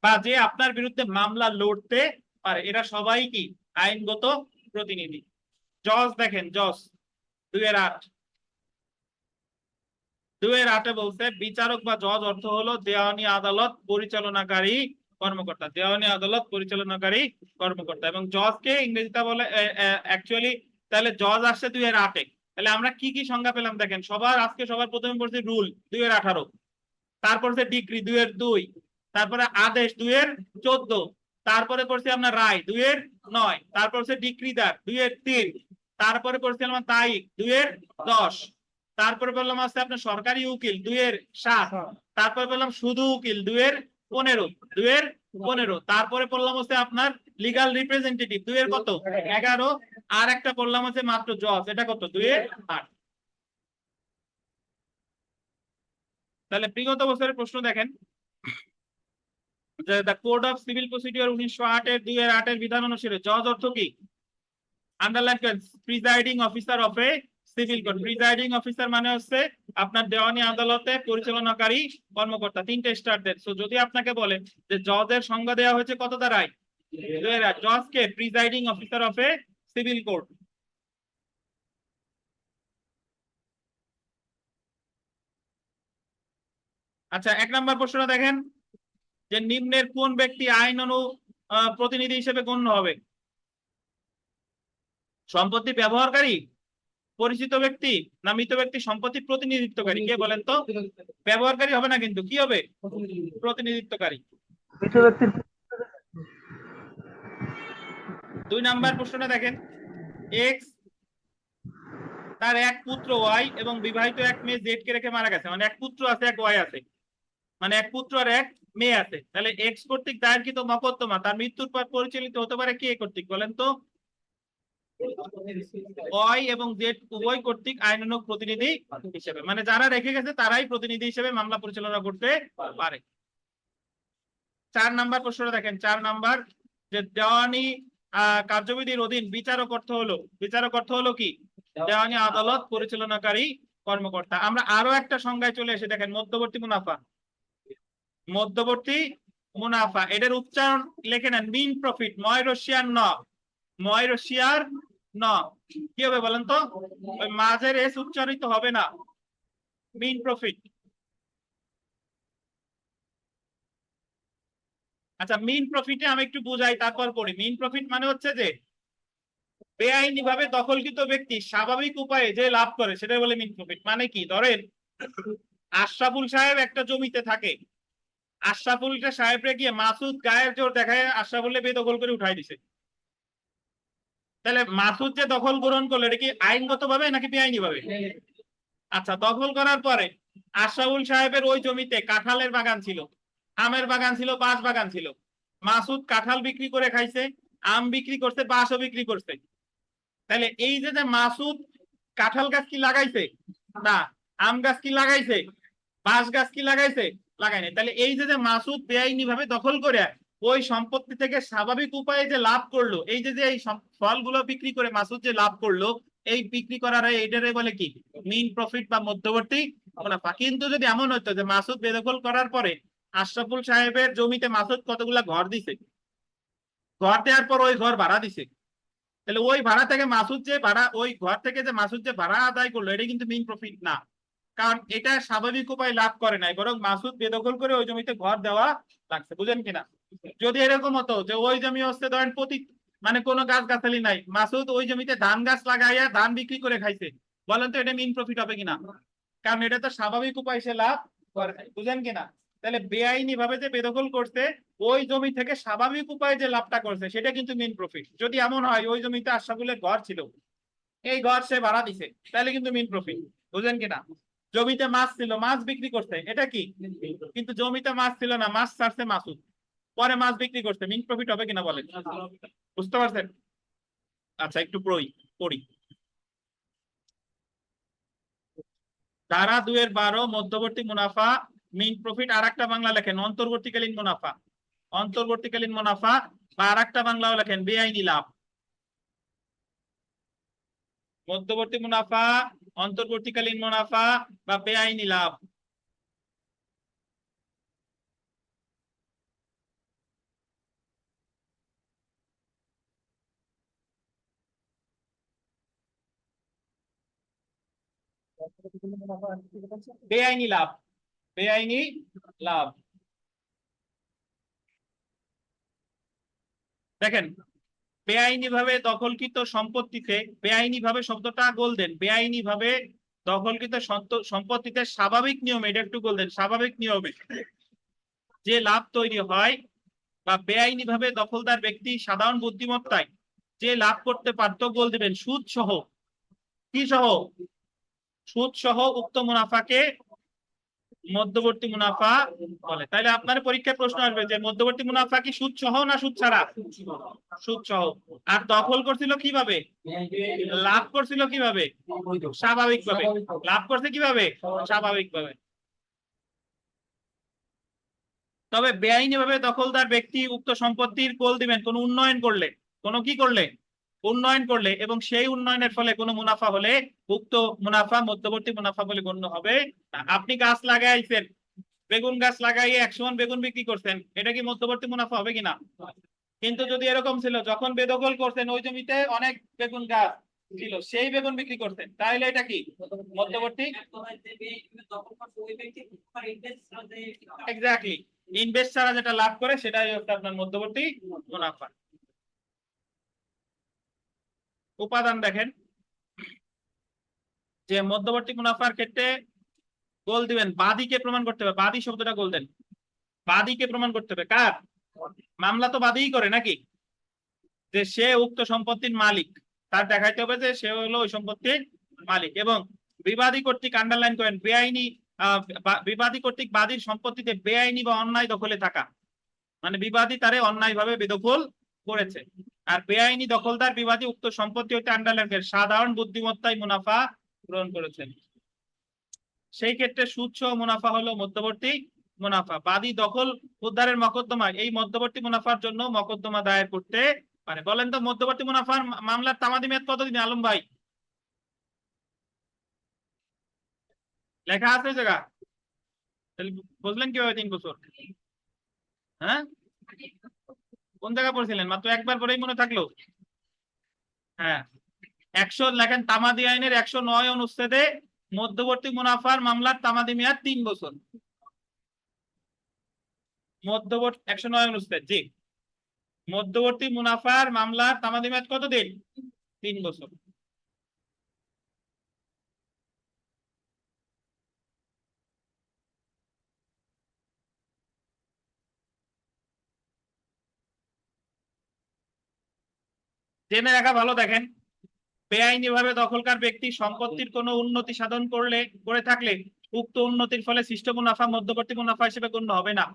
বা যে আপনার বিরুদ্ধে মামলা লড়তে পারে, এরা সবাই কি আইনগত প্রতিনিধি। জজ দেখেন, জজ 2-8। 2-8 বলছে বিচারক বা জজ অর্থ হলো দেওয়ানি আদালত পরিচালনাকারী কর্মকর্তা। দেওয়ানি আদালত পরিচালনাকারী কর্মকর্তা। এবং জজকে ইংরেজিতে বলে অ্যাকচুয়ালি, তাহলে জজ আসছে 2-8। তাহলে আমরা কি কি সংজ্ঞা পেলাম দেখেন। সবার প্রথমে পড়ছি রুল 2-18, তারপর হচ্ছে ডিক্রি 2-2, তারপরে আদেশ 2-14, তারপরে পড়ছি আপনার রায় 2-9, তারপর হচ্ছে ডিক্রিদার 2-3, তারপরে পড়ছিলাম তারিখ 2-10, তারপরে বললাম আছে আপনার সরকারি উকিল 2-7, তারপরে বললাম শুধু উকিল 2-15, 2-15, তারপরে বললাম হচ্ছে আপনার লিগাল রিপ্রেজেন্টেটিভ 2-কত? 11, আর একটা বললাম হচ্ছে মাত্র জজ, এটা কত 2-8। তাহলে বিগত বছরের প্রশ্ন দেখেন যে the code of civil procedure 1908 এর 2-8 এর বিধান অনুসারে জজ অর্থ কি? আন্ডারলাইন করেন, presiding officer of a civil court. Presiding officer মানে হচ্ছে আপনার দেওয়ানি আদালতে পরিচালনাকারী কর্মকর্তা। 3টে স্টার দেন। সো যদি আপনাকে বলে যে জজের সংজ্ঞা দেওয়া হয়েছে কত দ্বারাই? জজকে presiding officer of a civil court. আচ্ছা, 1 নম্বর প্রশ্নটা দেখেন যে নিম্নের কোন ব্যক্তি আইন প্রতিনিধি হিসেবে গণ্য হবে? সম্পত্তি ব্যবহারকারী, পরিচিত ব্যক্তি, না মৃত ব্যক্তি সম্পত্তি প্রতিনিধিত্বকারী? কে বলেন তো? ব্যবহারকারী হবে না, কিন্তু কি হবে? প্রতিনিধিত্বকারী। 2 নাম্বার প্রশ্নটা দেখেন, এক্স তার এক পুত্র ওয়াই এবং বিবাহিত এক মেয়ে জেড কে রেখে মারা গেছে। মানে এক পুত্র আছে, এক ওয়াই আছে, মানে এক পুত্র আর এক মেয়ে আছে। তাহলে এক্স কর্তৃক দায়েরকৃত মকদ্দমা তার মৃত্যুর পর পরিচালিত হতে পারে কে কর্তৃক? বলেন তো? ওয়াই এবং জেড উভয় কর্তৃক আইনানুগ প্রতিনিধি হিসেবে, মানে যারা রেখে গেছে তারাই প্রতিনিধি হিসেবে মামলা পরিচালনা করতে পারে। 4 নাম্বার প্রশ্নটা দেখেন, 4 নাম্বার যে দেওয়ানি কার্যবিধির অধীন বিচারক অর্থ হলো কি? দেওয়ানি আদালত পরিচালনাকারী কর্মকর্তা। আমরা আরো একটা সংজ্ঞায় চলে এসে দেখেন, মধ্যবর্তী মুনাফা। মধ্যবর্তী মুনাফা, এটার উচ্চারণ লিখে নেন, মিন প্রফিট। ময় রশিয়ার ন কি হবে বলেন তো? ওই মাঝের এস উচ্চারিত হবে না, মিন প্রফিট। আচ্ছা, মিন প্রফিটে আমি একটু বুঝাই তারপর পড়ি। মিন প্রফিট মানে হচ্ছে যে বেআইনি ভাবে দখলকৃত ব্যক্তি স্বাভাবিক উপায়ে যে লাভ করে সেটা বলে মিন প্রফিট। মানে কি, ধরেন আশরাফুল সাহেব একটা জমিতে থাকে, আশরাফুল সাহেবরে গিয়ে মাসুদ গায়ের জোর দেখায় আশরাফুল বেদখল করে উঠাই দিছে। তাহলে মাসুদ যে দখল গ্রহণ করলো এটা কি আইনগত ভাবে নাকি বেআইনি ভাবে? আচ্ছা, দখল করার পরে আশরাফুল সাহেবের ওই জমিতে কাঁঠালের বাগান ছিল, আমের বাগান ছিল, বাঁশ বাগান ছিল। মাসুদ কাঁঠাল বিক্রি করে খাইছে, আম বিক্রি করছে, বাঁশও বিক্রি করছে। তাহলে এই যে মাসুদ কাঁঠাল গাছ কি লাগাইছে? না। আম গাছ কি লাগাইছে? বাঁশ গাছ কি লাগাইছে? লাগায়নি। তাহলে এই যে মাসুদ বেআইনি ভাবে দখল করে ওই সম্পত্তি থেকে স্বাভাবিক উপায়ে যে লাভ করলো, এই যে এই ফলগুলো বিক্রি করে মাসুদ যে লাভ করলো, এই বিক্রি করার এইটারে বলে কি? মিন প্রফিট বা মধ্যবর্তী মুনাফা। কিন্তু যদি এমন হতো যে মাসুদ বেদখল করার পরে আশরাফুল সাহেবের জমিতে মাসুদ কতগুলা ঘর দিছে, ঘর দেওয়ার পর ওই ঘর ভাড়া দিছে, তাহলে ওই ভাড়া থেকে মাসুদ যে ভাড়া, ওই ঘর থেকে যে মাসুদ যে ভাড়া আদায় করলো, এটা কিন্তু মিন প্রফিট না, কারণ এটা স্বাভাবিক উপায় লাভ করে নাই, বরং মাসুদ বেদখল করে ওই জমিতে ঘর দেওয়া লাগছে। বুঝেন কিনা? যদি এরকম হতো যে ওই জমি হচ্ছে ধরেন মানে কোনো গাছ গাছালি নাই, মাসুদ ওই জমিতে ধান গাছ লাগাইয়া ধান বিক্রি করে খাইছে, বলেন তো এটা মিন প্রফিট হবে কিনা? কারণ এটা তো স্বাভাবিক উপায় সে লাভ করে নাই। বুঝেন কিনা? তাহলে বেআইনি ভাবে যে বেদখল করছে ওই জমি থেকে স্বাভাবিক উপায়ে যে লাভটা করছে সেটা কিন্তু মিন প্রফিট। যদি এমন হয় ওই জমিতে আশরাফুলের ঘর ছিল, এই ঘর সে ভাড়া দিছে, তাহলে কিন্তু মিন প্রফিট। বুঝেন কিনা? জমিতে মাছ ছিল, মাছ বিক্রি করছে, এটা কি? কিন্তু জমিতে মাছ ছিল না, মাছ ছাড়ছে মাসুদ, পরে মাছ বিক্রি করছে, মিন প্রফিট হবে কিনা বলেন? বুঝতে পারছেন? আচ্ছা, একটু পড়ি। ধারা 2-12 মধ্যবর্তী মুনাফা মিন প্রফিট। আর একটা বাংলা লেখেন অন্তর্বর্তীকালীন মুনাফা। অন্তর্বর্তীকালীন মুনাফা বা আর একটা বাংলাও লেখেন বেআইনি লাভ। মধ্যবর্তী মুনাফা, অন্তর্বর্তীকালীন মুনাফা বা বেআইনি লাভ। বেআইনি লাভ, বেআইনি লাভ। দেখেন, বেআইনি ভাবে দখলকৃত সম্পত্তিতে, বেআইনি ভাবে শব্দটা গোল্ডেন, বেআইনি ভাবে দখলকৃত সম্পত্তিতে স্বাভাবিক নিয়মে, এটা একটু গোল্ডেন, স্বাভাবিক নিয়মে যে লাভ তৈরি হয় বা বেআইনি ভাবে দখলদার ব্যক্তি সাধারণ বুদ্ধিমত্তায় যে লাভ করতে পারত, গোল দিবেন সুদ সহ। কি সহ? সুদ সহ উক্ত মুনাফাকে মধ্যবর্তী মুনাফা বলে। তাহলে আপনার পরীক্ষায় প্রশ্ন আসবে যে মধ্যবর্তী মুনাফা কি সুদ সহ না সুদ ছাড়া? সুদ সহ। আর দখল করছিল কিভাবে? লাভ করছিল কিভাবে? স্বাভাবিকভাবে। লাভ করছে কিভাবে? স্বাভাবিকভাবে। তবে বেআইনি ভাবে দখলদার ব্যক্তি উক্ত সম্পত্তির কোল দিবেন কোন উন্নয়ন করলে, কোন কি করলে? উন্নয়ন করলে, এবং সেই উন্নয়নের ফলে কোনো মুনাফা হলে উক্ত মুনাফা মধ্যবর্তী মুনাফা বলে গণ্য হবে না। আপনি গাছ লাগাইছেন, বেগুন গাছ লাগাইয়ে 100 মণ বেগুন বিক্রি করছেন, এটা কি মধ্যবর্তী মুনাফা হবে কিনা? কিন্তু যদি এরকম ছিল যখন বেদখল করছেন ওই জমিতে অনেক বেগুন গাছ ছিল, সেই বেগুন বিক্রি করছেন, তাহলে এটা কি মধ্যবর্তী? এক্স্যাক্টলি, ইনভেস্ট ছাড়া যেটা লাভ করে সেটাই হচ্ছে আপনার মধ্যবর্তী মুনাফা। উপাদান দেখেন যে মধ্যবর্তী মুনাফার ক্ষেত্রে গোল দিবেন, বাদীকে প্রমাণ করতে হবে। বাদী শব্দটা গোল দেন, বাদীকে প্রমাণ করতে হবে। কার মামলা? তো বাদীই করে নাকি, যে সে উক্ত সম্পত্তির মালিক, তার দেখাইতে হবে যে সে হলো ওই সম্পত্তির মালিক। এবং বিবাদী কর্তৃক, আন্ডারলাইন করেন, বেআইনি বিবাদী কর্তৃক বাদীর সম্পত্তিতে বেআইনি বা অন্যায় দখলে থাকা, মানে বিবাদী তারে অন্যায় ভাবে বেদখল করেছে। আর বেআইনি দখলদার বিবাদী উক্ত সম্পত্তি হইতে, আন্ডারলাইন করেন, সাধারণ বুদ্ধিমত্তায় মুনাফা গ্রহণ করেছেন। সেই ক্ষেত্রে সুদ সহ মুনাফা হলো মধ্যবর্তী মুনাফা। বাদী দখল উদ্ধারের মকদ্দমায় এই মধ্যবর্তী মুনাফার জন্য মকদ্দমা দায়ের করতে পারে। বলেন তো মধ্যবর্তী মুনাফার মামলার তামাদি মেয়াদ কতদিন আলম ভাই? লেখা আছে জায়গা? তাহলে বুঝলেন কিভাবে 3 বছর? হ্যাঁ, কোন জায়গা পড়ছিলেন? মাত্র একবার পরেই মনে থাকলো? হ্যাঁ, 100 লেখেন, তামাদি আইনের 109 অনুচ্ছেদে মধ্যবর্তী মুনাফার মামলার তামাদি মেয়াদ 3 বছর। মধ্যবর্তী 109 অনুচ্ছেদ, জি, মধ্যবর্তী মুনাফার মামলার তামাদি মেয়াদ কতদিন? 3 বছর। জেনে রাখা ভালো। দেখেন, বেআইনি ভাবে দখলকার ব্যক্তি সম্পত্তির কোনো উন্নতি সাধন করে থাকলে উক্ত উন্নতির ফলে সৃষ্ট মুনাফা মধ্যবর্তী মুনাফা হিসেবে গণ্য হবে না।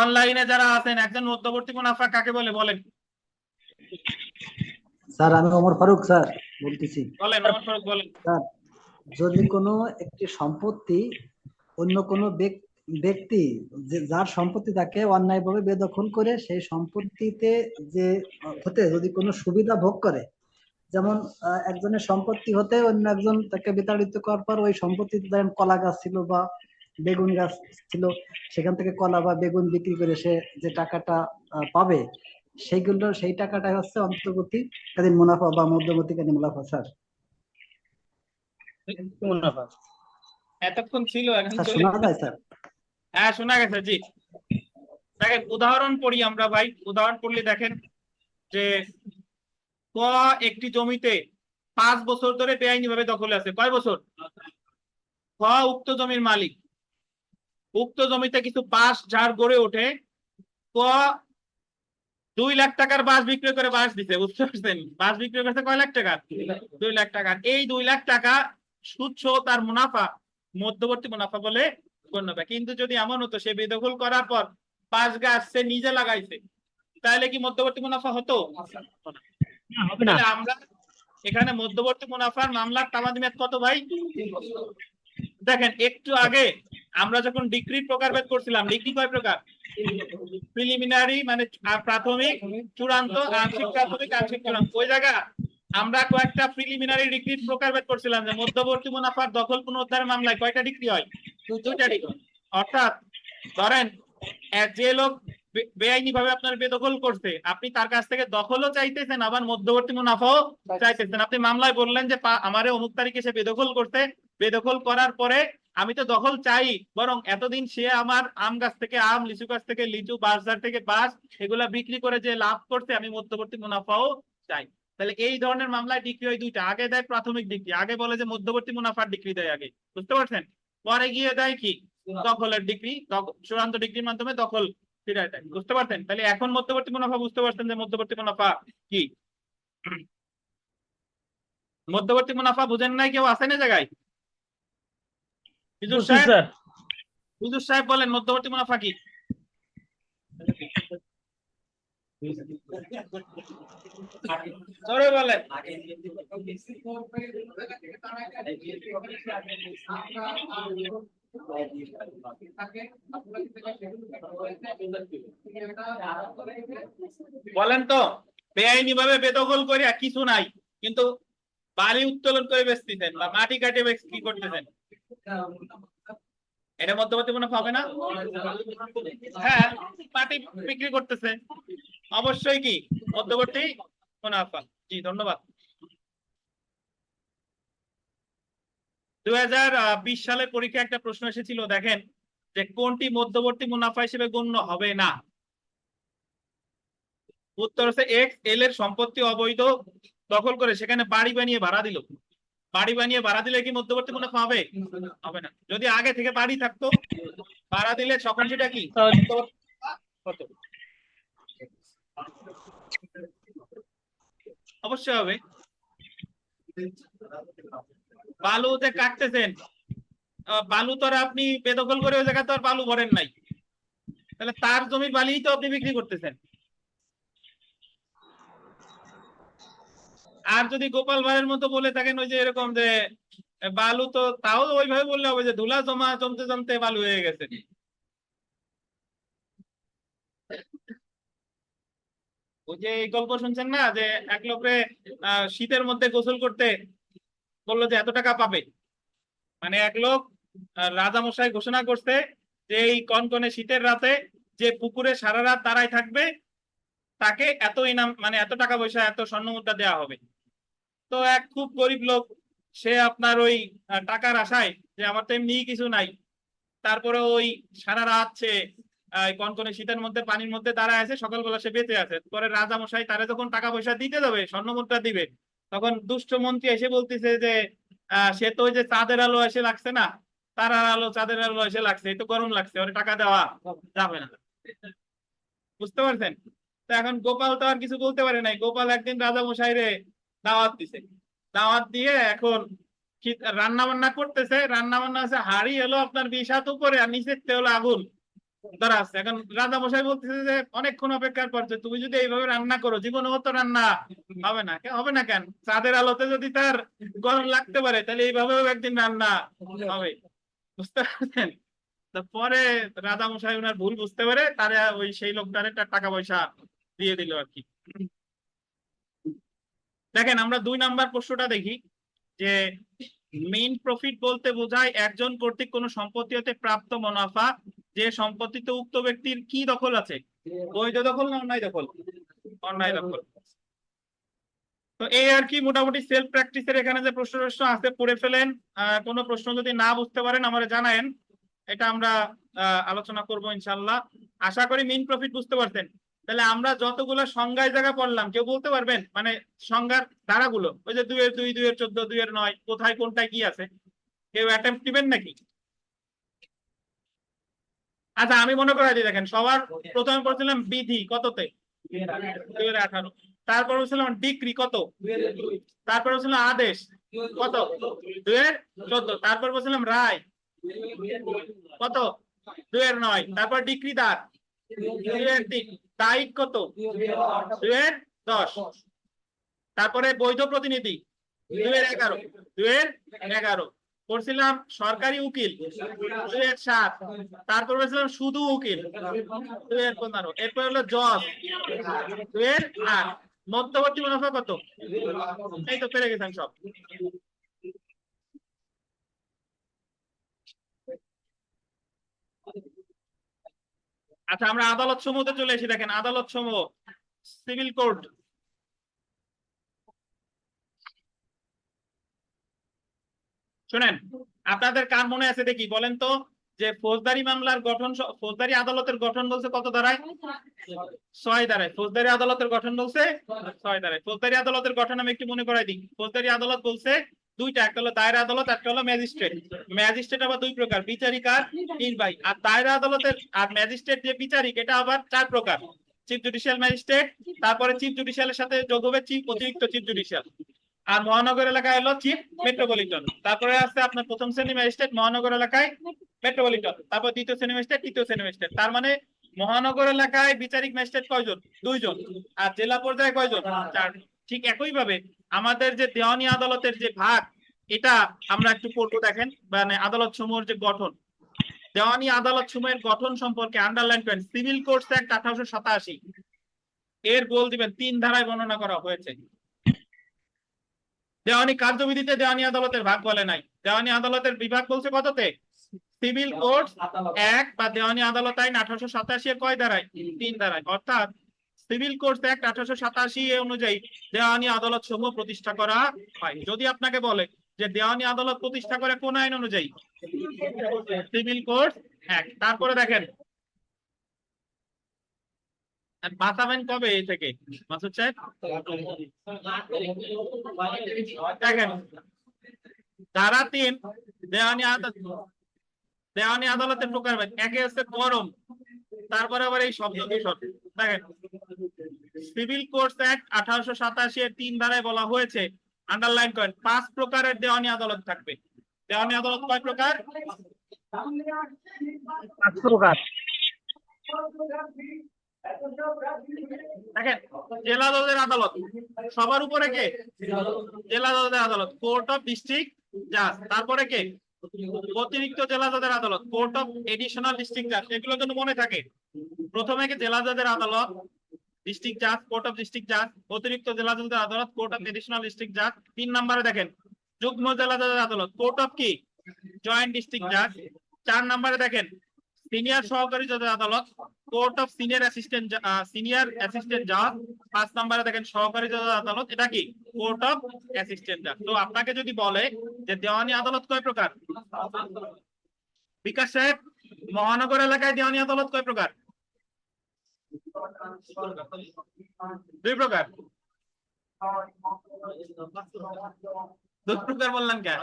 অনলাইনে যারা আছেন, একজন মধ্যবর্তী মুনাফা কাকে বলে বলেন? স্যার আমি ওমর ফারুক স্যার বলতেছি। বলেন ওমর ফারুক, বলেন। স্যার, যদি কোনো একটি সম্পত্তি অন্য কোনো ব্যক্তি যার সম্পত্তি তাকে অন্যায়ভাবে বেদখল করে সেই সম্পত্তিতে যে হতে যদি কোনো সুবিধা ভোগ করে, যেমন একজনের সম্পত্তি হতে অন্য একজন তাকে বিতাড়িত করার পর ওই সম্পত্তিতে ধরেন কলা গাছ ছিল বা বেগুন গাছ ছিল, সেখান থেকে কলা বা বেগুন বিক্রি করে সে যে টাকাটা পাবে, সেই টাকাটাই হচ্ছে অন্তর্বর্তীকালীন মুনাফা বা মধ্যবর্তীকালীন মুনাফা। স্যার মুনাফা। এতক্ষণ ছিল, এখন স্যার চলে শোনা যায়? স্যার হ্যাঁ, শোনা গেছে, জি। দেখেন উদাহরণ পড়ি আমরা ভাই, উদাহরণ পড়লে দেখেন যে ক একটি জমিতে 5 বছর ধরে বেআইনি ভাবে দখলে আছে। কয় বছর? ক উক্ত জমির মালিক, উক্ত জমিতে কিছু বাঁশ ঝাড় গড়ে ওঠে। ক 2 লাখ টাকার বাঁশ বিক্রি করে বাঁশ দিতে, বুঝতে পারছেন? বাঁশ বিক্রি করতে কয় লাখ টাকা? 2 লাখ টাকা। এই 2 লাখ টাকা সুদ সহ তার মুনাফা মধ্যবর্তী মুনাফা বলে গণ্য হবে। কিন্তু যদি এমন হতো সে বেদখল করার পর বাঁশ গাছ সে নিজে লাগাইছে, তাহলে কি মধ্যবর্তী মুনাফা হতো? হবে না। তাহলে আমরা এখানে মধ্যবর্তী মুনাফার মামলার তামাদি মেয়াদ কত ভাই? দেখেন একটু আগে আমরা যখন ডিগ্রি প্রকারভেদ করছিলাম, ডিগ্রি কয় প্রকার? প্রিলিমিনারি মানে প্রাথমিক, চূড়ান্ত, আংশিক প্রাথমিক, আংশিক চূড়ান্ত। ওই জায়গা আমরা কয়েকটা প্রিলিমিনারি ডিগ্রির প্রকারভেদ করছিলাম যে মধ্যবর্তী মুনাফার দখল পুনরুদ্ধার মামলায় কয়টা ডিগ্রি হয়? 2টা ডিগ্রি। অর্থাৎ ধরেন যে লোক বেআইনি ভাবে আপনার বেদখল করছে, আপনি তার কাছ থেকে দখলও চাইতেছেন আবার মধ্যবর্তী মুনাফাও চাইতেছেন। আপনি মামলায় বললেন যে আমারে অমুক তারিখে সে বেদখল করতে, বেদখল করার পরে আমি তো দখল চাই, বরং এতদিন সে আমার আম গাছ থেকে আম, লিচু গাছ থেকে লিচু, বাঁশ ঝাড় থেকে বাঁশ এগুলা বিক্রি করে যে লাভ করছে, আমি মধ্যবর্তী মুনাফাও চাই। তাহলে এই ধরনের মামলায় ডিগ্রি হয় 2টা। আগে দেয় প্রাথমিক ডিগ্রি, আগে বলে যে মধ্যবর্তী মুনাফার ডিগ্রি দেয় আগে, বুঝতে পারছেন? পরে গিয়ে দেয় কি দখলের ডিগ্রি, চূড়ান্ত ডিগ্রির মাধ্যমে দখল ফিরায় দেয়, বুঝতে পারছেন? তাহলে এখন মধ্যবর্তী মুনাফা বুঝতে পারছেন যে মধ্যবর্তী মুনাফা কি? মধ্যবর্তী মুনাফা বুঝেন নাই কেউ? আছে না জায়গায়? হুজুর বুঝছি সাহেব স্যার। হুজুর সাহেব বলেন মধ্যবর্তী মুনাফা কি? জোরে বলেন। বলেন তো, বেআইনি ভাবে বেদখল করে কিছু নাই, কিন্তু বালি উত্তোলন করে বেচতেছেন বা মাটি কাটে বিক্রি করতেছেন, এটা মধ্যবর্তী মুনাফা হবে না? হ্যাঁ, মাটি বিক্রি করতেছে, অবশ্যই কি মধ্যবর্তী মুনাফা। জি ধন্যবাদ। 2020 সালের পরীক্ষায় একটা প্রশ্ন এসেছিল, দেখেন যে কোনটি মধ্যবর্তী মুনাফা হিসেবে গণ্য হবে না। উত্তর হচ্ছে এক্স, এল এর সম্পত্তি অবৈধ দখল করে সেখানে বাড়ি বানিয়ে ভাড়া দিল। বাড়ি বানিয়ে ভাড়া দিলে কি মধ্যবর্তী মুনাফা হবে? হবে না। যদি আগে থেকে বাড়ি থাকতো, ভাড়া দিলে তখন সেটা কি মধ্যবর্তী মুনাফা হতো? অবশ্যই হবে। বালুতে কাটতেছেন, বালু তো আর আপনি বেদখল করে ওই জায়গা তো আর বালু ভরেন নাই, তাহলে তার জমির বালি তো আপনি বিক্রি করতেছেন। আর যদি গোপাল ভাঁড়ের মতো বলে থাকেন ওই যে এরকম যে বালু, তো তাও ওইভাবে বললে হবে যে ধুলা জমতে জমতে বালু হয়ে গেছে। ওই যে এই গল্প শুনছেন না, যে এক লোকে শীতের মধ্যে গোসল করতে বললো যে এত টাকা পাবে। মানে এক লোক রাজামশাই ঘোষণা করছে যে এই কনকনে শীতের রাতে যে পুকুরে সারা রাত দাঁড়ায় থাকবে তাকে এত ইনাম, মানে এত টাকা পয়সা, এত স্বর্ণ মুদ্রা দেওয়া হবে। তো এক খুব গরিব লোক, সে আপনার ওই টাকার আশায় যে আমার তো এমনি কিছু নাই, তারপরে ওই সারা রাত সে কনকনে শীতের মধ্যে পানির মধ্যে দাঁড়ায় আছে, সকালবেলা সে বেঁচে আছে। পরে রাজা মশাই তারা যখন টাকা পয়সা দিতে যাবে, স্বর্ণ মুদ্রা দিবে, তখন দুষ্ট মন্ত্রী এসে বলতেছে যে সে তো ওই যে চাঁদের আলো এসে লাগছে না, তারার আলো চাঁদের আলো এসে লাগছে, এই তো গরম লাগছে, ওরে টাকা দেওয়া যাবে না। বুঝতে পারছেন? তো এখন গোপাল তো আর কিছু বলতে পারে নাই। গোপাল একদিন রাজা মশাইরে দাওয়াত দিছে, দাওয়াত দিয়ে এখন রান্না বান্না করতেছে, রান্না বান্না আছে, হাড়ি হলো আপনার 20 হাত উপরে আর নিচের হলো আগুন ধরা আছে। এখন রাজা মশাই বলতেছে যে অনেকক্ষণ অপেক্ষার পর যে তুমি যদি এইভাবে রান্না করো জীবনেও তো রান্না হবে না। হবে না কেন? চাঁদের আলোতে যদি তার গরম লাগতে পারে তাহলে এইভাবেও একদিন রান্না হবে। বুঝতে পারছেন? তো পরে রাজা মশাই ওনার ভুল বুঝতে পারে, তারা ওই সেই লোকটারে তার টাকা পয়সা দিয়ে দিল আর কি। দেখেন আমরা 2 নাম্বার প্রশ্নটা দেখি, যে মেইন প্রফিট বলতে বোঝায় একজন কর্তৃক কোনো সম্পত্তি হতে প্রাপ্ত মুনাফা, যে সম্পত্তিতে উক্ত ব্যক্তির কি দখল আছে, বৈধ দখল না অন্যায় দখল? অন্যায় দখল। তো এই আর কি মোটামুটি সেলফ প্র্যাকটিসের এখানে যে প্রশ্ন আছে পড়ে ফেলেন। কোনো প্রশ্ন যদি না বুঝতে পারেন আমারে জানায়েন, এটা আমরা আলোচনা করব ইনশাআল্লাহ। আশা করি মেইন প্রফিট বুঝতে পারছেন। তাহলে আমরা যতগুলো সংজ্ঞায় জায়গা পড়লাম, কেউ বলতে পারবেন মানে সংজ্ঞার ধারাগুলো, ওই যে 2 এর 2, 2 এর 14, 2 এর 9, কোথায় কোনটায় কি আছে, কেউ অ্যাটেম্পট দিবেন নাকি? আচ্ছা আমি মনে করাই দিই, দেখেন সবার প্রথমে পড়ছিলাম বিধি কততে? 2018। তারপর বলছিলাম ডিক্রি কত? তারপর বলছিলাম আদেশ কত? 2014। তারপর বলছিলাম রায় কত? 2009। তারপর ডিক্রিদার 2003। দায়িক কত? 2010। তারপরে বৈধ প্রতিনিধি 2011। 2011 করছিলাম সরকারি উকিল 2007। তারপর বলছিলাম শুধু উকিল 2015। এরপর হলো জজ 2008। মধ্যবর্তী মুনাফা কত? এই তো পেরে গেছেন সব। আচ্ছা আমরা আদালত সমূহতে চলে এসে দেখেন আদালত সমূহ, সিভিল কোর্ট। শুনেন, আপনাদের কার মনে আছে দেখি বলেন তো, যে ফৌজদারি মামলার গঠন, ফৌজদারি আদালতের গঠন বলছে কত ধারায়? 6 ধারায়। ফৌজদারি আদালতের গঠন বলছে 6 ধারায়। ফৌজদারি আদালতের গঠন আমি একটু মনে করাই দিই। ফৌজদারি আদালত বলছে দুইটা, একটা হলো দায়রা আদালত, একটা হলো ম্যাজিস্ট্রেট। ম্যাজিস্ট্রেট আবার 2 প্রকার, বিচারিক আর নির্বাহী। আর দায়রা আদালতের আর ম্যাজিস্ট্রেট যে বিচারিক, এটা আবার 4 প্রকার, চিফ জুডিশিয়াল ম্যাজিস্ট্রেট, তারপরে চিফ জুডিশিয়ালের সাথে যোগ হবে চিফ, অতিরিক্ত চিফ জুডিশিয়াল। আর মহানগর এলাকায় হলো চিফ মেট্রোপলিটন। তারপরে আছে আপনার প্রথম শ্রেণী ম্যাজিস্ট্রেট মহানগর এলাকায় মেট্রোপলিটন, তারপর দ্বিতীয় শ্রেণী ম্যাজিস্ট্রেট, তৃতীয় শ্রেণী ম্যাজিস্ট্রেট। তার মানে মহানগর এলাকায় বিচারিক ম্যাজিস্ট্রেট কয়জন? 2 জন। আর জেলা পর্যায়ে কয়জন? 4 জন। ঠিক একই ভাবে আমাদের যে দেওয়ানি আদালতের যে ভাগ, এটা আমরা একটু পড়বো। দেখেন মানে আদালত সমূহের যে গঠন, দেওয়ানি আদালত সমূহের গঠন সম্পর্কে আন্ডারলাইন করেন। সিভিল কোডস অ্যাক্ট 1887 এর গোল দিবেন 3 ধারায় বর্ণনা করা হয়েছে। দেওয়ানি কার্যবিধিতে দেওয়ানি আদালতের ভাগ বলে নাই। দেওয়ানি আদালতের বিভাগ বলছে কততে? সিভিল কোড অ্যাক্ট বা দেওয়ানি আদালত আইন 1887 এর কয় ধারায়? 3 ধারায়। অর্থাৎ সিভিল কোড অ্যাক্ট 1887 এ অনুযায়ী দেওয়ানি আদালত সমূহ প্রতিষ্ঠা করা হয়। যদি আপনাকে বলে যে দেওয়ানি আদালত প্রতিষ্ঠা করে কোন আইন অনুযায়ী? Civil code act. তারপরে দেখেন বাঁচাবেন কবে এই থেকে মাসুদ সাহেব? দেখেন ধারা 3 দেওয়ানি আদালতের প্রকারভেদ। একে হচ্ছে গরম, তারপরে আবার এই শব্দ দূষণ। দেখেন সিভিল কোডস অ্যাক্ট 1887 এর 3 ধারায় বলা হয়েছে, আন্ডারলাইন করেন, 5 প্রকারের দেওয়ানি আদালত থাকবে। দেওয়ানি আদালত কয় প্রকার? 5 প্রকার। দেখেন জেলা জজের আদালত সবার উপরে কে? জেলা জজের আদালত, কোর্ট অফ ডিস্ট্রিক্ট জাজ। তারপরে কে? অতিরিক্ত জেলা জজের আদালত, কোর্ট অফ এডিশনাল ডিস্ট্রিক্ট জাজ। এগুলো যেন মনে থাকে। প্রথমে কে? জেলা জজের আদালত, ডিস্ট্রিক্ট জাজ, কোর্ট অফ ডিস্ট্রিক্ট জাজ। অতিরিক্ত জেলা জজের আদালত, কোর্ট অফ এডিশনাল ডিস্ট্রিক্ট জাজ। 3 নম্বরে দেখেন যুগ্ম জেলা জজের আদালত, কোর্ট অফ কি? জয়েন্ট ডিস্ট্রিক্ট জাজ। 4 নম্বরে দেখেন সিনিয়র সহকারী জজের আদালত, কোর্ট অফ সিনিয়র অ্যাসিস্ট্যান্ট জাজ। 5 নম্বরে দেখেন সহকারী জজের আদালত, এটা কি? কোর্ট অফ অ্যাসিস্ট্যান্ট জাজ। তো আপনাকে যদি বলে যে দেওয়ানি আদালত কয় প্রকার? বিকাশ সাহেব মহানগর এলাকায় দেওয়ানি আদালত কয় প্রকার? 2 প্রকার। 2 প্রকার বললাম কেন?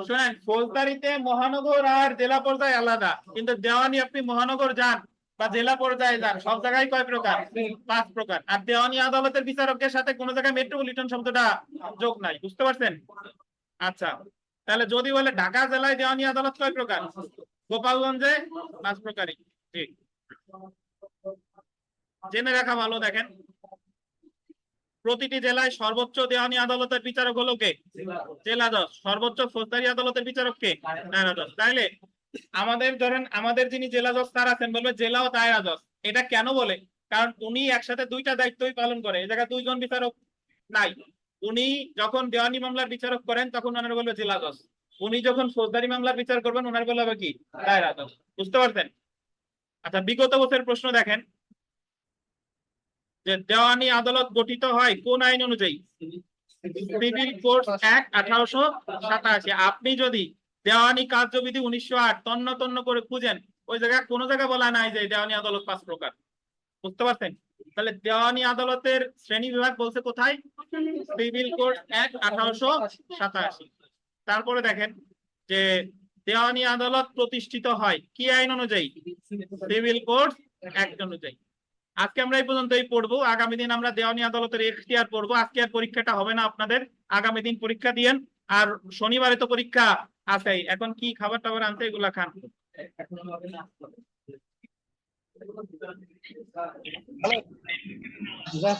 শুনেন ফৌজদারিতে মহানগর আর জেলা পর্যায়ে আলাদা, কিন্তু দেওয়ানি আপনি মহানগর যান বা জেলা পর্যায়ে যান সব জায়গায় কয় প্রকার? 5 প্রকার। আর দেওয়ানি আদালতের বিচারকের সাথে কোনো জায়গায় মেট্রোপলিটন শব্দটা যোগ নাই। বুঝতে পারছেন? আচ্ছা তাহলে যদি বলে ঢাকা জেলায় দেওয়ানি আদালত কয় প্রকার? গোপালগঞ্জে 5 প্রকারই। ঠিক, জেনে রাখা ভালো। দেখেন প্রতিটি জেলায় সর্বোচ্চ দেওয়ানি আদালতের বিচারক হলো কে? জেলা জজ। সর্বোচ্চ ফৌজদারি আদালতের বিচারক কে? দায়রা জজ। তাইলে আমাদের ধরেন আমাদের যিনি জেলা জজ স্যার আছেন বলবে জেলা ও দায়রা জজ। এটা কেন বলে? কারণ উনি একসাথে 2টা দায়িত্বই পালন করে। এই জায়গায় 2 জন বিচারক নাই। উনি যখন দেওয়ানি মামলার বিচারক করেন তখন ওনারা বলবে জেলা জজ, উনি যখন ফৌজদারি মামলার বিচার করবেন ওনারা বলবে কি? দায়রা জজ। বুঝতে পারছেন? আচ্ছা বিগত বছরের প্রশ্ন দেখেন যে দেওয়ানি আদালত গঠিত হয় কোন আইন অনুযায়ী? Civil code act 1887। আপনি যদি দেওয়ানি কার্যবিধি 1908 তন্ন তন্ন করে খুঁজেন ওই জায়গায় কোনো জায়গায় বলা নাই যে দেওয়ানি আদালত 5 প্রকার। বুঝতে পারছেন? তাহলে দেওয়ানি আদালতের শ্রেণী বিভাগ বলছে কোথায়? Civil code act 1887। তারপরে দেখেন যে দেওয়ানি আদালত প্রতিষ্ঠিত হয় কি আইন অনুযায়ী? সিভিল কোড অ্যাক্ট অনুযায়ী। আজকে আমরা এই পর্যন্তই পড়বো। আগামী দিন আমরা দেওয়ানি আদালতের এখতিয়ার পড়বো। আজকে আর পরীক্ষাটা হবে না আপনাদের, আগামী দিন পরীক্ষা দিয়েন। আর শনিবারে তো পরীক্ষা আছেই। এখন কি খাবার টাবার আনতে এগুলা খান। যাক।